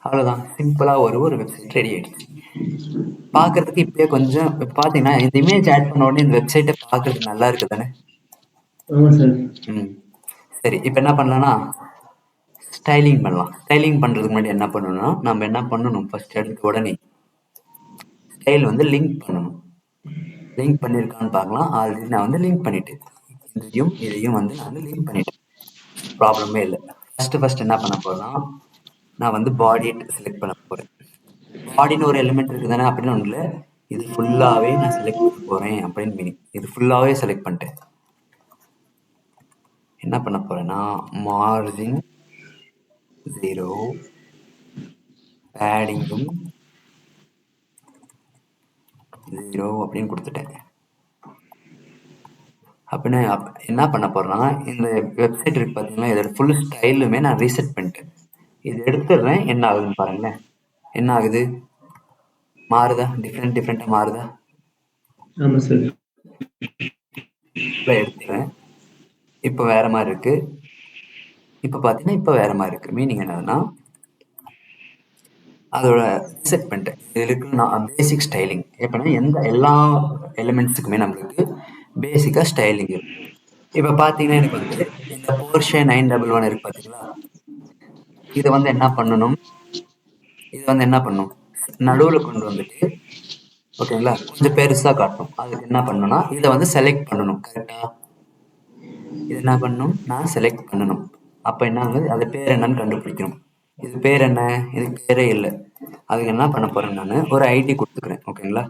[SPEAKER 1] அவ்வளவுதான், சிம்பிளா ஒரு வெப்சைட் ரெடி ஆயிடுச்சு. பாக்குறதுக்கு இப்பயே கொஞ்சம் பாத்தீங்கன்னா இந்த இமேஜ் ஆட் பண்ண உடனே இந்த வெப்சைட்டை பாக்குறதுக்கு நல்லா இருக்கு தானே?
[SPEAKER 3] ஆமாம் சார்.
[SPEAKER 1] சரி, இப்ப என்ன பண்ணலாம்னா ஸ்டைலிங் பண்ணலாம். ஸ்டைலிங் பண்றதுக்கு முன்னாடி என்ன பண்ணணும்னா நம்ம என்ன பண்ணணும், ஃபர்ஸ்ட் எடுத்த உடனே ஸ்டைல் வந்து லிங்க் பண்ணணும். லிங்க் பண்ணிருக்கான்னு பார்க்கலாம். ஆல்ரெடி நான் வந்து லிங்க் பண்ணிட்டேன். இதையும் வந்து நான் லிங்க் பண்ணிட்டேன். ப்ராப்ளமே இல்லை. ஃபர்ஸ்ட் என்ன பண்ண போறேன்னா நான் வந்து பாடி செலக்ட் பண்ண போறேன். பாடின்னு ஒரு எலிமெண்ட் இருக்கு தானே, அப்படின்னு ஒண்ணு இல்லை. இது ஃபுல்லாவே நான் செலக்ட் பண்ண போறேன் அப்படின்னு மீனிங். இது ஃபுல்லாவே செலக்ட் பண்ணிட்டேன். என்ன பண்ண போறேன்னா மார்ஜின் 0, பேடிங்கும் 0 அப்படின்னு கொடுத்துட்டேன். அப்படின்னு என்ன பண்ண போறேன்னா இந்த வெப்சைட் இருக்கு பார்த்தீங்கன்னா, இதோட ஃபுல் ஸ்டைலுமே நான் ரீசெட் பண்ணிட்டேன். இது எடுத்துடுறேன். என்ன ஆகுதுன்னு பாருங்களேன். என்ன ஆகுது? மாறுதா? டிஃப்ரெண்டா மாறுதா?
[SPEAKER 3] ஆமாம் சார்.
[SPEAKER 1] எடுத்துறேன். இப்போ வேற மாதிரி இருக்கு. இப்போ பார்த்தீங்கன்னா இப்போ வேற மாதிரி இருக்கு. மீனிங் என்னதுன்னா அதோட ரீசெட் பண்ணிட்டேன். இதுக்கு நான் பேசிக் ஸ்டைலிங் எப்படின்னா எல்லா எலிமெண்ட்ஸுக்குமே நம்மளுக்கு பேசிக்கா ஸ்டைலிங் இருக்கு. இப்போ பார்த்தீங்கன்னா எனக்கு வந்து இந்த போர்ஷே 911 இருக்கு பார்த்தீங்களா, இது வந்து என்ன பண்ணணும், நடுவில் கொண்டு வந்துட்டு ஓகேங்களா கொஞ்சம் பெருசா காட்டணும். அதுக்கு என்ன பண்ணணும்னா இதை வந்து செலக்ட் பண்ணணும். கரெக்டா? இது என்ன பண்ணணும், நான் செலக்ட் பண்ணணும். அப்ப என்ன ஆகுது, அது பேர் என்னன்னு கண்டுபிடிக்கணும். இது பேர் என்ன? இதுக்கு பேரே இல்லை. அதுக்கு என்ன பண்ண போறேன், நான் ஒரு ஐடி கொடுத்துக்கிறேன். ஓகேங்களா,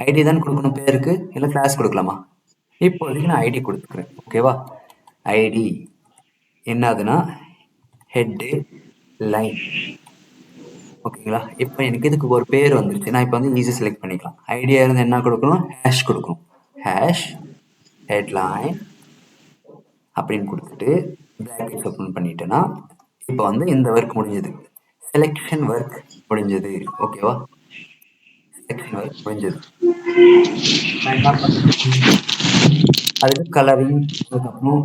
[SPEAKER 1] ஐடி தான் கொடுக்கணும் பேருக்கு, இல்லை கிளாஸ் கொடுக்கலாமா? இப்போதைக்கு நான் ஐடி கொடுத்துக்கிறேன். ஓகேவா, ஐடி என்னதுன்னா ஹெட்டு லைன். ஓகேங்களா, இப்போ எனக்கு இதுக்கு ஒரு பேர் வந்துருச்சு. நான் இப்போ வந்து ஈஸி செலக்ட் பண்ணிக்கலாம். ஐடியா இருந்து என்ன கொடுக்கணும், ஹேஷ் கொடுக்கணும். ஹேஷ் ஹெட்லைன் அப்படின்னு கொடுத்துட்டு பிராக்கெட்ஸ் ஓப்பன் பண்ணிட்டேன்னா இப்போ வந்து இந்த ஒர்க் முடிஞ்சது. செலெக்ஷன் ஒர்க் முடிஞ்சது. ஓகேவா, செலெக்ஷன் ஒர்க் முடிஞ்சது. நான் என்ன பண்ணுறேன், அதுக்கு கலரிங், அதுக்கப்புறம்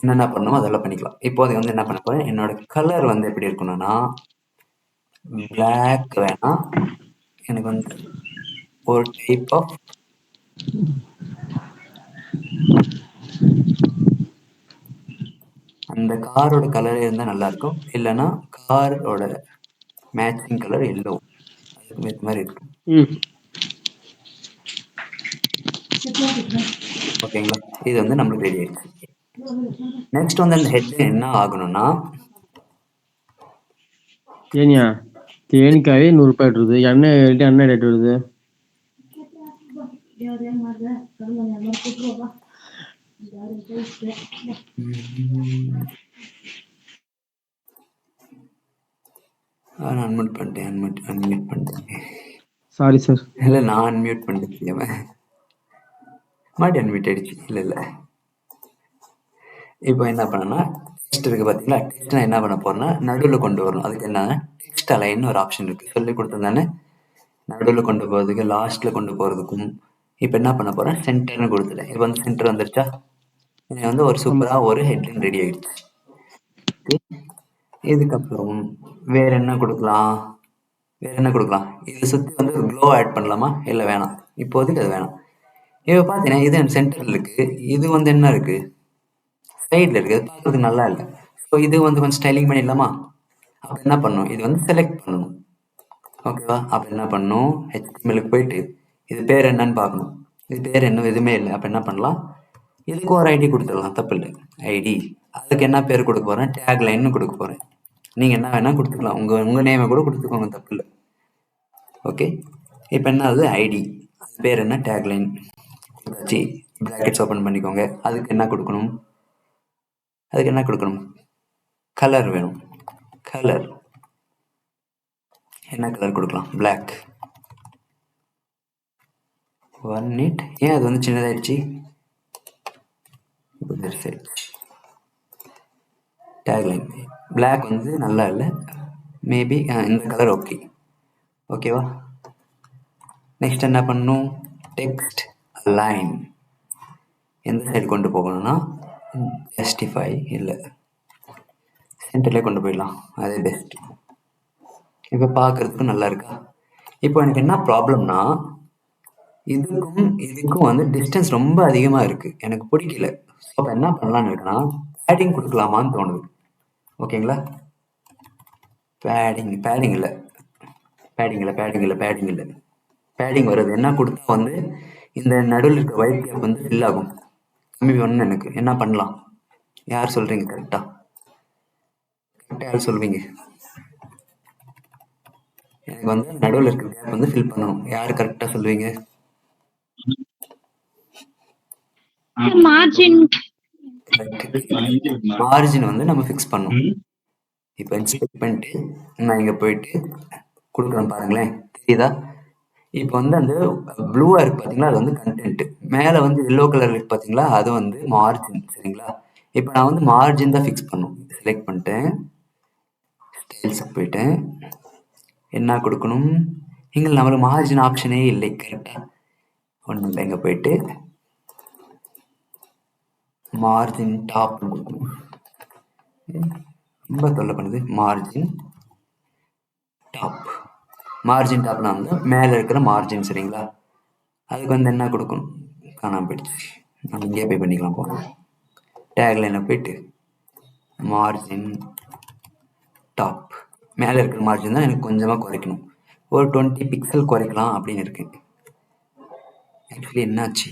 [SPEAKER 1] என்னென்ன பண்ணணுமோ அதெல்லாம் பண்ணிக்கலாம். இப்போ அது வந்து என்ன பண்ண போறேன், என்னோட கலர் வந்து எப்படி இருக்கணும்னா பிளாக் வேணாம், எனக்கு வந்து ஒரு டைப் ஆஃப் அந்த காரோட கலரே இருந்தால் நல்லா இருக்கும். இல்லைன்னா காரோட மேட்சிங் கலர் எல்லோ, அதுக்கு ஏற்ற மாதிரி இருக்கும். ஓகேங்களா, இது வந்து நம்மளுக்கு ரெடி ஆயிடுச்சு. நெக்ஸ்ட் வந்து அந்த ஹெட் என்ன ஆகணும்னா
[SPEAKER 3] ஏனியா தேனிக்காவே 100 ரூபாய் வருது. எண்ணெய் என்ன ரேட் வருது?
[SPEAKER 1] அன்மியூட் பண்ணிட்டேன்.
[SPEAKER 3] Sorry sir.
[SPEAKER 1] இல்லை, நான் அன்மியூட் பண்ணிட்டேன். மறுபடியும் அன்மியூட் ஆயிடுச்சு. இல்லை இப்போ என்ன பண்ணேன்னா டெக்ஸ்ட் இருக்கு பார்த்தீங்களா, டெக்ஸ்ட் நான் என்ன பண்ண போறேன்னா நடுவில் கொண்டு வரணும். அதுக்கு என்ன, டெக்ஸ்ட் அலைன்னு ஒரு ஆப்ஷன் இருக்கு, சொல்லி கொடுத்துருந்தானே. நடுவில் கொண்டு போகிறதுக்கு, லாஸ்ட்ல கொண்டு போகிறதுக்கும். இப்போ என்ன பண்ண போறேன், சென்டர்னு கொடுத்துட்டேன். இப்போ வந்து சென்டர் வந்துருச்சா, இது வந்து ஒரு சூப்பரா ஒரு ஹெட்லைன் ரெடி ஆயிடுச்சு. இதுக்கப்புறம் வேற என்ன கொடுக்கலாம், இதை சுற்றி வந்து ஒரு க்ளோ ஆட் பண்ணலாமா? இல்லை வேணாம், இப்போதைக்கு அது வேணாம். இப்போ பார்த்தீங்கன்னா இது சென்டர்ல இருக்கு, இது வந்து என்ன இருக்கு சைடில் இருக்கு, அது பார்க்கறதுக்கு நல்லா இல்லை. ஸோ இது வந்து கொஞ்சம் ஸ்டைலிங் பண்ணிடலாமா? அப்போ என்ன பண்ணணும், இது வந்து செலக்ட் பண்ணணும். ஓகேவா, அப்போ என்ன பண்ணணும், HTML-க்கு போயிட்டு இது பேர் என்னன்னு பார்க்கணும். இது பேர் என்ன எதுவுமே இல்லை. அப்போ என்ன பண்ணலாம், இதுக்கு ஒரு ஐடி கொடுத்துடலாம், தப்பு இல்லை. ஐடி, அதுக்கு என்ன பேர் கொடுக்க போறேன், டேக் லைன்னு கொடுக்க போறேன். நீங்க என்ன வேணா கொடுத்துக்கலாம், உங்க நேமை கூட கொடுத்துக்கோங்க, தப்பு இல்லை. ஓகே, இப்போ என்ன ஆகுது, ஐடி, அது பேர் என்ன, டேக் லைன் கொடுத்தாச்சு. பிராக்கெட்ஸ் ஓப்பன் பண்ணிக்கோங்க. அதுக்கு என்ன கொடுக்கணும், அதுக்கு என்ன கொடுக்கணும்? கலர் வேணும். கலர் என்ன கலர் கொடுக்கலாம்? பிளாக். 18. ஏன் அது வந்து சின்னதாயிடுச்சு? டேக்லைன் பிளாக் வந்து நல்லா இல்லை, மேபி இந்த கலர் ஓகே. ஓகேவா? நெக்ஸ்ட் என்ன பண்ணணும்? டெக்ஸ்ட் அலைன் எந்த சைடு கொண்டு போகணும்னா ஜஸ்டிஃபை இல்லை, சென்டர்லேயே கொண்டு போயிடலாம், அதே பெஸ்ட். இப்போ பார்க்குறதுக்கும் நல்லா இருக்கா? இப்போ எனக்கு என்ன ப்ராப்ளம்னா இதுக்கும் வந்து டிஸ்டன்ஸ் ரொம்ப அதிகமாக இருக்குது, எனக்கு பிடிக்கல. ஸோ அப்போ என்ன பண்ணலான்னு இருக்குன்னா பேடிங் கொடுக்கலாமான்னு தோணுது. ஓகேங்களா? பேடிங் இல்லை பேடிங் வருது. என்ன கொடுத்தா வந்து இந்த நடுவில் இருக்க ஒயிட் கேப் வந்து ஃபில் ஆகும். கம்மி பண்ணணும். எனக்கு என்ன பண்ணலாம்? யார் சொல்கிறீங்க? கரெக்டாக யார் சொல்வீங்க? எனக்கு வந்து நடுவில் இருக்கிற கேப் வந்து ஃபில் பண்ணணும். யார் கரெக்டாக சொல்லுவீங்க?
[SPEAKER 2] மார்ஜின்
[SPEAKER 1] வந்து நம்ம ஃபிக்ஸ் பண்ணணும். இப்போ இன்ஸ்பெக்ட் பண்ணிட்டு நான் இங்கே போயிட்டு கொடுக்குறேன் பாருங்களேன், தெரியுதா? இப்போ வந்து அந்த ப்ளூவாக இருக்குது பார்த்தீங்களா, அது வந்து கண்டென்ட். மேலே வந்து எல்லோ கலர் இருக்குது பார்த்தீங்களா, அது வந்து மார்ஜின். சரிங்களா? இப்போ நான் வந்து மார்ஜின் தான் ஃபிக்ஸ் பண்ணும். செலக்ட் பண்ணிட்டேன், ஸ்டைல்ஸுக்கு போயிட்டேன். என்ன கொடுக்கணும்? இங்கே நம்மளுக்கு மார்ஜின் ஆப்ஷனே இல்லை. கரெக்டாக ஒன்றும் இல்லை. இங்கே போயிட்டு மார்ஜின் டாப் கொடுக்கணும். ரொம்ப தொல்லை பண்ணுது. மார்ஜின் டாப்னா வந்து மேலே இருக்கிற மார்ஜின். சரிங்களா? அதுக்கு வந்து என்ன கொடுக்கணும்? காணாமல் போயிடுச்சு. நம்ம இங்கேயே பே பண்ணிக்கலாம். போகணும் டேக்லைனை போயிட்டு மார்ஜின் டாப், மேலே இருக்கிற மார்ஜின் தான் எனக்கு கொஞ்சமாக குறைக்கணும். ஒரு 20 பிக்சல் குறைக்கலாம் அப்படின்னு இருக்கு. ஆக்சுவலி என்னாச்சு?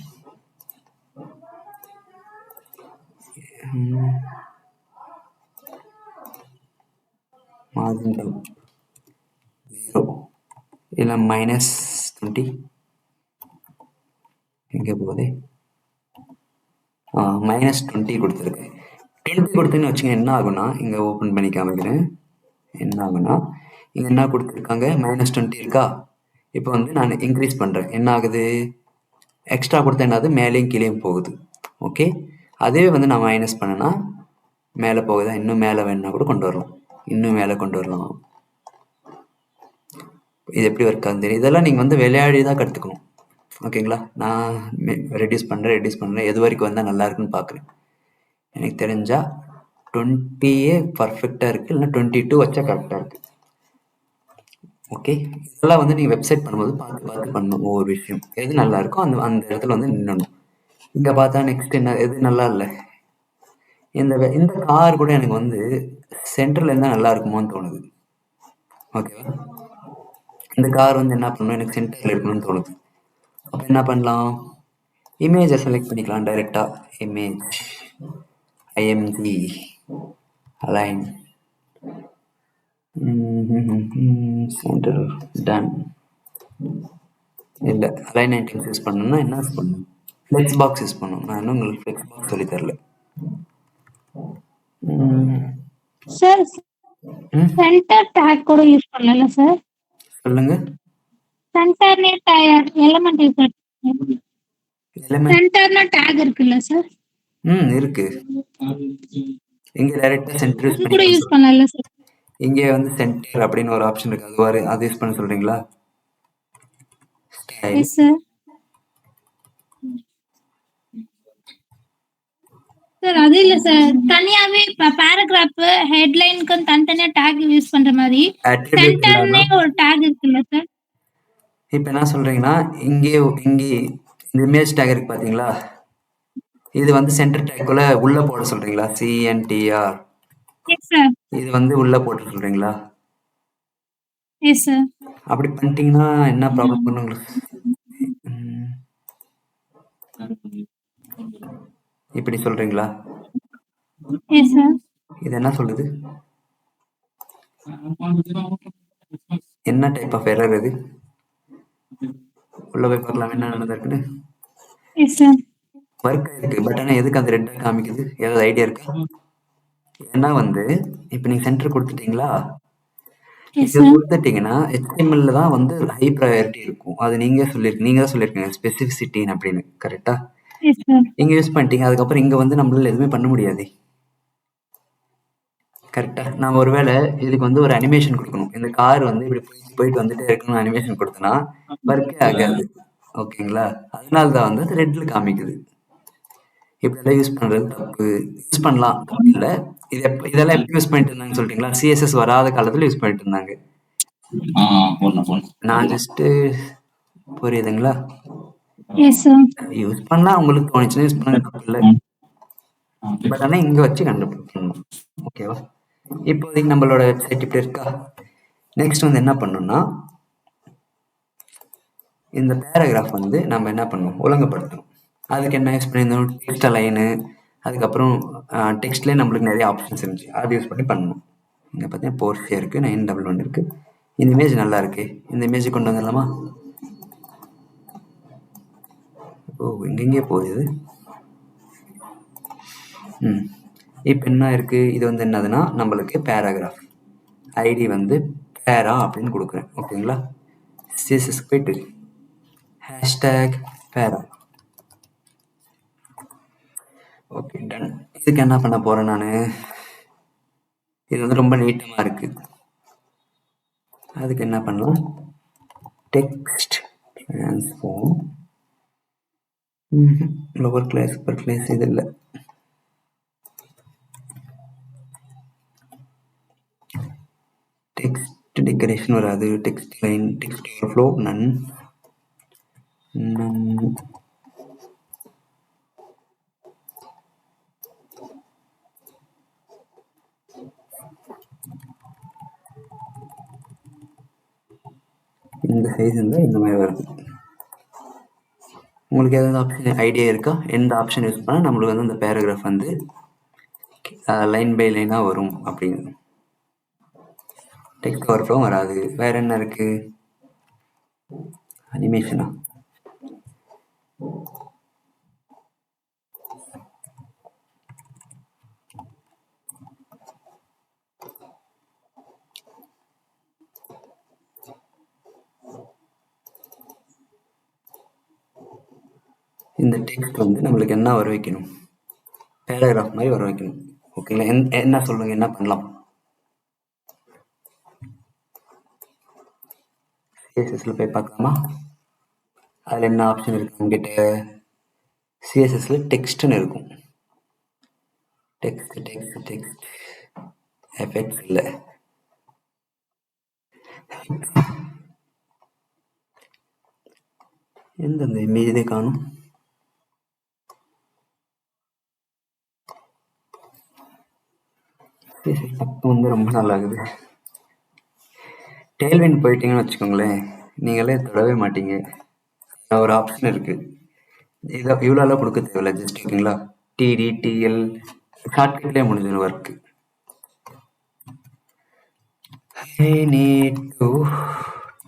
[SPEAKER 1] மார்ஜின் டாப் 0 இல்லை -20 எங்கே போகுது? -20 கொடுத்துருக்கேன். 20 கொடுத்தேன்னு வச்சுங்க, என்ன ஆகுனா இங்கே ஓப்பன் பண்ணி காமிக்கிறேன். என்ன ஆகுனா இங்கே என்ன கொடுத்துருக்காங்க? -20 இருக்கா? இப்போ வந்து நான் இன்க்ரீஸ் பண்ணுறேன். என்ன ஆகுது? எக்ஸ்ட்ரா கொடுத்தா என்னது? மேலேயும் கீழேயும் போகுது. ஓகே, அதே வந்து நான் மைனஸ் பண்ணேன்னா மேலே போகுதா? இன்னும் மேலே வேணுன்னா கூட கொண்டு வரலாம், இன்னும் மேலே கொண்டு வரலாம். இது எப்படி ஒர்க் ஆகுது தெரியும். இதெல்லாம் நீங்கள் வந்து விளையாடி தான் கற்றுக்கணும். ஓகேங்களா? நான் ரெடியூஸ் பண்ணுறேன், எது வரைக்கும் வந்தால் நல்லா இருக்குன்னு பார்க்குறேன். எனக்கு தெரிஞ்சால் 20 பர்ஃபெக்டாக இருக்குது, இல்லைன்னா 22 வச்சா கரெக்டாக இருக்குது. ஓகே, இதெல்லாம் வந்து நீங்கள் வெப்சைட் பண்ணும்போது பார்த்து பண்ணணும். ஒவ்வொரு விஷயம் எது நல்லா இருக்கோ அந்த இடத்துல வந்து நின்னணும். இங்கே பார்த்தா நெக்ஸ்ட் என்ன, எது நல்லா இல்லை? இந்த கார் கூட எனக்கு வந்து சென்டரில் இருந்தால் நல்லா இருக்குமோன்னு தோணுது. ஓகேவா? இந்த கார் வந்து என்ன பண்ணணும்? எனக்கு சென்டரில் இருக்கணும்னு தோணுது. அப்போ என்ன பண்ணலாம்? இமேஜை செலக்ட் பண்ணிக்கலாம் டைரெக்டாக. Image IMG align center done. இல்லை, அலைன் ஐட்டம்ஸ் யூஸ் பண்ணணும்னா என்ன யூஸ் பண்ணணும்? ஃப்ளெக்ஸ் பாக்ஸ் யூஸ் பண்ணணும். நான் இன்னும் உங்களுக்கு ஃப்ளெக்ஸ் பாக்ஸ் சொல்லி தரல.
[SPEAKER 2] சார் சென்டர் டேக் கூட யூஸ் பண்ணல சார்.
[SPEAKER 1] சொல்லுங்க.
[SPEAKER 2] சென்டர்னே எலிமெண்ட் யூஸ் பண்ணு. சென்டர்னா டேக் இருக்குல்ல சார்?
[SPEAKER 1] இருக்கு. இங்க டைரக்டா சென்டர் யூஸ்
[SPEAKER 2] கூட யூஸ் பண்ணல சார்.
[SPEAKER 1] இங்க வந்து சென்டர் அப்படின்னு ஒரு ஆப்ஷன் இருக்கு, அது யூஸ் பண்ண சொல்றீங்களா?
[SPEAKER 2] Yes sir. சார் அது இல்ல சார், தனியாவே பேராகிராஃப் ஹெட்லைனுக்கு தனித்தனியா டேக் யூஸ் பண்ற மாதிரி சென்டர்னே ஒரு டேக் இருக்குல்ல சார்?
[SPEAKER 1] இப்போ என்ன சொல்றீங்கன்னா, இங்கே இந்த இமேஜ் டேக் இருக்கு பாத்தீங்களா, இது வந்து சென்டர் டேக்குள்ள உள்ள போட சொல்றீங்களா? CNTR.
[SPEAKER 2] Yes sir.
[SPEAKER 1] இது வந்து உள்ள போட்டு சொல்றீங்களா?
[SPEAKER 2] Yes sir.
[SPEAKER 1] அப்படி பண்ணிட்டீங்கன்னா என்ன ப்ராப்ளம் பண்ணும் உங்களுக்கு? இப்படி சொல்றீங்களா?
[SPEAKER 2] Yes sir.
[SPEAKER 1] இது என்ன சொல்லுது? என்ன டைப் ஆஃப் எரர் இது? உள்ள போய் பார்க்கலாம் என்ன நடந்திருக்குன்னு.
[SPEAKER 2] Yes sir.
[SPEAKER 1] ஒர்க் இருக்கு, பட் ஆனால் எதுக்கு அந்த ரெட்டா காமிக்குது? ஏதாவது ஐடியா இருக்கா? ஏன்னா வந்து இப்போ நீங்கள் சென்டர் கொடுத்துட்டீங்களா,
[SPEAKER 2] Yes,
[SPEAKER 1] இதை
[SPEAKER 2] sir.
[SPEAKER 1] கொடுத்துட்டீங்கன்னா HTML தான் வந்து ஹை ப்ரையாரிட்டி இருக்கும். அது நீங்கள் தான் சொல்லியிருக்கீங்க ஸ்பெசிஃபிசிட்டின்னு அப்படின்னு, கரெக்டா?
[SPEAKER 2] Yes, sir.
[SPEAKER 1] இங்கே யூஸ் பண்ணிட்டீங்க, அதுக்கப்புறம் இங்கே வந்து நம்மளால எதுவுமே பண்ண முடியாது, கரெக்டா? நான் ஒருவேளை இதுக்கு வந்து ஒரு அனிமேஷன் கொடுக்கணும். இந்த கார் வந்து இப்படி போயிட்டு வந்துட்டே இருக்கணும் அனிமேஷன் கொடுத்தனா ஒர்க்கே ஆகாது, ஓகேங்களா? அதனால தான் வந்து அது ரெட்டில் காமிக்குது. இப்படிலாம் யூஸ் பண்ணுறது தப்பு. யூஸ் பண்ணலாம், தப்பு இல்லை. இதெல்லாம் எப்படி யூஸ் பண்ணிட்டு இருந்தாங்கன்னு சொல்லிட்டீங்களா? சிஎஸ்எஸ் வராத காலத்தில் யூஸ் பண்ணிட்டு இருந்தாங்க. நான் ஜஸ்ட்டு புரியுதுங்களா?
[SPEAKER 2] Yes, sir.
[SPEAKER 1] யூஸ் பண்ணலாம், உங்களுக்கு தோணுச்சுன்னா யூஸ் பண்ண தப்பு இல்லை. பட் ஆனால் இங்கே வச்சு கண்டுபிடிக்கணும், ஓகேவா? இப்போதைக்கு நம்மளோட வெப்சைட் இப்படி இருக்கா. நெக்ஸ்ட் வந்து என்ன பண்ணணும்னா, இந்த பேராகிராஃப் வந்து நம்ம என்ன பண்ணணும், ஒழுங்குபடுத்தணும். அதுக்கு என்ன யூஸ் பண்ணியிருந்தோம், டெக்ஸ்ட் லைனு, அதுக்கப்புறம் டெக்ஸ்ட்லேயே நம்மளுக்கு நிறைய ஆப்ஷன்ஸ் இருந்துச்சு, அது யூஸ் பண்ணி பண்ணணும். இங்கே பார்த்தீங்கன்னா போர்ஸே இருக்குது, 911 இருக்குது. இந்த இமேஜ் நல்லா இருக்கு, இந்த இமேஜ் கொண்டு வந்துடலாமா? ஓ, எங்கெங்கே போகுது. இப்போ என்ன இருக்குது, இது வந்து என்னதுன்னா நம்மளுக்கு பேராகிராஃப் ஐடி வந்து பேரா அப்படின்னு கொடுக்குறேன், ஓகேங்களா? சிஎஸ்எஸ் போயிட்டு ஹேஷ்டேக் பேரா, ஓகே டன். இதுக்கு என்ன பண்ண போகிறேன் நான், இது வந்து ரொம்ப நீட்டமாக இருக்குது. அதுக்கு என்ன பண்ணலாம், text transform, lower class upper class இது இல்லை. டெக்ஸ்ட் டெக்கரேஷன் வராது, text line, text overflow none. இந்த சைஸ் இருந்தால் இந்த மாதிரி வருது. உங்களுக்கு ஏதாவது ஆப்ஷன் ஐடியா இருக்கா, எந்த ஆப்ஷன் யூஸ் பண்ணால் நம்மளுக்கு வந்து அந்த பேராகிராஃப் வந்து லைன் பை லைனாக வரும் அப்படின்னு. டெக்ஸ்ட் ஓவர்ஃப்ளோ வராது. வேறு என்ன இருக்குது, அனிமேஷனா? இந்த டெக்ஸ்ட் வந்து நம்மளுக்கு என்ன வர வைக்கணும், பேராகிராஃப் மாதிரி வர வைக்கணும், ஓகேங்களா? என்ன சொல்லுங்க, என்ன பண்ணலாம்? சிஎஸ்எஸ்ல போய் பார்க்கலாமா? அதில் என்ன ஆப்ஷன் இருக்கு உங்ககிட்ட? சிஎஸ்எஸ்ல டெக்ஸ்ட்னு இருக்கும். டெக்ஸ்ட் டெக்ஸ்ட் டெக்ஸ்ட் எஃபெக்ட்ஸ் இல்லை. எந்தெந்த இமேஜே காணும். பக்கம் வந்து ரொம்ப நல்லா இருக்குது. டெய்ல்வின் போயிட்டீங்கன்னு வச்சுக்கோங்களேன், நீங்களே தொடவே மாட்டீங்க. ஒரு ஆப்ஷன் இருக்குது, இதை இவ்வளோலாம் கொடுக்க தேவையில்ல, ஜஸ்ட் ஓகேங்களா, டிடி டிஎல் ஷார்ட்கட்லேயே முடிஞ்சிடும் work. I need to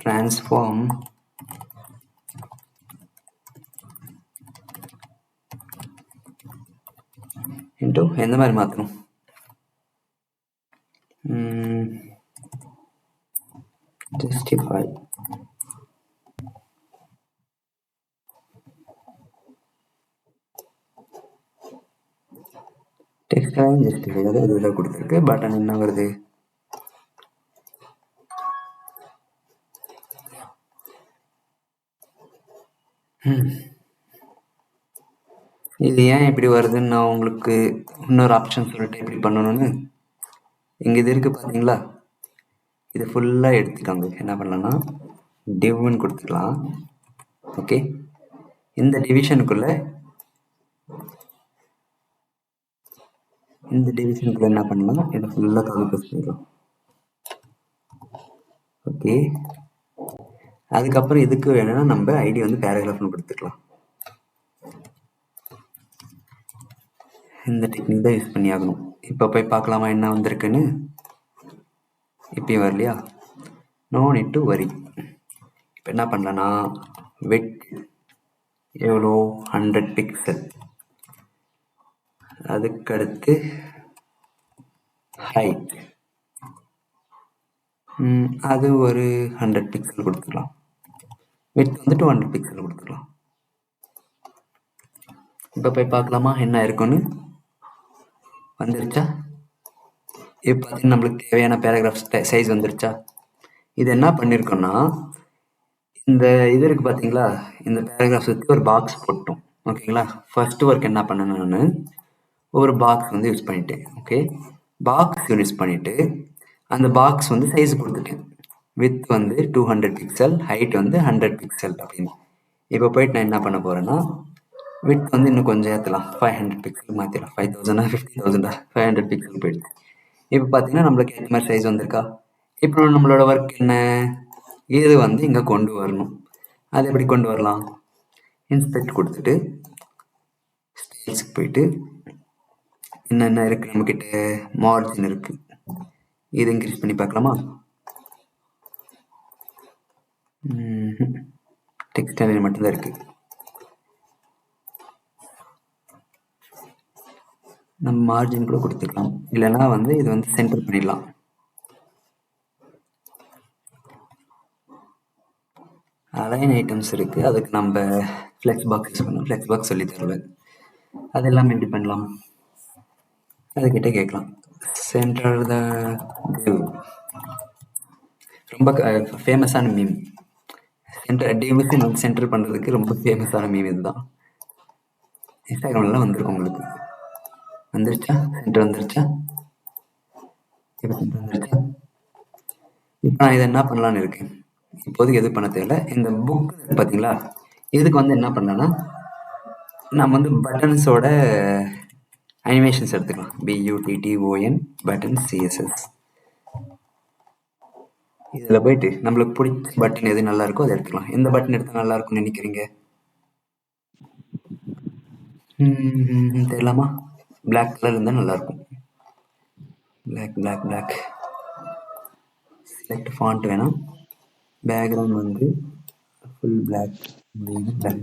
[SPEAKER 1] transform into எந்த மாதிரி மாற்றணும், justify டெக்ஸ்ட் ஜஸ்டிஃபை, அது இதில் கொடுத்துருக்கு. பட்டன் என்ன வருது, இது ஏன் இப்படி வருதுன்னு நான் உங்களுக்கு இன்னொரு ஆப்ஷன் சொல்லிட்டு இப்படி பண்ணணும்னு. இங்கே இது இருக்குது பார்த்தீங்களா, இது ஃபுல்லாக எடுத்துக்காங்க. என்ன பண்ணலான்னா டிவ்னு கொடுத்துக்கலாம், ஓகே? இந்த டிவிஷனுக்குள்ளே என்ன பண்ணலாம், இதை ஃபுல்லாக காப்பி பேஸ்ட் பண்ணிக்கலாம், ஓகே? அதுக்கப்புறம் இதுக்கு வேணும்னா நம்ம ஐடி வந்து பேராகிராஃப்னு கொடுத்துக்கலாம். இந்த டெக்னிக் தான் யூஸ் பண்ணி ஆகணும். இப்போ போய் பார்க்கலாமா என்ன வந்திருக்குன்னு. இப்பயும் வரலையா, நோ நீட் டு வரி. இப்போ என்ன பண்ணலான்னா விட் எவ்வளோ, 100 பிக்சல். அதுக்கடுத்து ஹைட் அது ஒரு 100 பிக்சல் கொடுத்துக்கலாம். விட்த் வந்து 200 பிக்சல் கொடுத்துக்கலாம். இப்போ போய் பார்க்கலாமா என்ன இருக்குன்னு. வந்துருச்சா? இப்போ பார்த்தீங்கன்னா நம்மளுக்கு தேவையான பேராகிராஃப் சைஸ் வந்துருச்சா? இது என்ன பண்ணியிருக்கோன்னா, இந்த இது இருக்குது பார்த்தீங்களா, இந்த பேராகிராஃப் சுற்றி ஒரு பாக்ஸ் போட்டோம். ஓகேங்களா? ஃபர்ஸ்ட் ஒர்க் என்ன பண்ணேன் நான், ஒரு பாக்ஸ் வந்து யூஸ் பண்ணிட்டேன். ஓகே, பாக்ஸ் யூஸ் பண்ணிவிட்டு அந்த பாக்ஸ் வந்து சைஸ் கொடுத்துட்டேன். வித் வந்து 200 பிக்சல், ஹைட் வந்து 100 பிக்சல் அப்படின்னு. இப்போ போயிட்டு நான் என்ன பண்ண போகிறேன்னா, வித் வந்து இன்னும் கொஞ்சம் ஏற்றலாம், 500 பிக்சல் மாற்றிடலாம். 5000 50,000 500 பிக்சல் போயிடுச்சு. இப்போ பார்த்தீங்கன்னா நம்மளுக்கு ஏற்ற மாதிரி சைஸ் வந்திருக்கா? இப்போ நம்மளோட ஒர்க் என்ன, இது வந்து இங்கே கொண்டு வரணும். அது எப்படி கொண்டு வரலாம்? இன்ஸ்பெக்ட் கொடுத்துட்டு ஸ்டைல்ஸுக்கு போயிட்டு என்னென்ன இருக்குது நம்மக்கிட்ட, மார்ஜின் இருக்குது, இது இன்க்ரீஸ் பண்ணி பார்க்கலாமா? டெக்ஸ்ட் அலைன் மட்டும்தான் இருக்குது. நம்ம மார்ஜின் கூட கொடுத்துக்கலாம், இல்லைன்னா வந்து இது வந்து சென்டர் பண்ணிடலாம். அலைன் ஐட்டம்ஸ் இருக்குது, அதுக்கு நம்ம ஃப்ளெக்ஸ் பாக்ஸ் யூஸ் பண்ணலாம். ஃப்ளெக்ஸ் பாக்ஸ் சொல்லி தருவேன். அது எல்லாமே எப்படி பண்ணலாம் அதுக்கிட்ட கேட்கலாம். சென்டர் த டிவ், ரொம்ப ஃபேமஸான மீம். டிவ்ஸை நம்ம சென்டர் பண்ணுறதுக்கு ரொம்ப ஃபேமஸான மீம் இதுதான். இன்ஸ்டாகிராம்லாம் வந்திருக்கும் உங்களுக்கு. வந்துருச்சா? சென்டர் வந்துருச்சா? இப்போ சென்டர் வந்துருச்சா? இப்போ நான் இதை என்ன பண்ணலான்னு இருக்கேன், இப்போதைக்கு எது பண்ண தேவையில்ல. இந்த புக் பார்த்தீங்களா, இதுக்கு வந்து என்ன பண்ணலான்னா, நம்ம வந்து பட்டன்ஸோட அனிமேஷன்ஸ் எடுத்துக்கலாம். BUTTON button CSS. இதில் போயிட்டு நம்மளுக்கு பிடிச்ச பட்டன் எது நல்லா இருக்கோ அதை எடுத்துக்கலாம். எந்த பட்டன் எடுத்தால் நல்லா இருக்கும்னு நினைக்கிறீங்க? தெரியலாமா? பிளாக் கலர் இருந்தால் நல்லாயிருக்கும். பிளாக். செலக்ட் ஃபாண்ட் வேணாம். பேக்ரவுண்ட் வந்து ஃபுல் பிளாக்.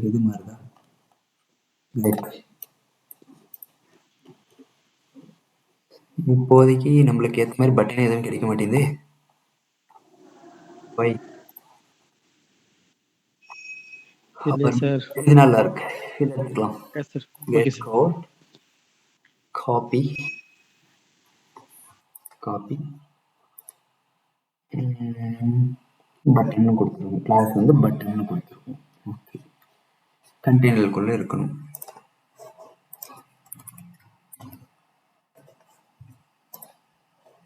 [SPEAKER 1] இது மாதிரி தான் பிளாக். இப்போதைக்கு நம்மளுக்கு ஏற்ற மாதிரி பட்டன் எதுவும் கிடைக்க மாட்டேங்குது. இது நல்லா இருக்கு, இதை எடுத்துக்கலாம். காப்பி பட்டன் கொடுத்துருவோம். கிளாஸ் வந்து பட்டன் கொடுத்துருவோம். ஓகே, கண்டெய்னருக்குள்ளே இருக்கணும்.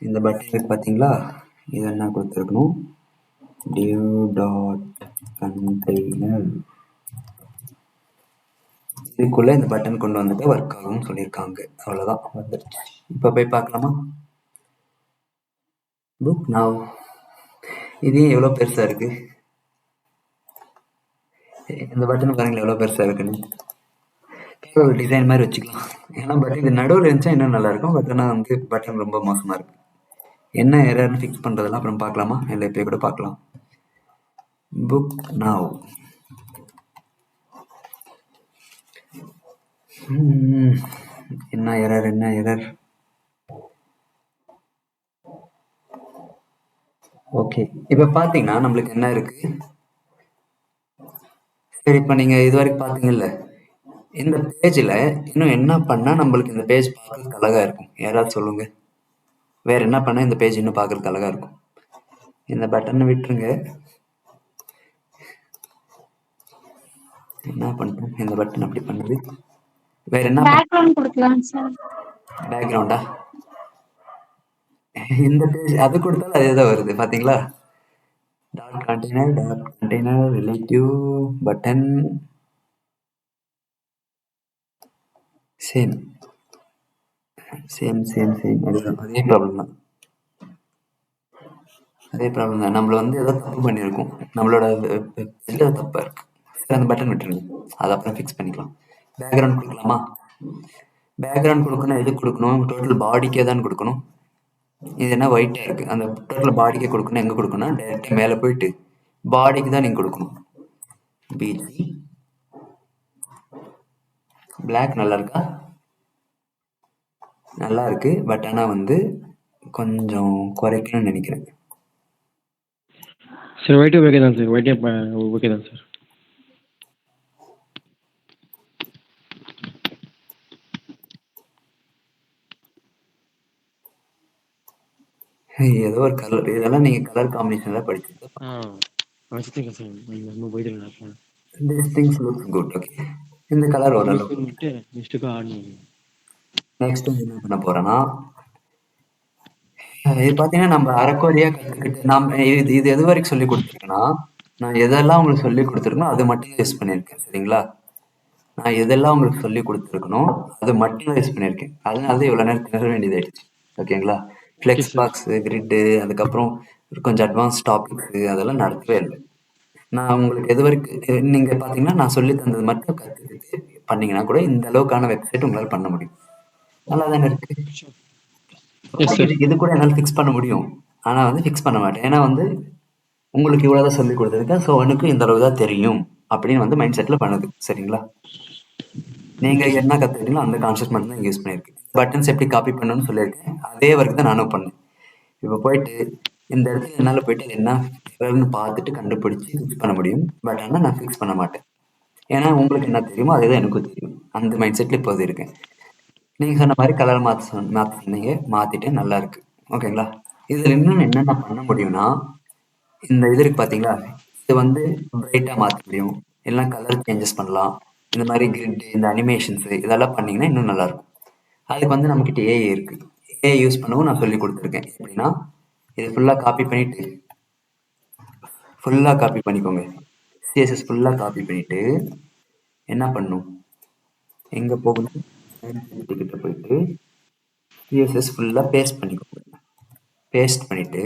[SPEAKER 1] இந்த பட்டன் பார்த்தீங்களா, இது என்ன கொடுத்துருக்கணும், div.container. இதுக்குள்ளே இந்த பட்டன் கொண்டு வந்துட்டு ஒர்க் ஆகும்னு சொல்லியிருக்காங்க. அவ்வளோதான், வந்துருச்சு. இப்போ போய் பார்க்கலாமா? Book now. இது எவ்வளோ பெருசாக இருக்குது, இந்த பட்டன் பாருங்களேன் எவ்வளோ பெருசாக இருக்குன்னு. ஒரு டிசைன் மாதிரி வச்சுக்கலாம். ஏன்னா பட் இது நடுவில் இருந்துச்சா இன்னும் நல்லாயிருக்கும். பட் ஆனால் வந்து பட்டன் ரொம்ப மோசமாக இருக்குது. என்ன எரர்னு ஃபிக்ஸ் பண்ணுறதெல்லாம் அப்புறம் பார்க்கலாமா, இல்லை இப்போ கூட பார்க்கலாம். Book now. என்ன எரர்? ஓகே, இப்போ பார்த்தீங்கன்னா நம்மளுக்கு என்ன இருக்குது. சரி, இப்போ நீங்கள் இது வரைக்கும் பார்த்தீங்கல்ல, இந்த பேஜில் இன்னும் என்ன பண்ணால் நம்மளுக்கு இந்த பேஜ் பார்க்கறதுக்கு அழகாக இருக்கும்? யாராவது சொல்லுங்க, வேற என்ன பண்ணால் இந்த பேஜ் இன்னும் பார்க்கறதுக்கு அழகாக இருக்கும்? இந்த பட்டனை விட்டுருங்க. என்ன பண்ணுறோம், இந்த பட்டன் அப்படி பண்ணுறது. வேற என்ன
[SPEAKER 2] பேக்ரவுண்ட் கொடுக்கலாம் சார்.
[SPEAKER 1] பேக்ரவுண்டா? இந்த பேஜ் அது கொடுத்தாலும் அதே தான் வருது பார்த்தீங்களா. container relative button same. அதே ப்ராப்ளம் தான். நம்மள வந்து ஏதோ தப்பு பண்ணியிருக்கோம், நம்மளோட இதில் தப்பாக இருக்கு. சரி, அந்த பட்டன் விட்டுருங்க, அதை அப்புறம் ஃபிக்ஸ் பண்ணிக்கலாம். பேக்ரவுண்ட் கொடுக்கலாமா? பேக்ரவுண்ட் கொடுக்கணும், எது கொடுக்கணும், டோட்டல் பாடிக்கே தான் கொடுக்கணும். இது என்ன ஒயிட்டாக இருக்குது, அந்த டோட்டல் பாடிக்கே கொடுக்கணும். எங்கே கொடுக்கணும், டைரெக்டாக மேலே போயிட்டு பாடிக்கு தான் நீங்கள் கொடுக்கணும். பிஜி பிளாக் நல்லா இருக்கா? நல்லா இருக்கு. பட் ஆனால் வந்து கொஞ்சம் குறைக்கணும்னு நினைக்கிறேன்.
[SPEAKER 3] சார் ஒயிட்டே ஓகே தான் சார். ஒயிட்டே ஓகே தான் சார்.
[SPEAKER 1] ஏதோ ஒரு கலர், இதெல்லாம் நீங்க கலர் காம்பினேஷன்ல படிச்சிருக்கீங்க.
[SPEAKER 3] வச்சுருக்கேன் சார். இன்னும் போயிட்டு இருக்கேன்.
[SPEAKER 1] These things look good. Okay, இந்த கலர்
[SPEAKER 3] யூஸ்
[SPEAKER 1] ஓரளவு.
[SPEAKER 3] பண்ணிட்டு நெக்ஸ்ட்டுக்கு ஆடணும்.
[SPEAKER 1] நெக்ஸ்ட் என்ன பண்ண போறேன்னா, இது பார்த்தீங்கன்னா நம்ம அரைக்குறையா கத்துக்கிட்டு இது இது எது வரைக்கும் சொல்லி கொடுத்துருக்கேன்னா, நான் எதெல்லாம் உங்களுக்கு சொல்லி கொடுத்துருக்கனோ அது மட்டும் யூஸ் பண்ணியிருக்கேன். சரிங்களா? நான் எதெல்லாம் உங்களுக்கு சொல்லி கொடுத்துருக்கணும் அது மட்டும் தான் யூஸ் பண்ணியிருக்கேன். அதனால தான் இவ்வளோ நேரம் திணற வேண்டியதாயிடுச்சு. ஓகேங்களா? Flex
[SPEAKER 3] sir.
[SPEAKER 1] பாக்ஸ், கிரிட்டு, அதுக்கப்புறம் கொஞ்சம் அட்வான்ஸ் டாபிக்ஸ் அதெல்லாம் நடத்தவே இல்லை. நான் உங்களுக்கு எது வரைக்கும் நீங்க பார்த்தீங்கன்னா நான் சொல்லி தந்தது மட்டும் கற்றுக்கிட்டு பண்ணீங்கன்னா கூட இந்த அளவுக்கான வெப்சைட் உங்களால் பண்ண முடியும். நல்லா தானே இருக்கு?
[SPEAKER 3] Yes sir.
[SPEAKER 1] இது கூட என்னால் ஃபிக்ஸ் பண்ண முடியும், ஆனால் வந்து ஃபிக்ஸ் பண்ண மாட்டேன். ஏன்னா வந்து உங்களுக்கு இவ்வளோதான் சொல்லி கொடுத்துருக்கேன், ஸோ எனக்கு இந்த அளவு தான் தெரியும் அப்படின்னு வந்து மைண்ட் செட்டில் பண்ணுது. சரிங்களா? நீங்கள் என்ன கற்றுக்கிட்டீங்களோ அந்த கான்செப்ட் மட்டும் தான் யூஸ் பண்ணியிருக்கேன். பட்டன்ஸ் எப்படி காப்பி பண்ணணும்னு சொல்லியிருக்கேன், அதே ஒர்க் தான் நானும் பண்ணேன். இப்போ போயிட்டு இந்த இடத்துல என்னால் போயிட்டு என்ன எரர்னு பார்த்துட்டு கண்டுபிடிச்சி ஃபிக்ஸ் பண்ண முடியும். பட் ஆனால் நான் ஃபிக்ஸ் பண்ண மாட்டேன். ஏன்னா உங்களுக்கு என்ன தெரியுமோ அதே தான் எனக்கும் தெரியும். அந்த மைண்ட் செட்டில் இப்போது இருக்கேன். நீங்கள் சொன்ன மாதிரி கலர் மாற்ற சொன்னீங்க, மாற்றிட்டு நல்லா இருக்கு. ஓகேங்களா? இதில் இன்னும் என்னென்ன பண்ண முடியும்னா, இந்த இது இருக்கு பார்த்தீங்களா, இது வந்து பிரைட்டாக மாற்ற முடியும், எல்லாம் கலர் சேஞ்சஸ் பண்ணலாம். இந்த மாதிரி கிரிட், இந்த அனிமேஷன்ஸு இதெல்லாம் பண்ணிங்கன்னா இன்னும் நல்லாயிருக்கும். அதுக்கு வந்து நம்மக்கிட்ட ஏஐ இருக்குது. ஏஐ யூஸ் பண்ணவும் நான் சொல்லி கொடுத்துருக்கேன். எப்படின்னா, இது ஃபுல்லாக காப்பி பண்ணிக்கோங்க. சிஎஸ்எஸ் ஃபுல்லாக காப்பி பண்ணிவிட்டு என்ன பண்ணும், எங்கே போகணும், கிட்ட போயிட்டு சிஎஸ்எஸ் ஃபுல்லாக பேஸ்ட் பண்ணிக்கோங்க. பேஸ்ட் பண்ணிவிட்டு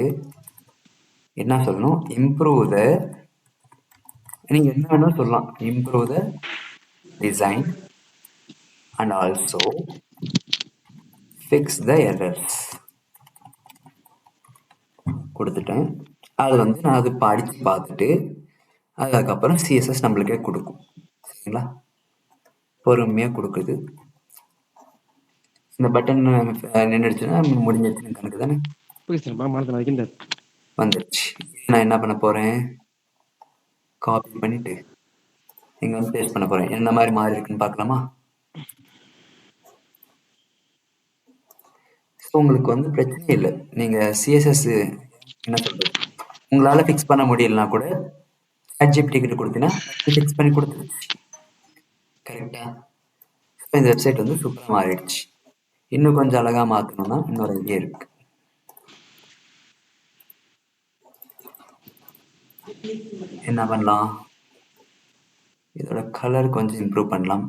[SPEAKER 1] என்ன சொல்லணும், இம்ப்ரூவ் த, நீங்கள் என்ன வேணாலும் சொல்லலாம், improve the design and also fix the errors கொடுத்துட்டேன். அது வந்து நான் அது படித்து பார்த்துட்டு அதுக்கப்புறம் சிஎஸ்எஸ் நம்மளுக்கே கொடுக்கும். சரிங்களா? பொறுமையாக கொடுக்குது. இந்த பட்டன் நின்றுடுச்சுன்னா முடிஞ்சிடுச்சுன்னு கணக்கு தானே. வந்துடுச்சு. நான் என்ன பண்ண போகிறேன், காப்பி பண்ணிவிட்டு இங்கே வந்து பேஸ்ட் பண்ண போகிறேன். என்ன மாதிரி மாறி இருக்குன்னு பார்க்கலாமா? ஸோ உங்களுக்கு வந்து பிரச்சனை இல்லை. நீங்கள் சிஎஸ்எஸ் என்ன சொல்கிறது, உங்களால் ஃபிக்ஸ் பண்ண முடியலனா கூட ChatGPT கிட்ட கொடுத்தீங்கன்னா ஃபிக்ஸ் பண்ணி கொடுத்துருச்சு. கரெக்டாக? ஸோ இந்த வெப்சைட் வந்து சூப்பராக மாறிடுச்சு. இன்னும் கொஞ்சம் அழகாக மாற்றணும்னா இன்னொரு ஐடியா இருக்கு. என்ன பண்ணலாம், இதோட கலர் கொஞ்சம் இம்ப்ரூவ் பண்ணலாம்.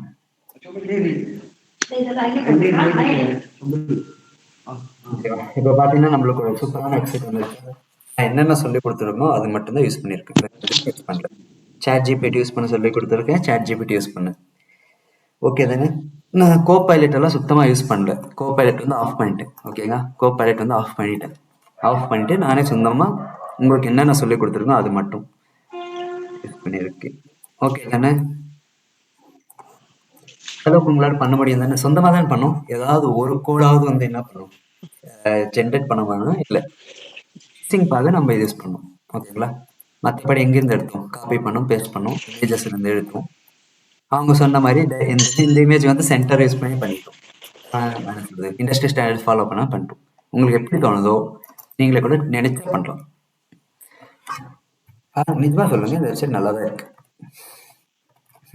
[SPEAKER 1] இப்போ பார்த்தீங்கன்னா நம்மளுக்கு ஒரு சூப்பரான வெப்சைட் வந்துருக்கு. நான் என்னென்ன சொல்லி கொடுத்துருக்கோம் அது மட்டும்தான் யூஸ் பண்ணியிருக்கேன், யூஸ் பண்ணல. ChatGPT யூஸ் பண்ண சொல்லி கொடுத்துருக்கேன், ChatGPT யூஸ் பண்ணேன். ஓகே தானே? நான் கோபைலட் எல்லாம் சுத்தமாக யூஸ் பண்ணல. கோபைலட் வந்து ஆஃப் பண்ணிட்டேன். ஓகேங்க, கோபைலட் வந்து ஆஃப் பண்ணிட்டு நானே சொந்தமாக உங்களுக்கு என்னென்ன சொல்லி கொடுத்துருக்கோம் அது மட்டும் யூஸ் பண்ணியிருக்கேன். ஓகே தானே? அளவுக்கு உங்களால் பண்ண முடியும் தானே? சொந்தமாக தான் பண்ணும். ஏதாவது ஒரு கோடாவது வந்து என்ன பண்ணும், ஜென்ரேட் பண்ண வேணும், இல்லை மிக்சிங்காக நம்ம யூஸ் பண்ணோம். ஓகேங்களா? மற்றபடி எங்கேருந்து எடுத்தோம், காப்பி பண்ணோம், பேஸ்ட் பண்ணோம், இமேஜஸ் இருந்து எடுத்தோம். அவங்க சொன்ன மாதிரி இந்த இமேஜ் வந்து சென்டர் யூஸ் பண்ணி பண்ணிட்டோம். இண்டஸ்ட்ரி ஸ்டாண்டர்ட்ஸ் ஃபாலோ பண்ணிட்டோம். உங்களுக்கு எப்படி தோணுதோ நீங்களே கூட நினைச்சு பண்ணலாம். நிஜமா சொல்லுங்க, இந்த வெப்சைட் நல்லா தான் இருக்கு.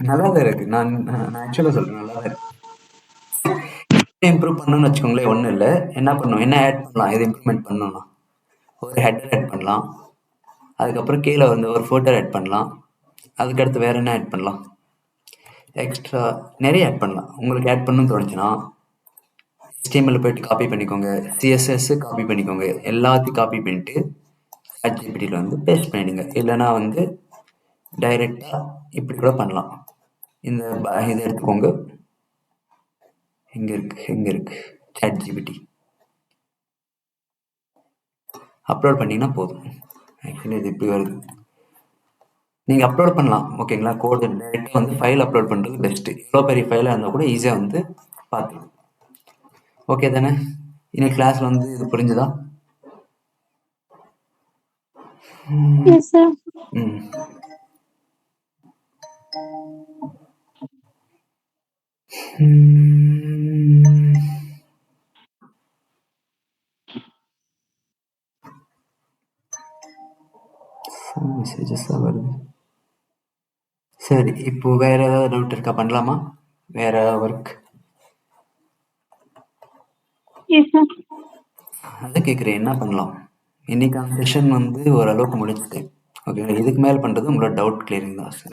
[SPEAKER 1] நான் ஆக்சுவலாக சொல்றேன், நல்லா தான் இருக்கு. இம்ப்ரூவ் பண்ணணும்னு வச்சுக்கோங்களேன், ஒன்றும் இல்லை. என்ன பண்ணணும், என்ன ஆட் பண்ணலாம், இது இம்ப்ரூவ்மெண்ட் பண்ணணும்னா ஒரு ஹெட்டர் ஆட் பண்ணலாம். அதுக்கப்புறம் கீழே வந்து ஒரு ஃபோட்டோ ஆட் பண்ணலாம். அதுக்கடுத்து வேறு என்ன ஆட் பண்ணலாம், எக்ஸ்ட்ரா நிறைய ஆட் பண்ணலாம். உங்களுக்கு ஆட் பண்ணணும்னு தோணுச்சுன்னா HTML போய்ட்டு காப்பி பண்ணிக்கோங்க, CSS காப்பி பண்ணிக்கோங்க, எல்லாத்தையும் காப்பி பண்ணிவிட்டு ChatGPTயில் வந்து பேஸ்ட் பண்ணிடுங்க. இல்லைனா வந்து டைரெக்டாக இப்படி கூட பண்ணலாம். இதை எடுத்துக்கோங்க, எங்கே இருக்குது ChatGPT, அப்லோட் பண்ணிங்கன்னா போதும். ஆக்சுவலி இது இப்படி வருது, நீங்கள் அப்லோட் பண்ணலாம். ஓகேங்களா? கோடு டைரெக்டாக வந்து ஃபைல் அப்லோட் பண்ணுறது பெஸ்ட்டு. எவ்வளோ பெரிய ஃபைலாக இருந்தால் கூட ஈஸியாக வந்து பார்த்துக்கலாம். ஓகே தானே? இன்னைக்கு கிளாஸில் வந்து இது புரிஞ்சுதா?
[SPEAKER 2] Yes sir.
[SPEAKER 1] ம் மெசேஜஸாக வருது. சரி, இப்போ வேற ஏதாவது டவுட் இருக்கா? பண்ணலாமா வேற ஒர்க்?
[SPEAKER 2] Yes sir.
[SPEAKER 1] அதை கேட்குறேன், என்ன பண்ணலாம்? இன்னைக்கான செஷன் வந்து ஓரளவுக்கு முடிஞ்சுது. ஓகே, இதுக்கு மேலே பண்ணுறது உங்களோட டவுட் கிளியரிங் தான் சார்.